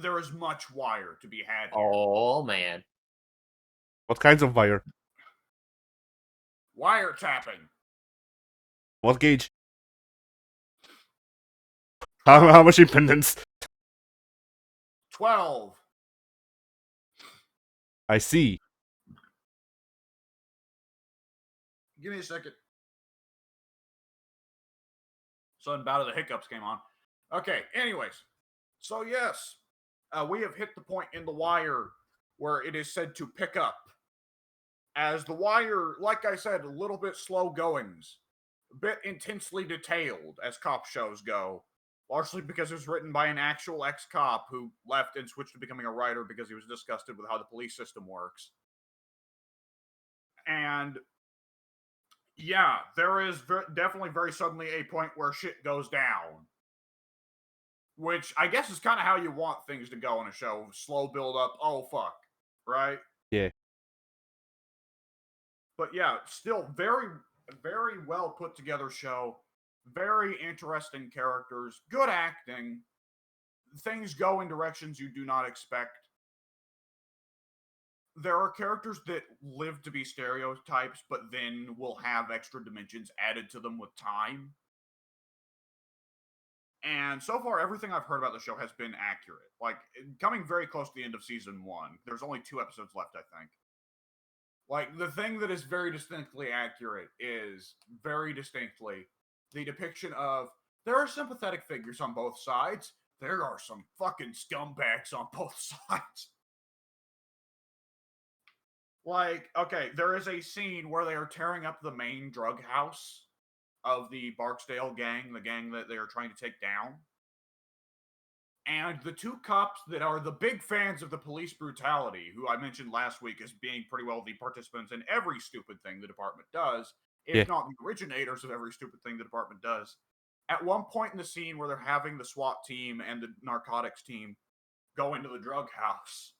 There is much wire to be had here. Oh, man. What kinds of wire? Wiretapping. What gauge? How much impedance? 12. I see. Give me a second. Sudden bout of the hiccups came on. Okay, anyways. So yes, we have hit the point in The Wire where it is said to pick up. As The Wire, like I said, a little bit slow goings. A bit intensely detailed as cop shows go. Largely because it was written by an actual ex-cop who left and switched to becoming a writer because he was disgusted with how the police system works. And yeah, there is definitely very suddenly a point where shit goes down. Which I guess is kind of how you want things to go in a show. Slow build up. Oh, fuck. Right? Yeah. But yeah, still very, very well put together show. Very interesting characters. Good acting. Things go in directions you do not expect. There are characters that live to be stereotypes, but then will have extra dimensions added to them with time. And so far, everything I've heard about the show has been accurate. Like, coming very close to the end of season 1. There's only 2 episodes left, I think. Like, the thing that is very distinctly accurate is, very distinctly, the depiction of, there are sympathetic figures on both sides. There are some fucking scumbags on both sides. Like, okay, there is a scene where they are tearing up the main drug house of the Barksdale gang, the gang that they are trying to take down. And the 2 cops that are the big fans of the police brutality, who I mentioned last week as being pretty well the participants in every stupid thing the department does, Yeah. if not the originators of every stupid thing the department does. At one point in the scene where they're having the SWAT team and the narcotics team go into the drug house,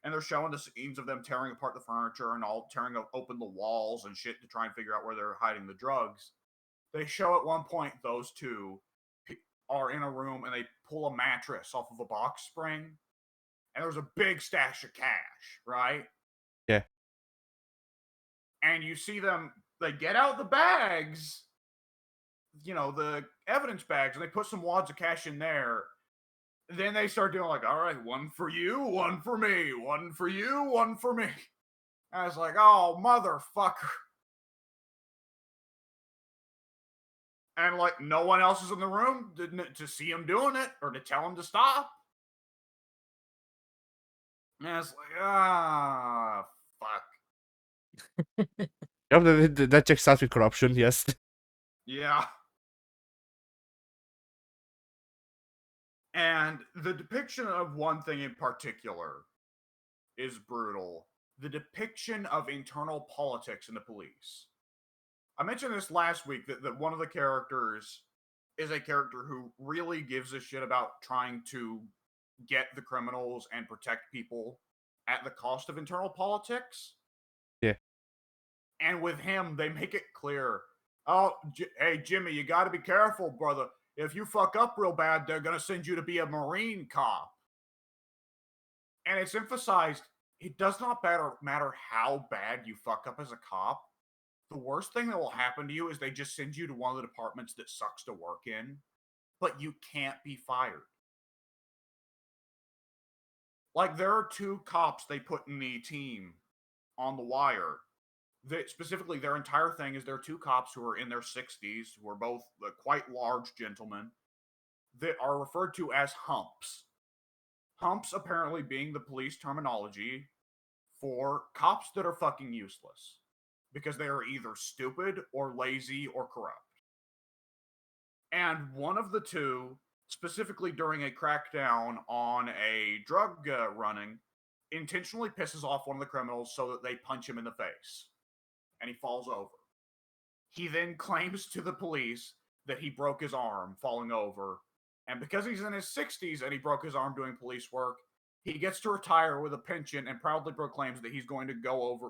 and they're showing the scenes of them tearing apart the furniture and all tearing open the walls and shit to try and figure out where they're hiding the drugs. They show at one point those 2 are in a room and they pull a mattress off of a box spring, and there's a big stash of cash, right? Yeah. And you see them, they get out the bags, the evidence bags, and they put some wads of cash in there. Then they start doing like, all right, one for you, one for me, one for you, one for me. And I was like, oh, motherfucker. And like, no one else is in the room to see him doing it or to tell him to stop. And it's like, fuck. Yeah, that checks out with corruption, yes. Yeah. And the depiction of one thing in particular is brutal. The depiction of internal politics in the police. I mentioned this last week that one of the characters is a character who really gives a shit about trying to get the criminals and protect people at the cost of internal politics. Yeah. And with him, they make it clear, oh, hey, Jimmy, you got to be careful, brother. If you fuck up real bad, they're going to send you to be a Marine cop. And it's emphasized, it does not matter how bad you fuck up as a cop. The worst thing that will happen to you is they just send you to one of the departments that sucks to work in, but you can't be fired. Like, there are 2 cops they put in the team on The Wire. Specifically, their entire thing is there are 2 cops who are in their 60s, who are both quite large gentlemen, that are referred to as humps. Humps apparently being the police terminology for cops that are fucking useless because they are either stupid or lazy or corrupt. And one of the 2, specifically during a crackdown on a drug running, intentionally pisses off one of the criminals so that they punch him in the face. And he falls over. He then claims to the police that he broke his arm falling over. And because he's in his 60s and he broke his arm doing police work, he gets to retire with a pension and proudly proclaims that he's going to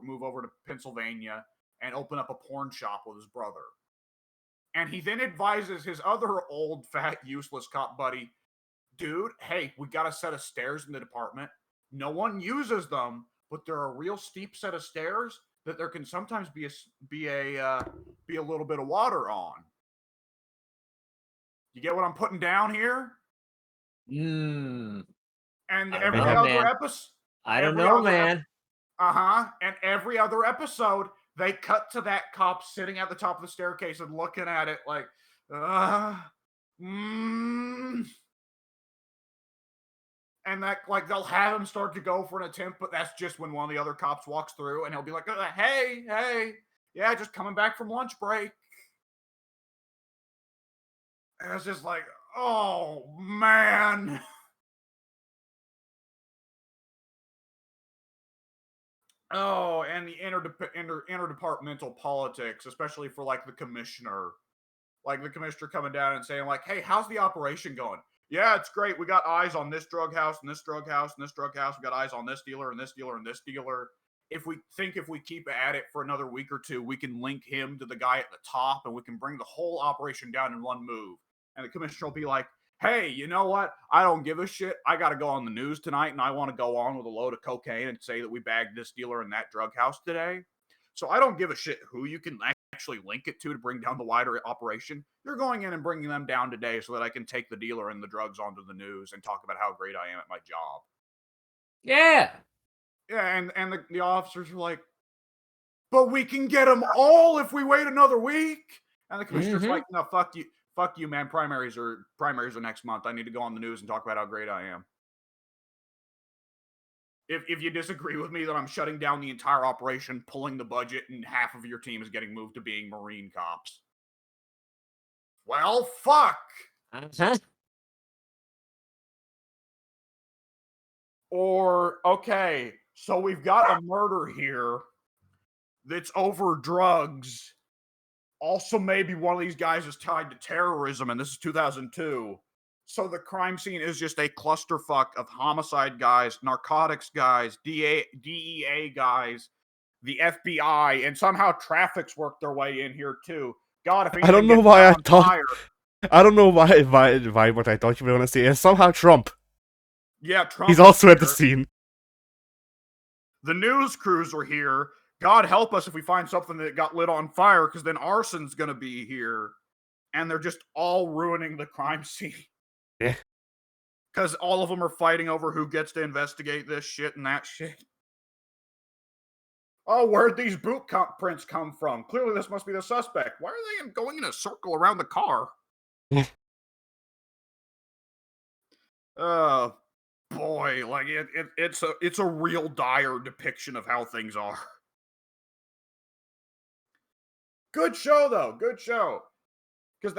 move over to Pennsylvania and open up a porn shop with his brother. And he then advises his other old, fat, useless cop buddy, dude, hey, we got a set of stairs in the department. No one uses them, but they're a real steep set of stairs that there can sometimes be a little bit of water on. You get what I'm putting down here? Mm. And I don't every know, other man. episode, I don't know, man. and every other episode, they cut to that cop sitting at the top of the staircase and looking at it like, and that, like, they'll have him start to go for an attempt, but that's just when one of the other cops walks through, and he'll be like, hey, yeah, just coming back from lunch break. And it's just like, oh, man. Oh, and the interdepartmental politics, especially for like the commissioner. Like the commissioner coming down and saying, like, hey, how's the operation going? Yeah, it's great. We got eyes on this drug house and this drug house and this drug house. We got eyes on this dealer and this dealer and this dealer. If we keep at it for another week or two, we can link him to the guy at the top and we can bring the whole operation down in one move. And the commissioner will be like, hey, you know what? I don't give a shit. I got to go on the news tonight and I want to go on with a load of cocaine and say that we bagged this dealer in that drug house today. So I don't give a shit who you can actually link it to bring down the wider operation. You're going in and bringing them down today so that I can take the dealer and the drugs onto the news and talk about how great I am at my job. Yeah. Yeah, and the officers were like, but we can get them all if we wait another week. And the commissioner's like, no, fuck you, man. Primaries are next month. I need to go on the news and talk about how great I am. If you disagree with me, then I'm shutting down the entire operation, pulling the budget, and half of your team is getting moved to being Marine cops. Well, fuck. Uh-huh. Or, okay, so we've got a murder here that's over drugs. Also, maybe one of these guys is tied to terrorism, and this is 2002. So the crime scene is just a clusterfuck of homicide guys, narcotics guys, DEA guys, the FBI, and somehow traffics work their way in here too. God, if I don't know why I thought. fire, I don't know why what I thought you were gonna say. And somehow Trump. yeah, Trump. He's also at the scene. The news crews are here. God help us if we find something that got lit on fire, because then arson's gonna be here, and they're just all ruining the crime scene. Yeah. Because all of them are fighting over who gets to investigate this shit and that shit. Oh, where'd these boot prints come from? Clearly this must be the suspect. Why are they going in a circle around the car? Oh, boy. Like, it's a real dire depiction of how things are. Good show, though. Good show. Because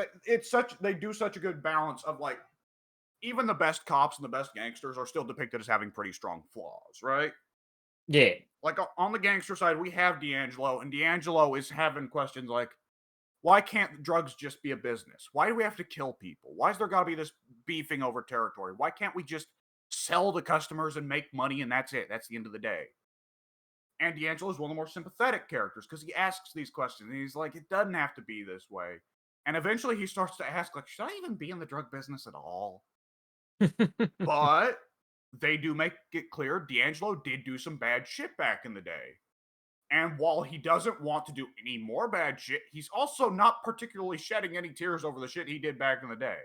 they do such a good balance of, like, even the best cops and the best gangsters are still depicted as having pretty strong flaws, right? Yeah. Like, on the gangster side, we have D'Angelo, and D'Angelo is having questions like, why can't drugs just be a business? Why do we have to kill people? Why is there got to be this beefing over territory? Why can't we just sell to customers and make money and that's it? That's the end of the day. And D'Angelo is one of the more sympathetic characters because he asks these questions and he's like, it doesn't have to be this way. And eventually he starts to ask, like, should I even be in the drug business at all? But they do make it clear D'Angelo did do some bad shit back in the day. And while he doesn't want to do any more bad shit, he's also not particularly shedding any tears over the shit he did back in the day.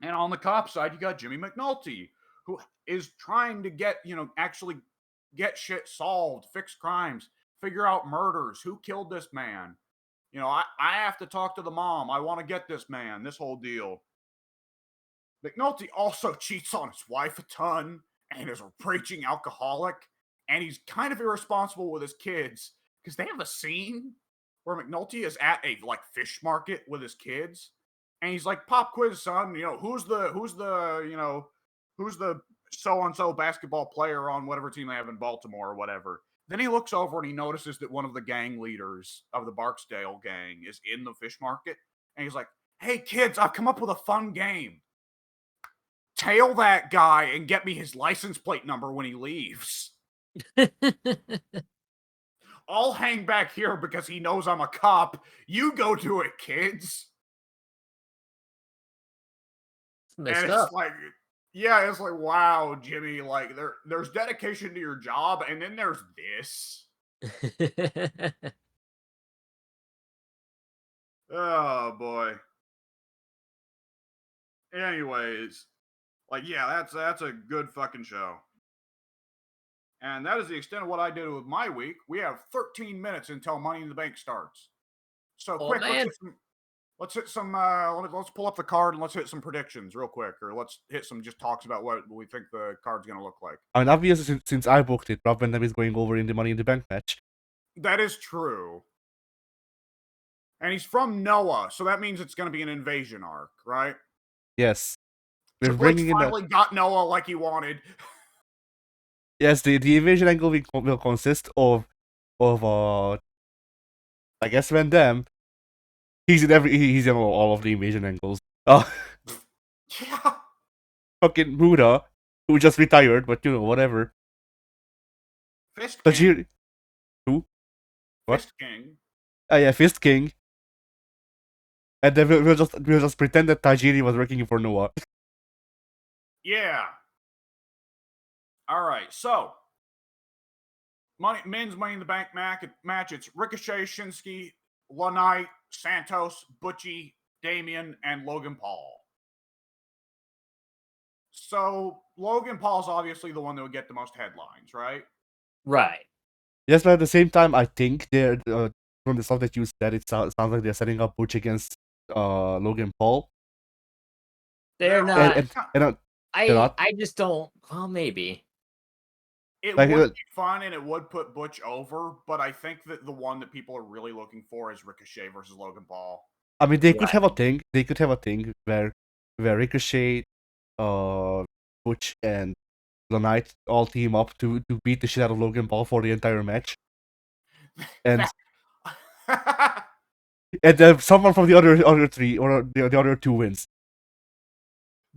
And on the cop side, you got Jimmy McNulty, who is trying to actually get shit solved, fix crimes, figure out murders, who killed this man. I have to talk to the mom. I want to get this man, this whole deal. McNulty also cheats on his wife a ton and is a preaching alcoholic. And he's kind of irresponsible with his kids because they have a scene where McNulty is at a fish market with his kids, and he's like, "Pop quiz, son. Who's the so and so basketball player on whatever team they have in Baltimore or whatever." Then he looks over and he notices that one of the gang leaders of the Barksdale gang is in the fish market, and he's like, "Hey kids, I've come up with a fun game. Tail that guy and get me his license plate number when he leaves." I'll hang back here because he knows I'm a cop. You go do it, kids. Messed and up. it's like, yeah, it's like, wow, Jimmy, like there's dedication to your job, and then there's this. Oh boy. Anyways, yeah, that's a good fucking show. And that is the extent of what I did with my week. We have 13 minutes until Money in the Bank starts. So quick, let's hit some. Let's pull up the card and let's hit some predictions real quick, or let's hit some just talks about what we think the card's going to look like. I mean, obviously, since I booked it, Rob Van Dam is going over in the Money in the Bank match. That is true. And he's from Noah, so that means it's going to be an invasion arc, right? Yes. Triple H finally got Noah like he wanted. Yes, the invasion angle will consist of I guess Van Damme. He's in all of the invasion angles. Yeah. Fucking Muda, who just retired, but whatever. Fist King. Tajiri, who? What? Fist King. Yeah, Fist King. And then we'll just pretend that Tajiri was working for Noah. Yeah. All right. So, men's Money in the Bank match. It's Ricochet, Shinsuke, LaKnight, Santos, Butchie, Damien, and Logan Paul. So Logan Paul's obviously the one that would get the most headlines, right? Right. Yes, but at the same time, I think they're from the stuff that you said, it sounds like they're setting up Butch against Logan Paul. They're They're not. And they're not. I just don't. Well, maybe. It Like, would be fun and it would put Butch over, but I think that the one that people are really looking for is Ricochet versus Logan Paul. I mean, they could Right. have a thing. They could have a thing where Ricochet, Butch, and LaKnight all team up to beat the shit out of Logan Paul for the entire match, and and then someone from the other three or the other two wins.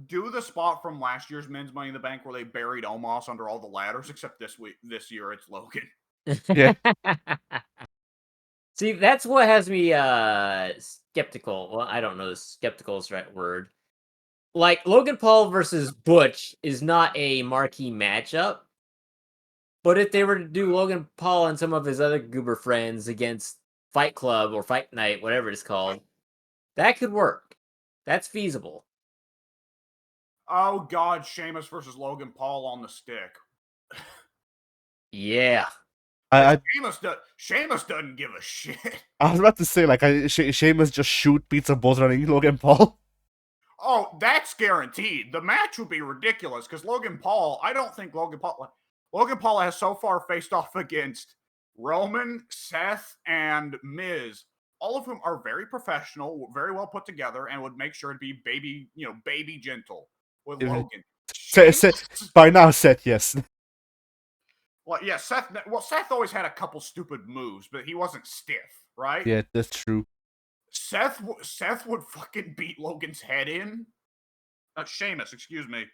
Do the spot from last year's Men's Money in the Bank where they buried Omos under all the ladders, except this year it's Logan. Yeah. See, that's what has me skeptical. Well, I don't know if skeptical is the right word. Like Logan Paul versus Butch is not a marquee matchup. But if they were to do Logan Paul and some of his other goober friends against Fight Club or Fight Night, whatever it's called, that could work. That's feasible. Oh God, Sheamus versus Logan Paul on the stick. Yeah. Sheamus doesn't give a shit. I was about to say, like, Sheamus just shoot pizza balls running Logan Paul. Oh, that's guaranteed. The match would be ridiculous because Logan Paul, I don't think Logan Paul has so far faced off against Roman, Seth, and Miz, all of whom are very professional, very well put together, and would make sure to be baby gentle with Logan. By now, Seth, yes. Well, yeah, Seth. Well, Seth always had a couple stupid moves, but he wasn't stiff, right? Yeah, that's true. Seth would fucking beat Logan's head in. Sheamus, excuse me.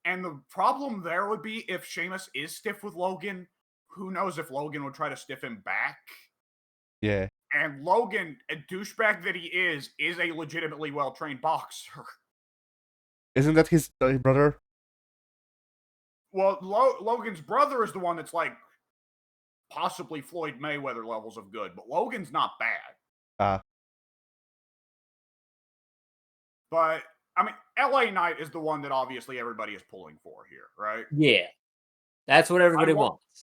And the problem there would be if Sheamus is stiff with Logan, who knows if Logan would try to stiff him back. Yeah. And Logan, a douchebag that he is a legitimately well-trained boxer. Isn't that his brother? Well, Logan's brother is the one that's like possibly Floyd Mayweather levels of good, but Logan's not bad. But I mean, LA Knight is the one that obviously everybody is pulling for here, right? Yeah. That's what everybody wants.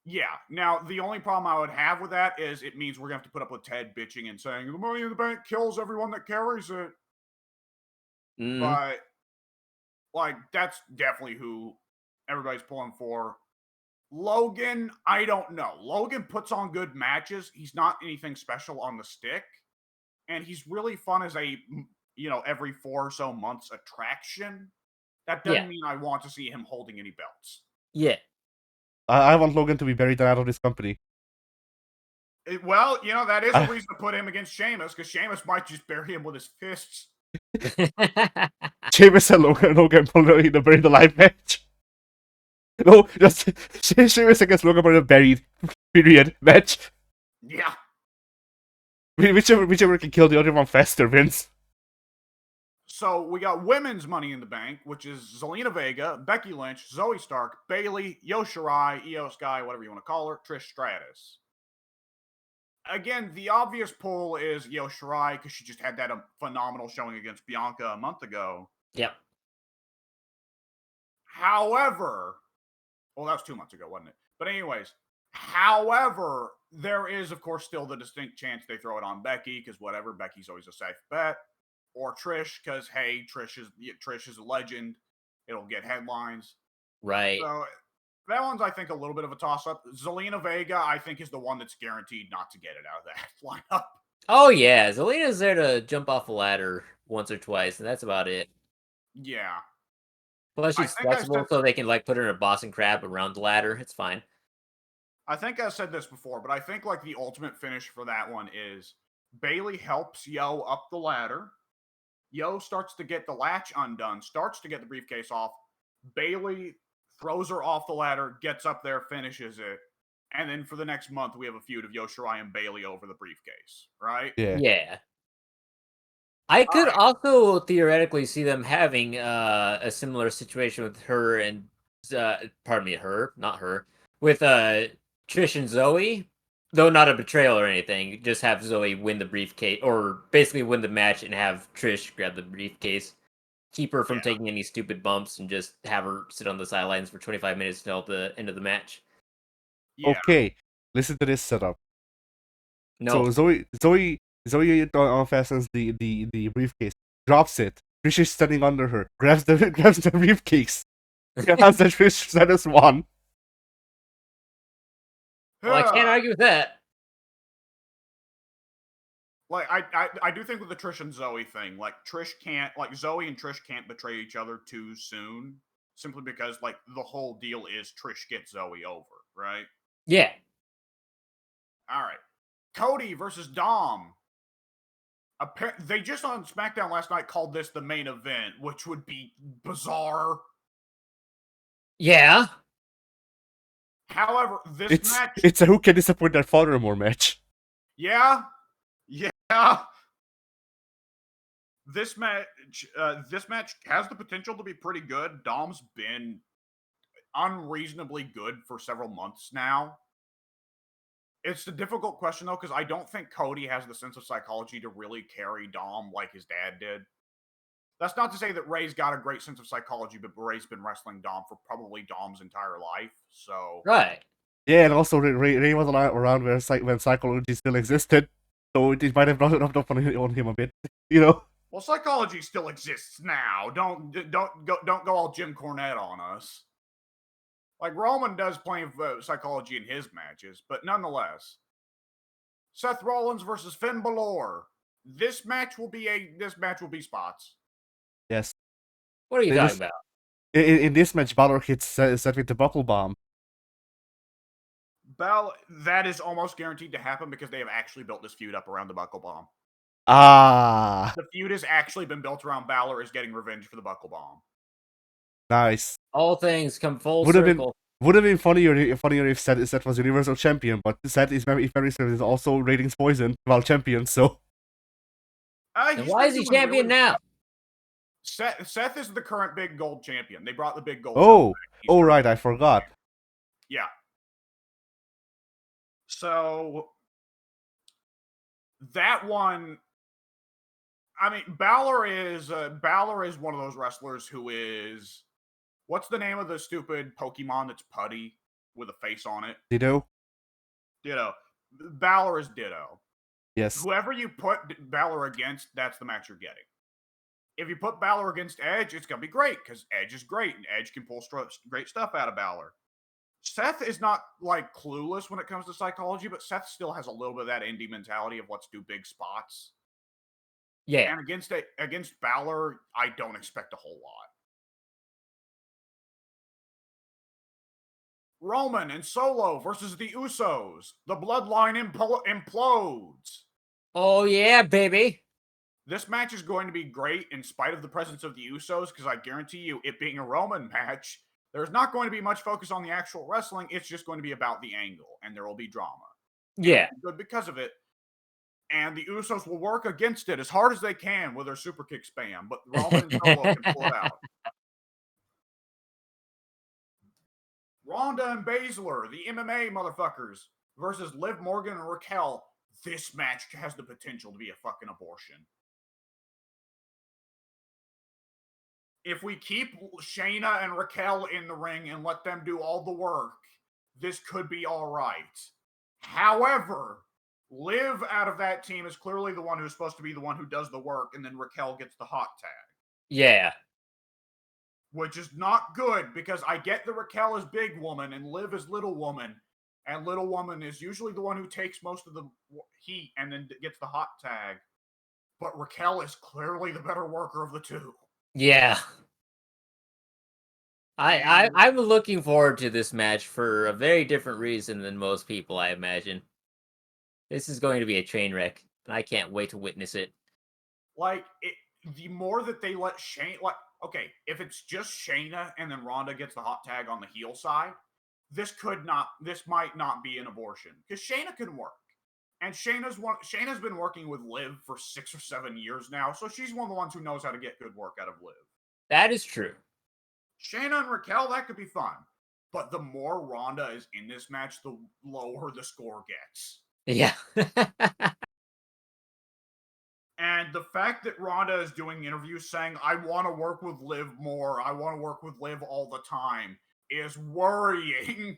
Yeah. Now, the only problem I would have with that is it means we're going to have to put up with Ted bitching and saying, the Money in the Bank kills everyone that carries it. But, like, that's definitely who everybody's pulling for. Logan, I don't know. Logan puts on good matches. He's not anything special on the stick. And he's really fun as a, every 4 or so months attraction. That doesn't mean I want to see him holding any belts. Yeah. I want Logan to be buried out of this company. Well, that is a reason to put him against Sheamus, because Sheamus might just bury him with his fists. Sheamus and Logan Paul in a buried alive match. No, just Sheamus against Logan Paul in a buried period match. Yeah. Whichever can kill the other one faster wins. So we got women's Money in the Bank, which is Zelina Vega, Becky Lynch, Zoe Stark, Bayley, Io Shirai, Io Sky, whatever you want to call her, Trish Stratus. Again, the obvious pull is Io Shirai because she just had that phenomenal showing against Bianca a month ago. Yep. However, well, that was 2 months ago, wasn't it? But anyways, however, there is, of course, still the distinct chance they throw it on Becky because whatever, Becky's always a safe bet. Or Trish, because hey, Trish is a legend. It'll get headlines. Right. So that one's, I think, a little bit of a toss-up. Zelina Vega, I think, is the one that's guaranteed not to get it out of that lineup. Oh yeah, Zelina's there to jump off a ladder once or twice, and that's about it. Yeah. Plus, I she's think I flexible, said so they can like put her in a Boston Crab around the ladder. It's fine. I think I said this before, but I think like the ultimate finish for that one is Bailey helps Yo up the ladder. Yo starts to get the latch undone, starts to get the briefcase off. Bailey throws her off the ladder, gets up there, finishes it. And then for the next month, we have a feud of Yo Shirai and Bailey over the briefcase, right? Yeah. Yeah. I All could right. also theoretically see them having a similar situation with her and pardon me, her, not her, with Trish and Zoe, though not a betrayal or anything. Just have Zoe win the briefcase, or basically win the match, and have Trish grab the briefcase, keep her from Yeah. taking any stupid bumps, and just have her sit on the sidelines for 25 minutes until the end of the match. Yeah. Okay, listen to this setup. No, So Zoe fastens the briefcase, drops it. Trish is standing under her, grabs the grabs the briefcase. Has the Trish status one. well, I can't argue with that. Like I do think with the Trish and Zoe thing, like Trish can't like Zoe and Trish can't betray each other too soon, simply because like the whole deal is Trish gets Zoe over, right? Yeah, All right. Cody versus Dom. They just on SmackDown last night called this the main event, which would be bizarre. yeah. However, this match, It's a who can disappoint their father more match. yeah, yeah. This match has the potential to be pretty good. Dom's been unreasonably good for several months now. It's a difficult question though, because I don't think Cody has the sense of psychology to really carry Dom like his dad did. That's not to say that Ray's got a great sense of psychology, but Ray's been wrestling Dom for probably Dom's entire life. So Right. Yeah, and also Ray was around when psychology still existed, so it might have rubbed off on him a bit, you know. well, psychology still exists now. Don't go all Jim Cornette on us. Like Roman does plenty of psychology in his matches, but nonetheless, Seth Rollins versus Finn Balor. This match will be spots. Yes. What are you They talking just about? in this match, Balor hits Seth with the buckle bomb. That is almost guaranteed to happen because they have actually built this feud up around the Buckle Bomb. Ah, The feud has actually been built around Balor is getting revenge for the Buckle Bomb. nice. All things come full Would have been circle. funnier if Seth was Universal Champion, but Seth is if memory serves is also ratings poison while champion. So And He's why been is he doing champion really. now? Seth is the current big gold champion. They brought the big gold. oh He's right, I forgot. Yeah. So that one, I mean, Balor is one of those wrestlers who is what's the name of the stupid Pokemon that's putty with a face on it? Ditto. Ditto. Balor is Ditto. Yes. Whoever you put Balor against, that's the match you're getting. If you put Balor against Edge, it's gonna be great because Edge is great and Edge can pull great stuff out of Balor. Seth is not like clueless when it comes to psychology, but Seth still has a little bit of that indie mentality of let's do big spots. Yeah. And against Balor, I don't expect a whole lot. Roman and Solo versus the Usos. The bloodline implodes. Oh yeah, baby. This match is going to be great in spite of the presence of the Usos, because I guarantee you, it being a Roman match, there's not going to be much focus on the actual wrestling. It's just going to be about the angle, and there will be drama. Yeah. Good because of it. And the Usos will work against it as hard as they can with their super kick spam, but Roman and Solo can pull it out. Ronda and Baszler, the MMA motherfuckers, versus Liv Morgan and Raquel. This match has the potential to be a fucking abortion. If we keep Shayna and Raquel in the ring and let them do all the work, this could be all right. However, Liv out of that team is clearly the one who's supposed to be the one who does the work, and then Raquel gets the hot tag. Yeah. Which is not good because I get that Raquel is big woman and Liv is little woman, and little woman is usually the one who takes most of the heat and then gets the hot tag. But Raquel is clearly the better worker of the two. Yeah. I'm looking forward to this match for a very different reason than most people, I imagine. This is going to be a train wreck, and I can't wait to witness it. Like, the more that they let Shane, like, okay, if it's just Shayna and then Ronda gets the hot tag on the heel side, this might not be an abortion because Shayna can work, and Shayna's been working with Liv for 6 or 7 years now, so she's one of the ones who knows how to get good work out of Liv. That is true. Shayna and Raquel, that could be fun, but the more Ronda is in this match, the lower the score gets. Yeah. And the fact that Ronda is doing interviews saying, I want to work with Liv more, I want to work with Liv all the time, is worrying.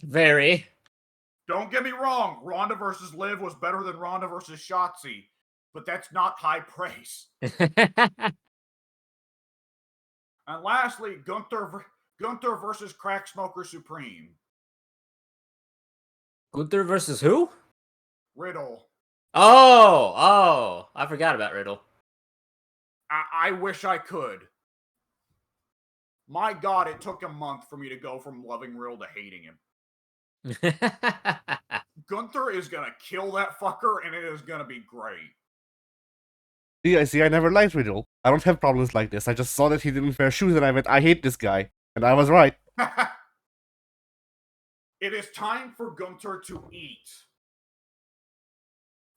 Very. Don't get me wrong, Ronda versus Liv was better than Ronda versus Shotzi, but that's not high praise. And lastly, Gunther versus Crack Smoker Supreme. Gunther versus who? Riddle. Oh, I forgot about Riddle. I wish I could. My God, it took a month for me to go from loving Riddle to hating him. Gunther is gonna kill that fucker, and it is gonna be great. See, I never liked Riddle. I don't have problems like this. I just saw that he didn't wear shoes, and I went, I hate this guy. And I was right. It is time for Gunther to eat.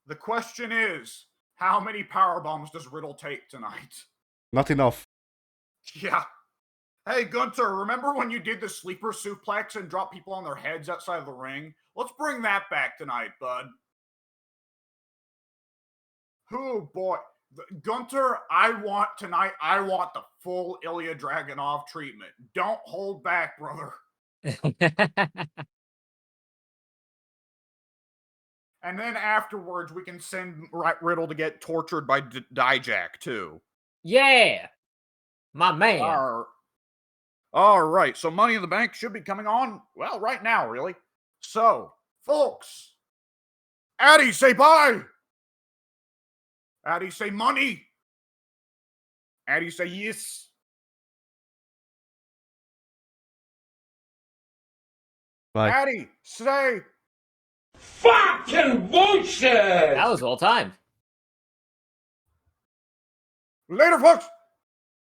The question is, how many power bombs does Riddle take tonight? Not enough. Yeah. Hey, Gunther, remember when you did the sleeper suplex and dropped people on their heads outside of the ring? Let's bring that back tonight, bud. Oh, boy. Gunther, I want the full Ilya Dragunov treatment. Don't hold back, brother. And then afterwards, we can send Riddle to get tortured by Dijak, too. Yeah! My man. All right, so Money in the Bank should be coming on, well, right now, really. So, folks, Addy, say bye! Addy, say money! Addy, say yes! Bye. Addy, say... Fucking bullshit! That was well timed. Later, folks!